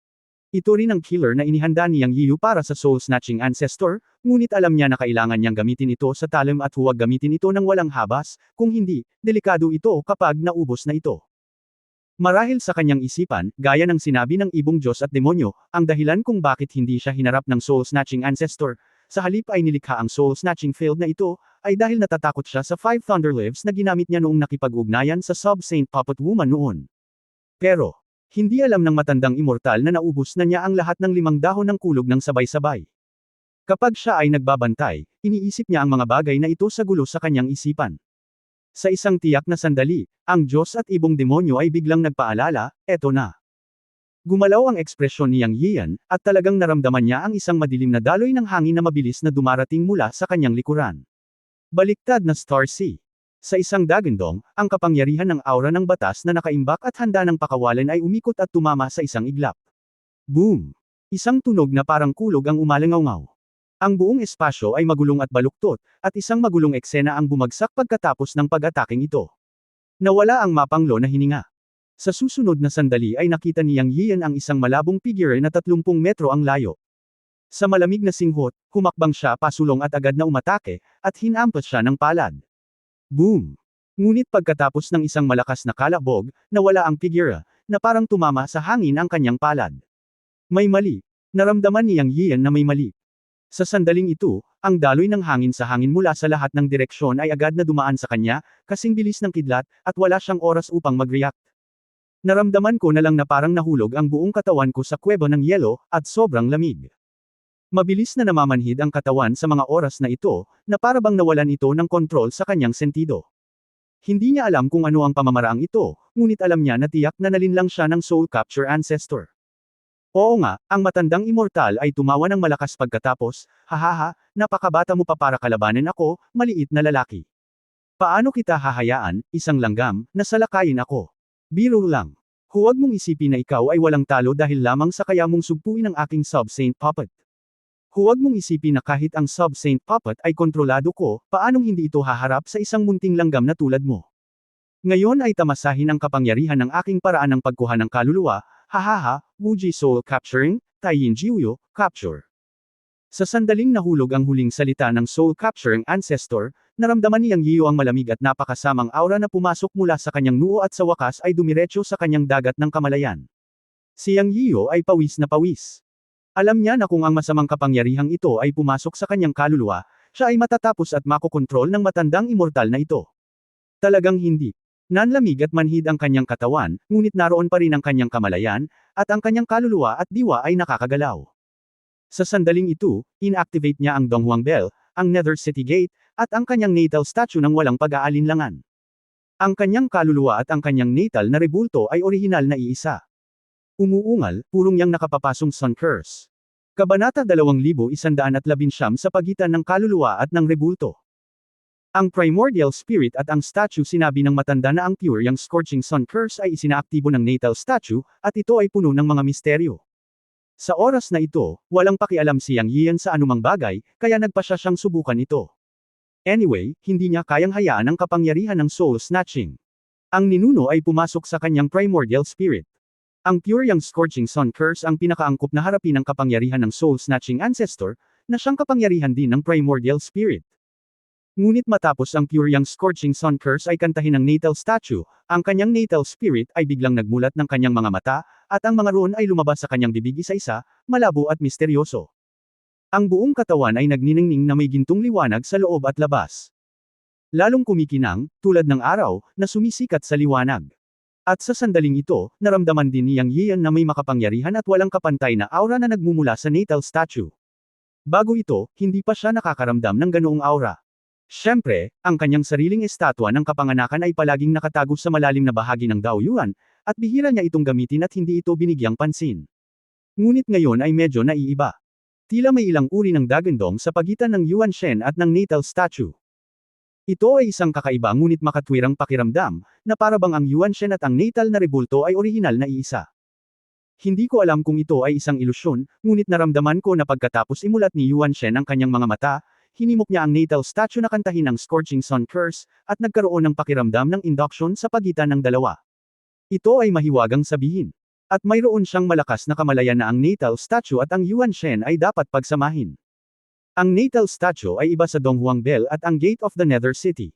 Ito rin ang killer na inihanda ni Yang Yiyu para sa soul-snatching ancestor, ngunit alam niya na kailangan niyang gamitin ito sa talim at huwag gamitin ito ng walang habas, kung hindi, delikado ito kapag naubos na ito. Marahil sa kanyang isipan, gaya ng sinabi ng ibong Diyos at demonyo, ang dahilan kung bakit hindi siya hinarap ng soul-snatching ancestor, sa halip ay nilikha ang soul-snatching field na ito, ay dahil natatakot siya sa 5 Thunder Lives na ginamit niya noong nakipag-ugnayan sa Sub-Saint Puppet Woman noon. Pero, hindi alam ng matandang immortal na naubos na niya ang lahat ng 5 dahon ng kulog ng sabay-sabay. Kapag siya ay nagbabantay, iniisip niya ang mga bagay na ito sa gulo sa kanyang isipan. Sa isang tiyak na sandali, ang Diyos at ibong demonyo ay biglang nagpaalala, eto na. Gumalaw ang ekspresyon ni Yang Yian, at talagang naramdaman niya ang isang madilim na daloy ng hangin na mabilis na dumarating mula sa kanyang likuran. Baliktad na Star Sea. Sa isang dagandong, ang kapangyarihan ng aura ng batas na nakaimbak at handa ng pakawalan ay umikot at tumama sa isang iglap. Boom! Isang tunog na parang kulog ang umalangaw-ngaw. Ang buong espasyo ay magulong at baluktot, at isang magulong eksena ang bumagsak pagkatapos ng pag-ataking ito. Nawala ang mapanglo na hininga. Sa susunod na sandali ay nakita ni Yang Yian ang isang malabong figure na 30 metro ang layo. Sa malamig na singhot, humakbang siya pasulong at agad na umatake, at hinampas siya ng palad. Boom! Ngunit pagkatapos ng isang malakas na kalabog, nawala ang figure, na parang tumama sa hangin ang kanyang palad. May mali. Naramdaman ni Yang Yian na may mali. Sa sandaling ito, ang daloy ng hangin sa hangin mula sa lahat ng direksyon ay agad na dumaan sa kanya, kasing bilis ng kidlat, at wala siyang oras upang mag-react. Naramdaman ko na lang na parang nahulog ang buong katawan ko sa kuweba ng yelo, at sobrang lamig. Mabilis na namamanhid ang katawan sa mga oras na ito, na parabang nawalan ito ng kontrol sa kanyang sentido. Hindi niya alam kung ano ang pamamaraang ito, ngunit alam niya na tiyak na nalinlang siya ng Soul Capture Ancestor. Oo nga, ang matandang immortal ay tumawa ng malakas pagkatapos, hahaha, napakabata mo pa para kalabanin ako, maliit na lalaki. Paano kita hahayaan, isang langgam, na salakayin ako? Biro lang. Huwag mong isipin na ikaw ay walang talo dahil lamang sa kaya mong sugpuin ang aking Sub-Saint Puppet. Huwag mong isipin na kahit ang Sub-Saint Puppet ay kontrolado ko, paanong hindi ito haharap sa isang munting langgam na tulad mo. Ngayon ay tamasahin ang kapangyarihan ng aking paraan ng pagkuha ng kaluluwa, hahaha, Wuji Soul Capturing, Taiyin Jiuyo, Capture. Sa sandaling nahulog ang huling salita ng Soul Capturing Ancestor, naramdaman niyang Yiyo ang malamig at napakasamang aura na pumasok mula sa kanyang noo at sa wakas ay dumiretso sa kanyang dagat ng kamalayan. Siyang Yiyo ay pawis na pawis. Alam niya na kung ang masamang kapangyarihang ito ay pumasok sa kanyang kaluluwa, siya ay matatapos at makokontrol ng matandang immortal na ito. Talagang hindi. Nanlamig at manhid ang kanyang katawan, ngunit naroon pa rin ang kanyang kamalayan, at ang kanyang kaluluwa at diwa ay nakakagalaw. Sa sandaling ito, inactivate niya ang Donghuang Bell, ang Nether City Gate, at ang kanyang natal statue ng walang pag-aalinlangan. Ang kanyang kaluluwa at ang kanyang natal na rebulto ay orihinal na iisa. Umuungal, purong yang nakapapasong Sun Curse. Kabanata 2119 sa pagitan ng kaluluwa at ng rebulto. Ang Primordial Spirit at ang statue sinabi ng matanda na ang Pure Yang Scorching Sun Curse ay isinaaktibo ng natal statue, at ito ay puno ng mga misteryo. Sa oras na ito, walang pakialam si Yang Yian sa anumang bagay, kaya nagpasya siyang subukan ito. Anyway, hindi niya kayang hayaan ang kapangyarihan ng Soul Snatching. Ang ninuno ay pumasok sa kanyang Primordial Spirit. Ang Pure Yang Scorching Sun Curse ang pinakaangkop na harapin ng kapangyarihan ng Soul Snatching Ancestor, na siyang kapangyarihan din ng Primordial Spirit. Ngunit matapos ang Pure Yang Scorching Sun Curse ay kantahin ng natal statue, ang kanyang natal spirit ay biglang nagmulat ng kanyang mga mata, at ang mga roon ay lumabas sa kanyang bibig isa-isa, malabo at misteryoso. Ang buong katawan ay nagniningning na may gintong liwanag sa loob at labas. Lalong kumikinang, tulad ng araw, na sumisikat sa liwanag. At sa sandaling ito, naramdaman din ni Yang Yian na may makapangyarihan at walang kapantay na aura na nagmumula sa natal statue. Bago ito, hindi pa siya nakakaramdam ng ganoong aura. Siyempre, ang kanyang sariling estatwa ng kapanganakan ay palaging nakatago sa malalim na bahagi ng Daoyuan, at bihira niya itong gamitin at hindi ito binigyang pansin. Ngunit ngayon ay medyo naiiba. Tila may ilang uri ng dagandong sa pagitan ng Yuan Shen at ng natal statue. Ito ay isang kakaiba ngunit makatwirang pakiramdam, na parabang ang Yuan Shen at ang natal na rebulto ay orihinal na iisa. Hindi ko alam kung ito ay isang ilusyon, ngunit naramdaman ko na pagkatapos imulat ni Yuan Shen ang kanyang mga mata, hinimok niya ang natal statue na kantahin ng Scorching Sun Curse, at nagkaroon ng pakiramdam ng induction sa pagitan ng dalawa. Ito ay mahiwagang sabihin. At mayroon siyang malakas na kamalayan na ang natal statue at ang Yuan Shen ay dapat pagsamahin. Ang natal statue ay iba sa Donghuang Bell at ang Gate of the Nether City.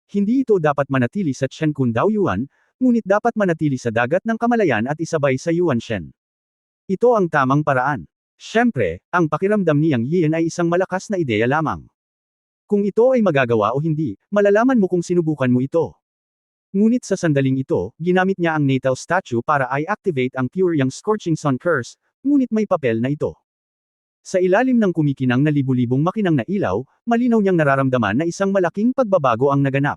Hindi ito dapat manatili sa Chenkun Daoyuan, ngunit dapat manatili sa dagat ng kamalayan at isabay sa Yuan Shen. Ito ang tamang paraan. Siyempre, ang pakiramdam ni Yang Yian ay isang malakas na ideya lamang. Kung ito ay magagawa o hindi, malalaman mo kung sinubukan mo ito. Ngunit sa sandaling ito, ginamit niya ang natal statue para i-activate ang Pure Yang Scorching Sun Curse, ngunit may papel na ito. Sa ilalim ng kumikinang na libu-libong makinang na ilaw, malinaw niyang nararamdaman na isang malaking pagbabago ang naganap.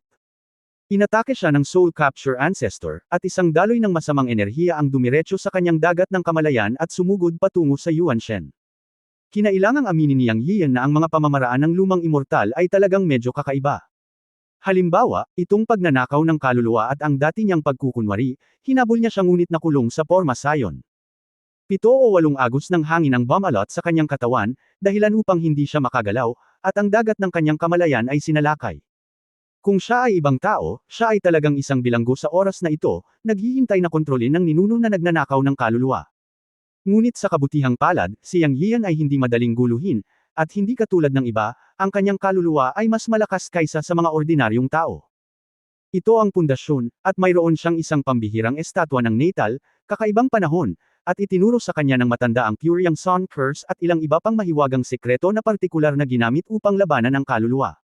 Inatake siya ng Soul Capture Ancestor, at isang daloy ng masamang enerhiya ang dumiretso sa kanyang dagat ng kamalayan at sumugod patungo sa Yuan Shen. Kinailangang aminin ni Yang Yian na ang mga pamamaraan ng lumang immortal ay talagang medyo kakaiba. Halimbawa, itong pagnanakaw ng kaluluwa at ang dati niyang pagkukunwari, hinabol niya siya ngunit nakulong sa forma sayon. 7 o 8 agos ng hangin ang bumalot sa kanyang katawan, dahilan upang hindi siya makagalaw, at ang dagat ng kanyang kamalayan ay sinalakay. Kung siya ay ibang tao, siya ay talagang isang bilanggo sa oras na ito, naghihintay na kontrolin ng ninuno na nagnanakaw ng kaluluwa. Ngunit sa kabutihang palad, si Yang Yian ay hindi madaling guluhin, at hindi katulad ng iba, ang kanyang kaluluwa ay mas malakas kaysa sa mga ordinaryong tao. Ito ang pundasyon, at mayroon siyang isang pambihirang estatwa ng natal, kakaibang panahon, at itinuro sa kanya ng matanda ang Pure Yang Sun Curse at ilang iba pang mahiwagang sekreto na partikular na ginamit upang labanan ang kaluluwa.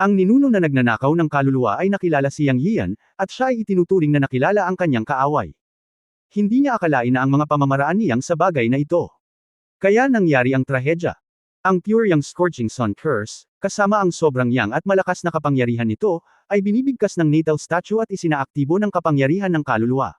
Ang ninuno na nagnanakaw ng kaluluwa ay nakilala si Yang Yian, at siya ay itinuturing na nakilala ang kanyang kaaway. Hindi niya akalain na ang mga pamamaraan niyang sa bagay na ito. Kaya nangyari ang trahedya. Ang Pure Yang Scorching Sun Curse, kasama ang sobrang yang at malakas na kapangyarihan nito, ay binibigkas ng natal statue at isinaaktibo ng kapangyarihan ng kaluluwa.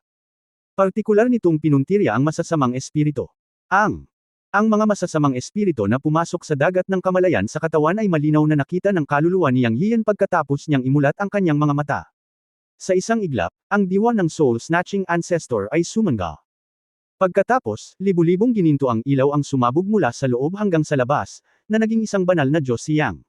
Partikular nitong pinuntirya ang masasamang espiritu. Ang mga masasamang espiritu na pumasok sa dagat ng kamalayan sa katawan ay malinaw na nakita ng kaluluwa ni Yang Yian pagkatapos niyang imulat ang kanyang mga mata. Sa isang iglap, ang diwa ng soul-snatching ancestor ay sumangga. Pagkatapos, libu-libong gininto ang ilaw ang sumabog mula sa loob hanggang sa labas, na naging isang banal na Diyos si Yang.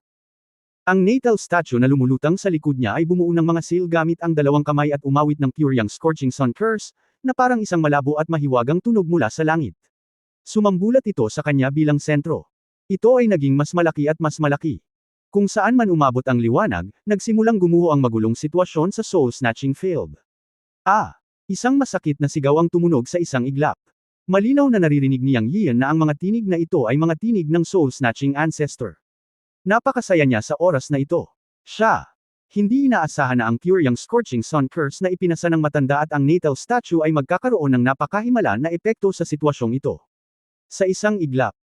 Ang natal statue na lumulutang sa likod niya ay bumuo ng mga seal gamit ang dalawang kamay at umawit ng Pure Yang Scorching Sun Curse, na parang isang malabo at mahiwagang tunog mula sa langit. Sumambulat ito sa kanya bilang sentro. Ito ay naging mas malaki at mas malaki. Kung saan man umabot ang liwanag, nagsimulang gumuho ang magulong sitwasyon sa soul-snatching field. Isang masakit na sigaw ang tumunog sa isang iglap. Malinaw na naririnig ni Yang Yian na ang mga tinig na ito ay mga tinig ng soul-snatching ancestor. Napakasaya niya sa oras na ito. Hindi inaasahan na ang Pure Yang Scorching Sun Curse na ipinasa ng matanda at ang natal statue ay magkakaroon ng napakahimala na epekto sa sitwasyong ito. Sa isang iglap,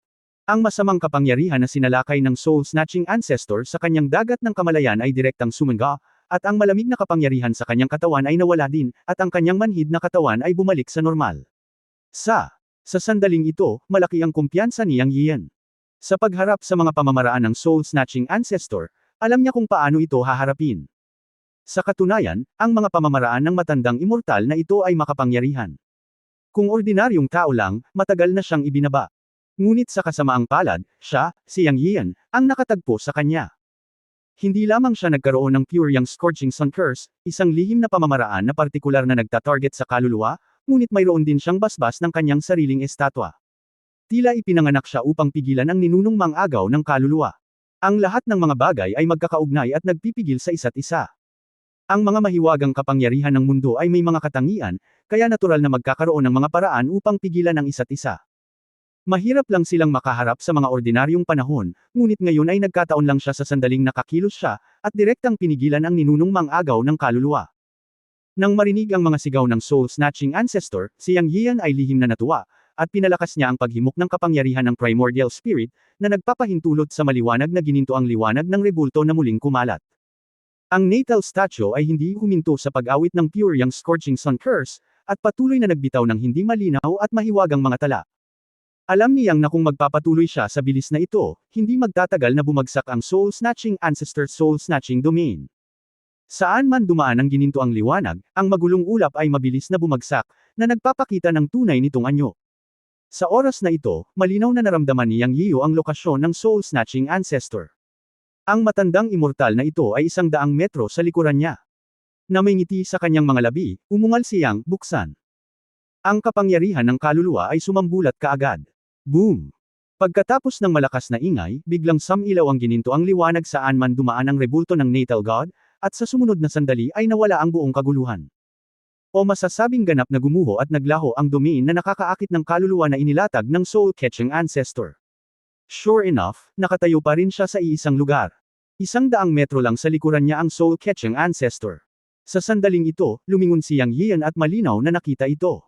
ang masamang kapangyarihan na sinalakay ng soul-snatching ancestor sa kanyang dagat ng kamalayan ay direktang sumangga, at ang malamig na kapangyarihan sa kanyang katawan ay nawala din, at ang kanyang manhid na katawan ay bumalik sa normal. Sa sandaling ito, malaki ang kumpiyansa ni Yang Yian. Sa pagharap sa mga pamamaraan ng soul-snatching ancestor, alam niya kung paano ito haharapin. Sa katunayan, ang mga pamamaraan ng matandang immortal na ito ay makapangyarihan. Kung ordinaryong tao lang, matagal na siyang ibinaba. Ngunit sa kasamaang palad, si Yang Yian, ang nakatagpo sa kanya. Hindi lamang siya nagkaroon ng Pure Yang Scorching Sun Curse, isang lihim na pamamaraan na partikular na nagtatarget sa kaluluwa, ngunit mayroon din siyang basbas ng kanyang sariling estatwa. Tila ipinanganak siya upang pigilan ang ninunong mang-agaw ng kaluluwa. Ang lahat ng mga bagay ay magkakaugnay at nagpipigil sa isa't isa. Ang mga mahiwagang kapangyarihan ng mundo ay may mga katangian, kaya natural na magkakaroon ng mga paraan upang pigilan ang isa't isa. Mahirap lang silang makaharap sa mga ordinaryong panahon, ngunit ngayon ay nagkataon lang siya sa sandaling nakakilos siya, at direktang pinigilan ang ninunong mang-agaw ng kaluluwa. Nang marinig ang mga sigaw ng soul-snatching ancestor, si Yang Yian ay lihim na natuwa, at pinalakas niya ang paghimok ng kapangyarihan ng primordial spirit, na nagpapahintulot sa maliwanag na gininto ang liwanag ng rebulto na muling kumalat. Ang natal statue ay hindi huminto sa pag-awit ng Pure Yang Scorching Sun Curse, at patuloy na nagbitaw ng hindi malinaw at mahiwagang mga tala. Alam ni Yang na kung magpapatuloy siya sa bilis na ito, hindi magtatagal na bumagsak ang soul-snatching ancestor soul-snatching domain. Saan man dumaan ang gininto ang liwanag, ang magulong ulap ay mabilis na bumagsak, na nagpapakita ng tunay nitong anyo. Sa oras na ito, malinaw na naramdaman ni Yang Yiu ang lokasyon ng soul-snatching ancestor. Ang matandang immortal na ito ay 100 metro sa likuran niya. Na may ngiti sa kanyang mga labi, umungal si Yang, buksan. Ang kapangyarihan ng kaluluwa ay sumambulat kaagad. Boom! Pagkatapos ng malakas na ingay, biglang sumilaw ang gininto ang liwanag saan man dumaan ang rebulto ng natal god, at sa sumunod na sandali ay nawala ang buong kaguluhan. O masasabing ganap na gumuho at naglaho ang domain na nakakaakit ng kaluluwa na inilatag ng soul-catching ancestor. Sure enough, nakatayo pa rin siya sa iisang lugar. 100 metro lang sa likuran niya ang soul-catching ancestor. Sa sandaling ito, lumingon si Yang Yian at malinaw na nakita ito.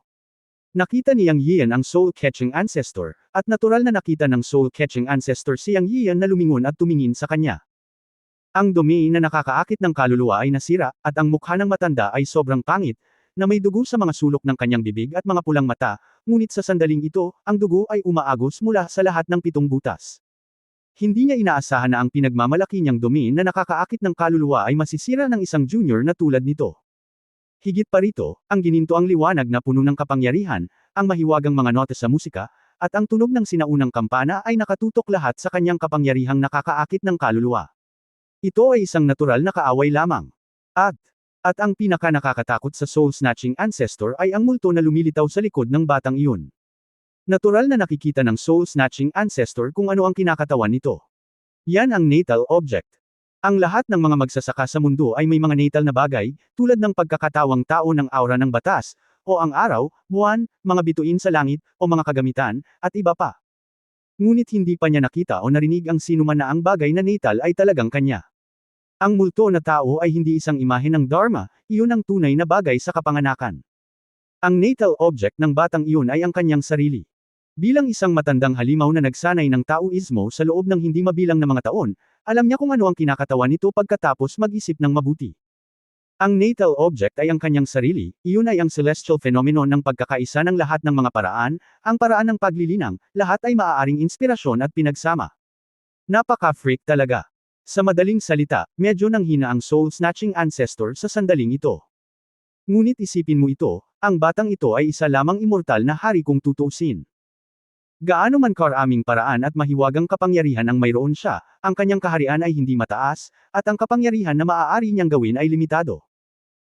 Nakita ni Yang Yian ang soul-catching ancestor, at natural na nakita ng soul-catching ancestor si Yang Yian na lumingon at tumingin sa kanya. Ang domain na nakakaakit ng kaluluwa ay nasira, at ang mukha ng matanda ay sobrang pangit, na may dugo sa mga sulok ng kanyang bibig at mga pulang mata, ngunit sa sandaling ito, ang dugo ay umaagos mula sa lahat ng 7 butas. Hindi niya inaasahan na ang pinagmamalaki niyang domain na nakakaakit ng kaluluwa ay masisira ng isang junior na tulad nito. Higit pa rito, ang gininto ang liwanag na puno ng kapangyarihan, ang mahiwagang mga notes sa musika, at ang tunog ng sinaunang kampana ay nakatutok lahat sa kanyang kapangyarihang nakakaakit ng kaluluwa. Ito ay isang natural na kaaway lamang. At ang pinaka-nakakatakot sa soul-snatching ancestor ay ang multo na lumilitaw sa likod ng batang iyon. Natural na nakikita ng soul-snatching ancestor kung ano ang kinakatawan nito. Yan ang natal object. Ang lahat ng mga magsasaka sa mundo ay may mga natal na bagay, tulad ng pagkakatawang tao ng aura ng batas, o ang araw, buwan, mga bituin sa langit, o mga kagamitan, at iba pa. Ngunit hindi pa niya nakita o narinig ang sinuman na ang bagay na natal ay talagang kanya. Ang multo na tao ay hindi isang imahe ng Dharma, iyon ang tunay na bagay sa kapanganakan. Ang natal object ng batang iyon ay ang kanyang sarili. Bilang isang matandang halimaw na nagsanay ng Taoismo sa loob ng hindi mabilang na mga taon, alam niya kung ano ang kinakatawan nito pagkatapos mag-isip ng mabuti. Ang natal object ay ang kanyang sarili, iyon ay ang celestial phenomenon ng pagkakaisa ng lahat ng mga paraan, ang paraan ng paglilinang, lahat ay maaaring inspirasyon at pinagsama. Napaka-freak talaga. Sa madaling salita, medyo nanghina ang soul-snatching ancestor sa sandaling ito. Ngunit isipin mo ito, ang batang ito ay isa lamang immortal na hari kung tutuusin. Gaano man karaming paraan at mahiwagang kapangyarihan ang mayroon siya, ang kanyang kaharian ay hindi mataas, at ang kapangyarihan na maaari niyang gawin ay limitado.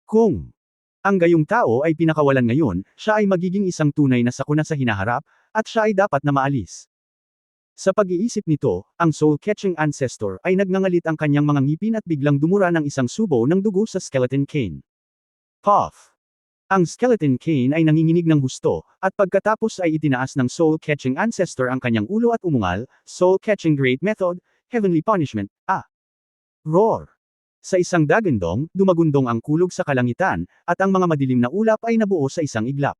Kung ang gayong tao ay pinakawalan ngayon, siya ay magiging isang tunay na sakuna sa hinaharap, at siya ay dapat na maalis. Sa pag-iisip nito, ang soul-catching ancestor ay nagngangalit ang kanyang mga ngipin at biglang dumura ng isang subo ng dugo sa skeleton cane. Puff! Ang skeleton cane ay nanginginig ng husto, at pagkatapos ay itinaas ng soul-catching ancestor ang kanyang ulo at umungal, soul-catching great method, heavenly punishment, roar! Sa isang dagandong, dumagundong ang kulog sa kalangitan, at ang mga madilim na ulap ay nabuo sa isang iglap.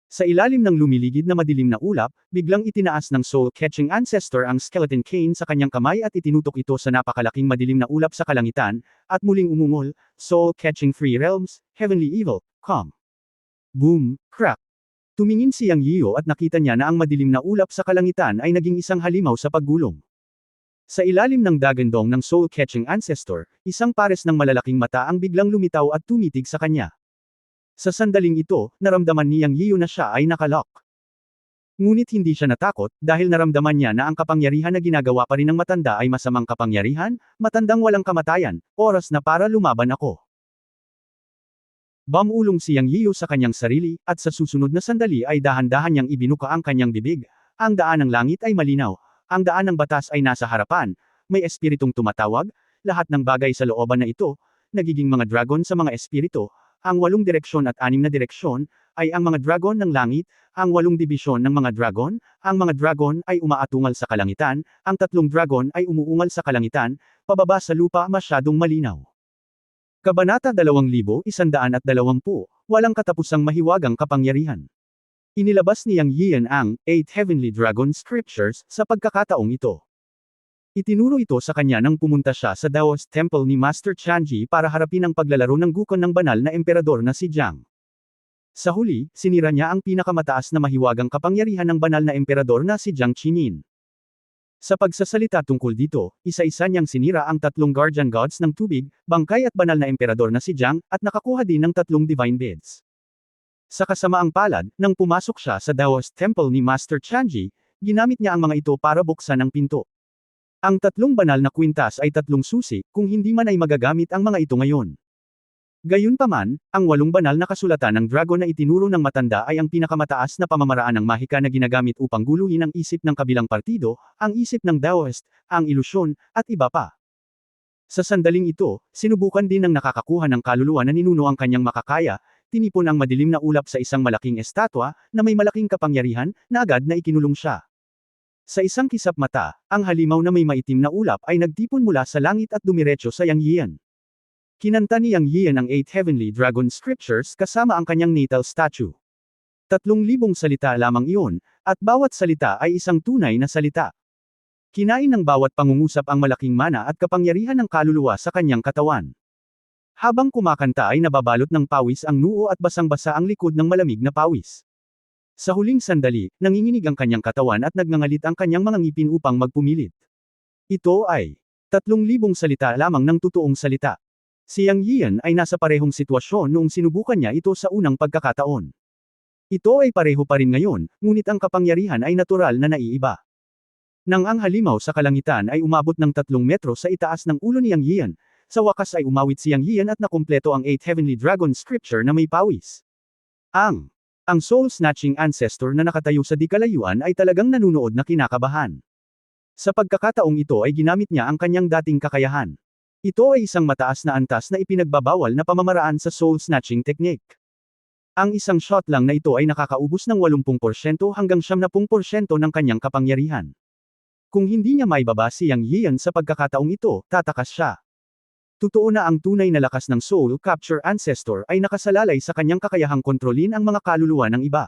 Sa ilalim ng lumiligid na madilim na ulap, biglang itinaas ng soul-catching ancestor ang skeleton cane sa kanyang kamay at itinutok ito sa napakalaking madilim na ulap sa kalangitan, at muling umungol, soul-catching three realms, heavenly evil, calm. Boom, crack. Tumingin si Yang Yiyo at nakita niya na ang madilim na ulap sa kalangitan ay naging isang halimaw sa paggulong. Sa ilalim ng dagandong ng soul-catching ancestor, isang pares ng malalaking mata ang biglang lumitaw at tumitig sa kanya. Sa sandaling ito, naramdaman ni Yang Yiyo na siya ay nakalock. Ngunit hindi siya natakot, dahil naramdaman niya na ang kapangyarihan na ginagawa pa rin ng matanda ay masamang kapangyarihan, matandang walang kamatayan, oras na para lumaban ako. Bumulong si Yang Yiyo sa kanyang sarili, at sa susunod na sandali ay dahan-dahan niyang ibinuka ang kanyang bibig, ang daan ng langit ay malinaw, ang daan ng batas ay nasa harapan, may espiritong tumatawag, lahat ng bagay sa looban na ito, nagiging mga dragon sa mga espiritu. Ang 8 direksyon at 6 na direksyon, ay ang mga dragon ng langit, ang 8 dibisyon ng mga dragon, ang mga dragon ay umaatungal sa kalangitan, ang 3 dragon ay umuungal sa kalangitan, pababa sa lupa masyadong malinaw. Kabanata 2120, walang katapusang mahiwagang kapangyarihan. Inilabas ni Yang Yiyan ang 8 Heavenly Dragon Scriptures sa pagkakataong ito. Itinuro ito sa kanya nang pumunta siya sa Daoist Temple ni Master Chanji para harapin ang paglalaro ng gukon ng banal na emperador na si Jiang. Sa huli, sinira niya ang pinakamataas na mahiwagang kapangyarihan ng banal na emperador na si Jiang Qinin. Sa pagsasalita tungkol dito, isa-isa niyang sinira ang 3 guardian gods ng tubig, bangkay at banal na emperador na si Jiang, at nakakuha din ng 3 divine beads. Sa kasamaang palad, nang pumasok siya sa Daoist Temple ni Master Chanji, ginamit niya ang mga ito para buksan ang pinto. Ang 3 banal na kwintas ay 3 susi, kung hindi man ay magagamit ang mga ito ngayon. Gayunpaman, ang 8 banal na kasulatan ng dragon na itinuro ng matanda ay ang pinakamataas na pamamaraan ng mahika na ginagamit upang guluhin ang isip ng kabilang partido, ang isip ng Daoist, ang ilusyon, at iba pa. Sa sandaling ito, sinubukan din ng nakakakuha ng kaluluwa na ninuno ang kanyang makakaya, tinipon ang madilim na ulap sa isang malaking estatwa, na may malaking kapangyarihan, na agad na ikinulong siya. Sa isang kisap mata, ang halimaw na may maitim na ulap ay nagtipon mula sa langit at dumiretso sa Yang Yiyan. Kinanta ni Yang Yiyan ang 8 Heavenly Dragon Scriptures kasama ang kanyang natal statue. 3,000 salita lamang iyon, at bawat salita ay isang tunay na salita. Kinain ng bawat pangungusap ang malaking mana at kapangyarihan ng kaluluwa sa kanyang katawan. Habang kumakanta ay nababalot ng pawis ang noo at basang-basa ang likod ng malamig na pawis. Sa huling sandali, nanginginig ang kanyang katawan at nagngangalit ang kanyang mga ngipin upang magpumilit. Ito ay 3,000 salita lamang ng totoong salita. Si Yang Yiyan ay nasa parehong sitwasyon noong sinubukan niya ito sa unang pagkakataon. Ito ay pareho pa rin ngayon, ngunit ang kapangyarihan ay natural na naiiba. Nang ang halimaw sa kalangitan ay umabot ng 3 metro sa itaas ng ulo ni Yang Yiyan, sa wakas ay umawit si Yang Yiyan at nakumpleto ang 8 Heavenly Dragon Scripture na may pawis. Ang soul-snatching ancestor na nakatayo sa di-kalayuan ay talagang nanunood na kinakabahan. Sa pagkakataong ito ay ginamit niya ang kanyang dating kakayahan. Ito ay isang mataas na antas na ipinagbabawal na pamamaraan sa soul-snatching technique. Ang isang shot lang na ito ay nakakaubos ng 80% hanggang 70% ng kanyang kapangyarihan. Kung hindi niya maibaba si Yang Yian sa pagkakataong ito, tatakas siya. Totoo na ang tunay na lakas ng Soul Capture Ancestor ay nakasalalay sa kanyang kakayahang kontrolin ang mga kaluluwa ng iba.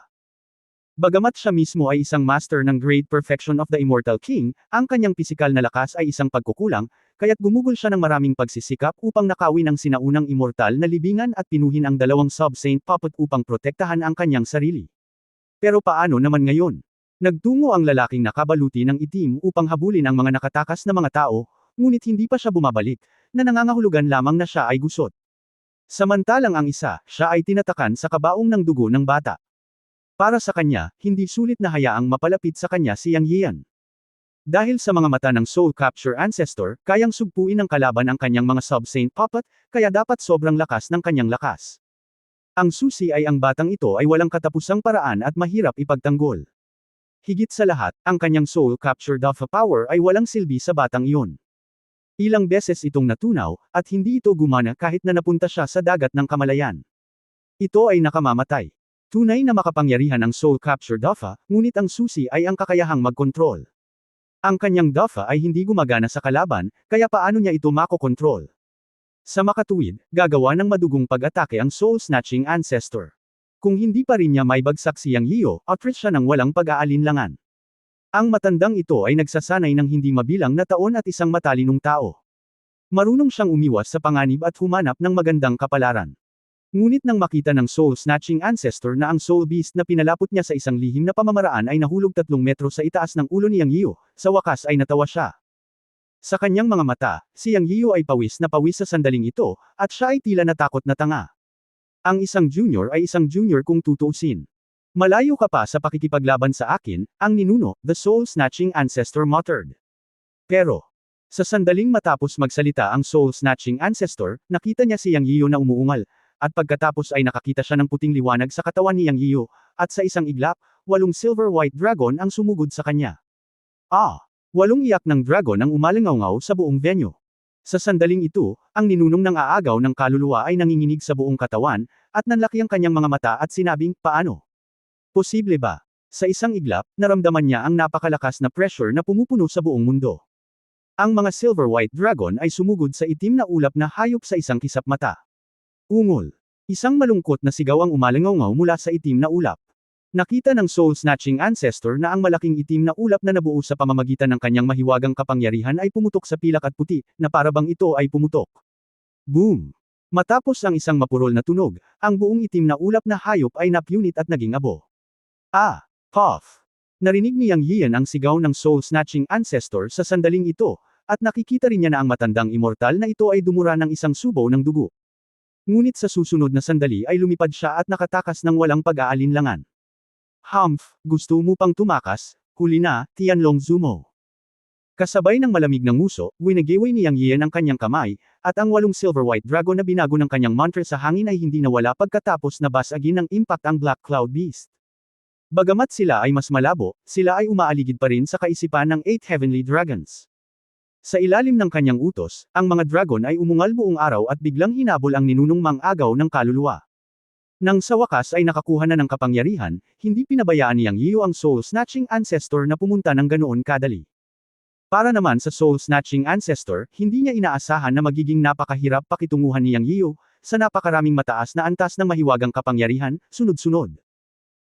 Bagamat siya mismo ay isang master ng Great Perfection of the Immortal King, ang kanyang pisikal na lakas ay isang pagkukulang, kaya't gumugol siya ng maraming pagsisikap upang nakawin ang sinaunang immortal na libingan at pinuhin ang dalawang Sub-Saint Puppet upang protektahan ang kanyang sarili. Pero paano naman ngayon? Nagtungo ang lalaking nakabaluti ng itim upang habulin ang mga nakatakas na mga tao, ngunit hindi pa siya bumabalik, na nangangahulugan lamang na siya ay gusot. Samantalang ang isa, siya ay tinatakan sa kabaong ng dugo ng bata. Para sa kanya, hindi sulit na hayaang mapalapit sa kanya si Yang Yian. Dahil sa mga mata ng Soul Capture Ancestor, kayang sugpuin ng kalaban ang kanyang mga Sub-Saint Puppet, kaya dapat sobrang lakas ng kanyang lakas. Ang susi ay ang batang ito ay walang katapusang paraan at mahirap ipagtanggol. Higit sa lahat, ang kanyang Soul Capture Duffa Power ay walang silbi sa batang iyon. Ilang beses itong natunaw, at hindi ito gumana kahit na napunta siya sa dagat ng kamalayan. Ito ay nakamamatay. Tunay na makapangyarihan ang Soul Capture Duffa, ngunit ang susi ay ang kakayahang magkontrol. Ang kanyang Duffa ay hindi gumagana sa kalaban, kaya paano niya ito makokontrol? Sa makatuwid, gagawa ng madugong pag-atake ang Soul Snatching Ancestor. Kung hindi pa rin niya maibagsak si Yang Yian, outreach siya ng walang pag-aalinlangan. Ang matandang ito ay nagsasanay ng hindi mabilang na taon at isang matalinong tao. Marunong siyang umiwas sa panganib at humanap ng magandang kapalaran. Ngunit nang makita ng Soul Snatching Ancestor na ang Soul Beast na pinalapot niya sa isang lihim na pamamaraan ay nahulog 3 metro sa itaas ng ulo ni Yang Yian, sa wakas ay natawa siya. Sa kanyang mga mata, si Yang Yian ay pawis na pawis sa sandaling ito, at siya ay tila natakot na tanga. Ang isang junior ay isang junior kung tutuusin. Malayo ka pa sa pakikipaglaban sa akin, ang ninuno, the Soul Snatching Ancestor muttered. Pero, sa sandaling matapos magsalita ang Soul Snatching Ancestor, nakita niya si Yang Yian na umuungal. At pagkatapos ay nakakita siya ng puting liwanag sa katawan ni Yang Yian, at sa isang iglap, 8 silver white dragon ang sumugod sa kanya. 8 iyak ng dragon ang umalingaw sa buong venue. Sa sandaling ito, ang ninunong ng aagaw ng kaluluwa ay nanginginig sa buong katawan, at nanlaki ang kanyang mga mata at sinabing, paano? Posible ba? Sa isang iglap, naramdaman niya ang napakalakas na pressure na pumupuno sa buong mundo. Ang mga silver white dragon ay sumugod sa itim na ulap na hayop sa isang kisap mata. Ungol. Isang malungkot na sigaw ang umalingaw mula sa itim na ulap. Nakita ng Soul Snatching Ancestor na ang malaking itim na ulap na nabuo sa pamamagitan ng kanyang mahiwagang kapangyarihan ay pumutok sa pilak at puti, na parabang ito ay pumutok. Boom! Matapos ang isang mapurol na tunog, ang buong itim na ulap na hayop ay napunit at naging abo. Puff! Narinig ni Yang Yian ang sigaw ng Soul Snatching Ancestor sa sandaling ito, at nakikita rin niya na ang matandang immortal na ito ay dumura ng isang subaw ng dugo. Ngunit sa susunod na sandali ay lumipad siya at nakatakas ng walang pag-aalinlangan. Humph, gusto mo pang tumakas? Huli na, Tianlong Zumo. Kasabay ng malamig na nguso, winageway ni Yang Yian ang kanyang kamay, at ang 8 silver white dragon na binago ng kanyang mantra sa hangin ay hindi nawala pagkatapos na basagin ng impact ang Black Cloud Beast. Bagamat sila ay mas malabo, sila ay umaaligid pa rin sa kaisipan ng 8 heavenly dragons. Sa ilalim ng kanyang utos, ang mga dragon ay umungal buong araw at biglang hinabol ang ninunong mang-agaw ng kaluluwa. Nang sa wakas ay nakakuha na ng kapangyarihan, hindi pinabayaan ni Yang Yian ang Soul Snatching Ancestor na pumunta ng ganoon kadali. Para naman sa Soul Snatching Ancestor, hindi niya inaasahan na magiging napakahirap pakitunguhan ni Yang Yian, sa napakaraming mataas na antas ng mahiwagang kapangyarihan, sunod-sunod.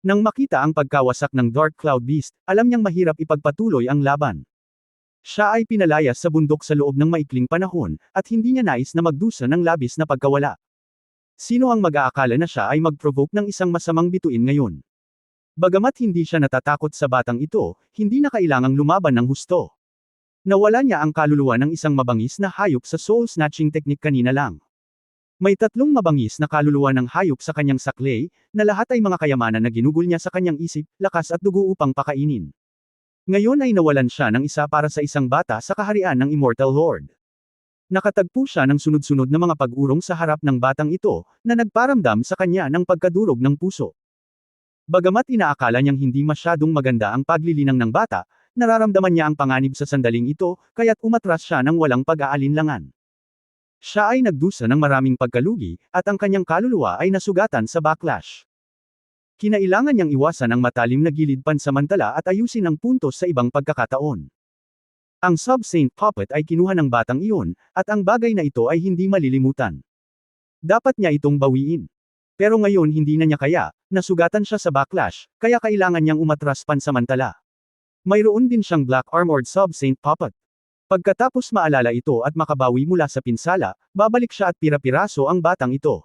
Nang makita ang pagkawasak ng Dark Cloud Beast, alam niyang mahirap ipagpatuloy ang laban. Siya ay pinalayas sa bundok sa loob ng maikling panahon, at hindi niya nais na magdusa ng labis na pagkawala. Sino ang mag-aakala na siya ay mag-provoke ng isang masamang bituin ngayon? Bagamat hindi siya natatakot sa batang ito, hindi na kailangang lumaban ng husto. Nawala niya ang kaluluwa ng isang mabangis na hayop sa soul snatching technique kanina lang. May 3 mabangis na kaluluwa ng hayop sa kanyang saklay, na lahat ay mga kayamanan na ginugol niya sa kanyang isip, lakas at dugo upang pakainin. Ngayon ay nawalan siya ng isa para sa isang bata sa kaharian ng Immortal Lord. Nakatagpo siya ng sunod-sunod na mga pag-urong sa harap ng batang ito, na nagparamdam sa kanya ng pagkadurog ng puso. Bagamat inaakala niyang hindi masyadong maganda ang paglilinang ng bata, nararamdaman niya ang panganib sa sandaling ito, kaya't umatras siya ng walang pag-aalinlangan. Siya ay nagdusa ng maraming pagkalugi, at ang kanyang kaluluwa ay nasugatan sa backlash. Kinailangan niyang iwasan ang matalim na gilid pansamantala at ayusin ang puntos sa ibang pagkakataon. Ang Sub-Saint Puppet ay kinuha ng batang iyon, at ang bagay na ito ay hindi malilimutan. Dapat niya itong bawiin. Pero ngayon hindi na niya kaya, nasugatan siya sa backlash, kaya kailangan niyang umatras pansamantala. Mayroon din siyang Black Armored Sub-Saint Puppet. Pagkatapos maalala ito at makabawi mula sa pinsala, babalik siya at pira-piraso ang batang ito.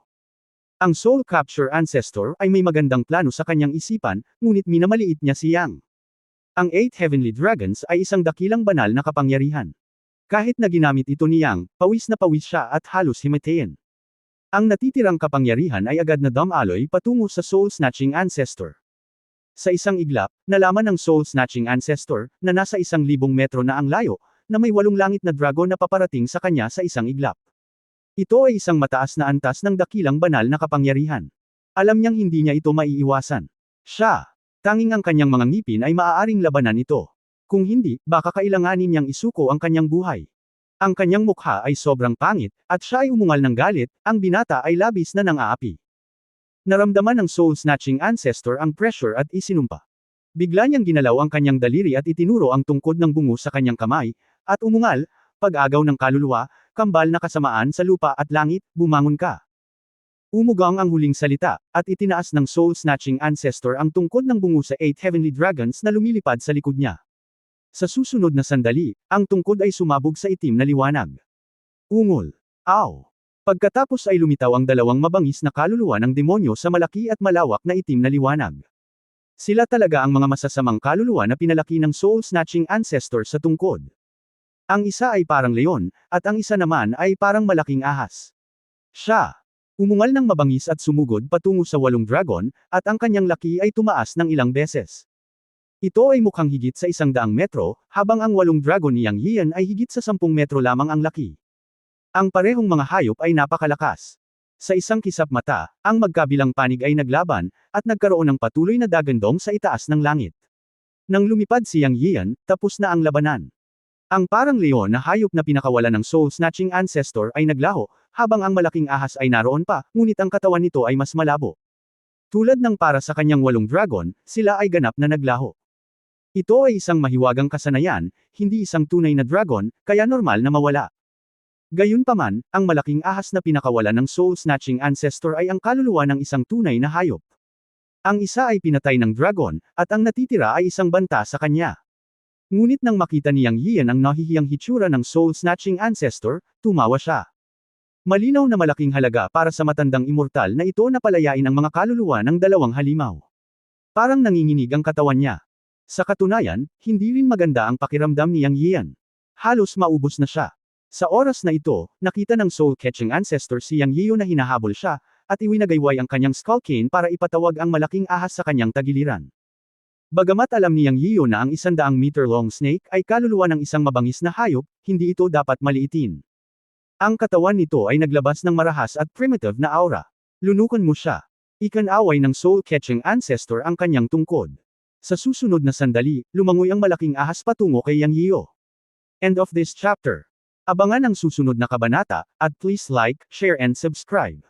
Ang Soul Capture Ancestor ay may magandang plano sa kanyang isipan, ngunit minamaliit niya si Yang. Ang 8 Heavenly Dragons ay isang dakilang banal na kapangyarihan. Kahit na ginamit ito ni Yang, pawis na pawis siya at halos himatayin. Ang natitirang kapangyarihan ay agad na dumaloy patungo sa Soul Snatching Ancestor. Sa isang iglap, nalaman ng Soul Snatching Ancestor, na nasa 1,000 metro na ang layo, na may 8 langit na dragon na paparating sa kanya sa isang iglap. Ito ay isang mataas na antas ng dakilang banal na kapangyarihan. Alam niyang hindi niya ito maiiwasan. Tanging ang kanyang mga ngipin ay maaaring labanan ito. Kung hindi, baka kailanganin niyang isuko ang kanyang buhay. Ang kanyang mukha ay sobrang pangit, at siya ay umungal ng galit, ang binata ay labis na nang-aapi. Naramdaman ng soul-snatching ancestor ang pressure at isinumpa. Bigla niyang ginalaw ang kanyang daliri at itinuro ang tungkod ng bungo sa kanyang kamay, at umungal, pag-agaw ng kaluluwa, kambal na kasamaan sa lupa at langit, bumangon ka. Umugang ang huling salita, at itinaas ng soul-snatching ancestor ang tungkod ng bungo sa 8 heavenly dragons na lumilipad sa likod niya. Sa susunod na sandali, ang tungkod ay sumabog sa itim na liwanag. Ungol. Aw! Pagkatapos ay lumitaw ang dalawang mabangis na kaluluwa ng demonyo sa malaki at malawak na itim na liwanag. Sila talaga ang mga masasamang kaluluwa na pinalaki ng soul-snatching ancestor sa tungkod. Ang isa ay parang leon, at ang isa naman ay parang malaking ahas. Siya umungal ng mabangis at sumugod patungo sa 8 dragon, at ang kanyang laki ay tumaas ng ilang beses. Ito ay mukhang higit sa 100 metro, habang ang 8 dragon ni Yang Yian ay higit sa 10 metro lamang ang laki. Ang parehong mga hayop ay napakalakas. Sa isang kisap mata, ang magkabilang panig ay naglaban, at nagkaroon ng patuloy na dagandong sa itaas ng langit. Nang lumipad si Yang Yian, tapos na ang labanan. Ang parang leon na hayop na pinakawalan ng soul-snatching ancestor ay naglaho, habang ang malaking ahas ay naroon pa, ngunit ang katawan nito ay mas malabo. Tulad ng para sa kanyang 8 dragon, sila ay ganap na naglaho. Ito ay isang mahiwagang kasanayan, hindi isang tunay na dragon, kaya normal na mawala. Gayunpaman, ang malaking ahas na pinakawalan ng soul-snatching ancestor ay ang kaluluwa ng isang tunay na hayop. Ang isa ay pinatay ng dragon, at ang natitira ay isang banta sa kanya. Ngunit nang makita ni Yang Yian ang nahihiyang hitsura ng soul-snatching ancestor, tumawa siya. Malinaw na malaking halaga para sa matandang immortal na ito na palayain ang mga kaluluwa ng dalawang halimaw. Parang nanginginig ang katawan niya. Sa katunayan, hindi rin maganda ang pakiramdam ni Yang Yian. Halos maubos na siya. Sa oras na ito, nakita ng soul-catching ancestor si Yang Yian na hinahabol siya, at iwinagayway ang kanyang skull cane para ipatawag ang malaking ahas sa kanyang tagiliran. Bagamat alam ni Yang Yian na ang 100-meter-long snake ay kaluluwa ng isang mabangis na hayop, hindi ito dapat maliitin. Ang katawan nito ay naglabas ng marahas at primitive na aura. Lunukan mo siya. Ikan-away ng soul-catching ancestor ang kanyang tungkod. Sa susunod na sandali, lumangoy ang malaking ahas patungo kay Yang Yian. End of this chapter. Abangan ang susunod na kabanata, at please like, share and subscribe.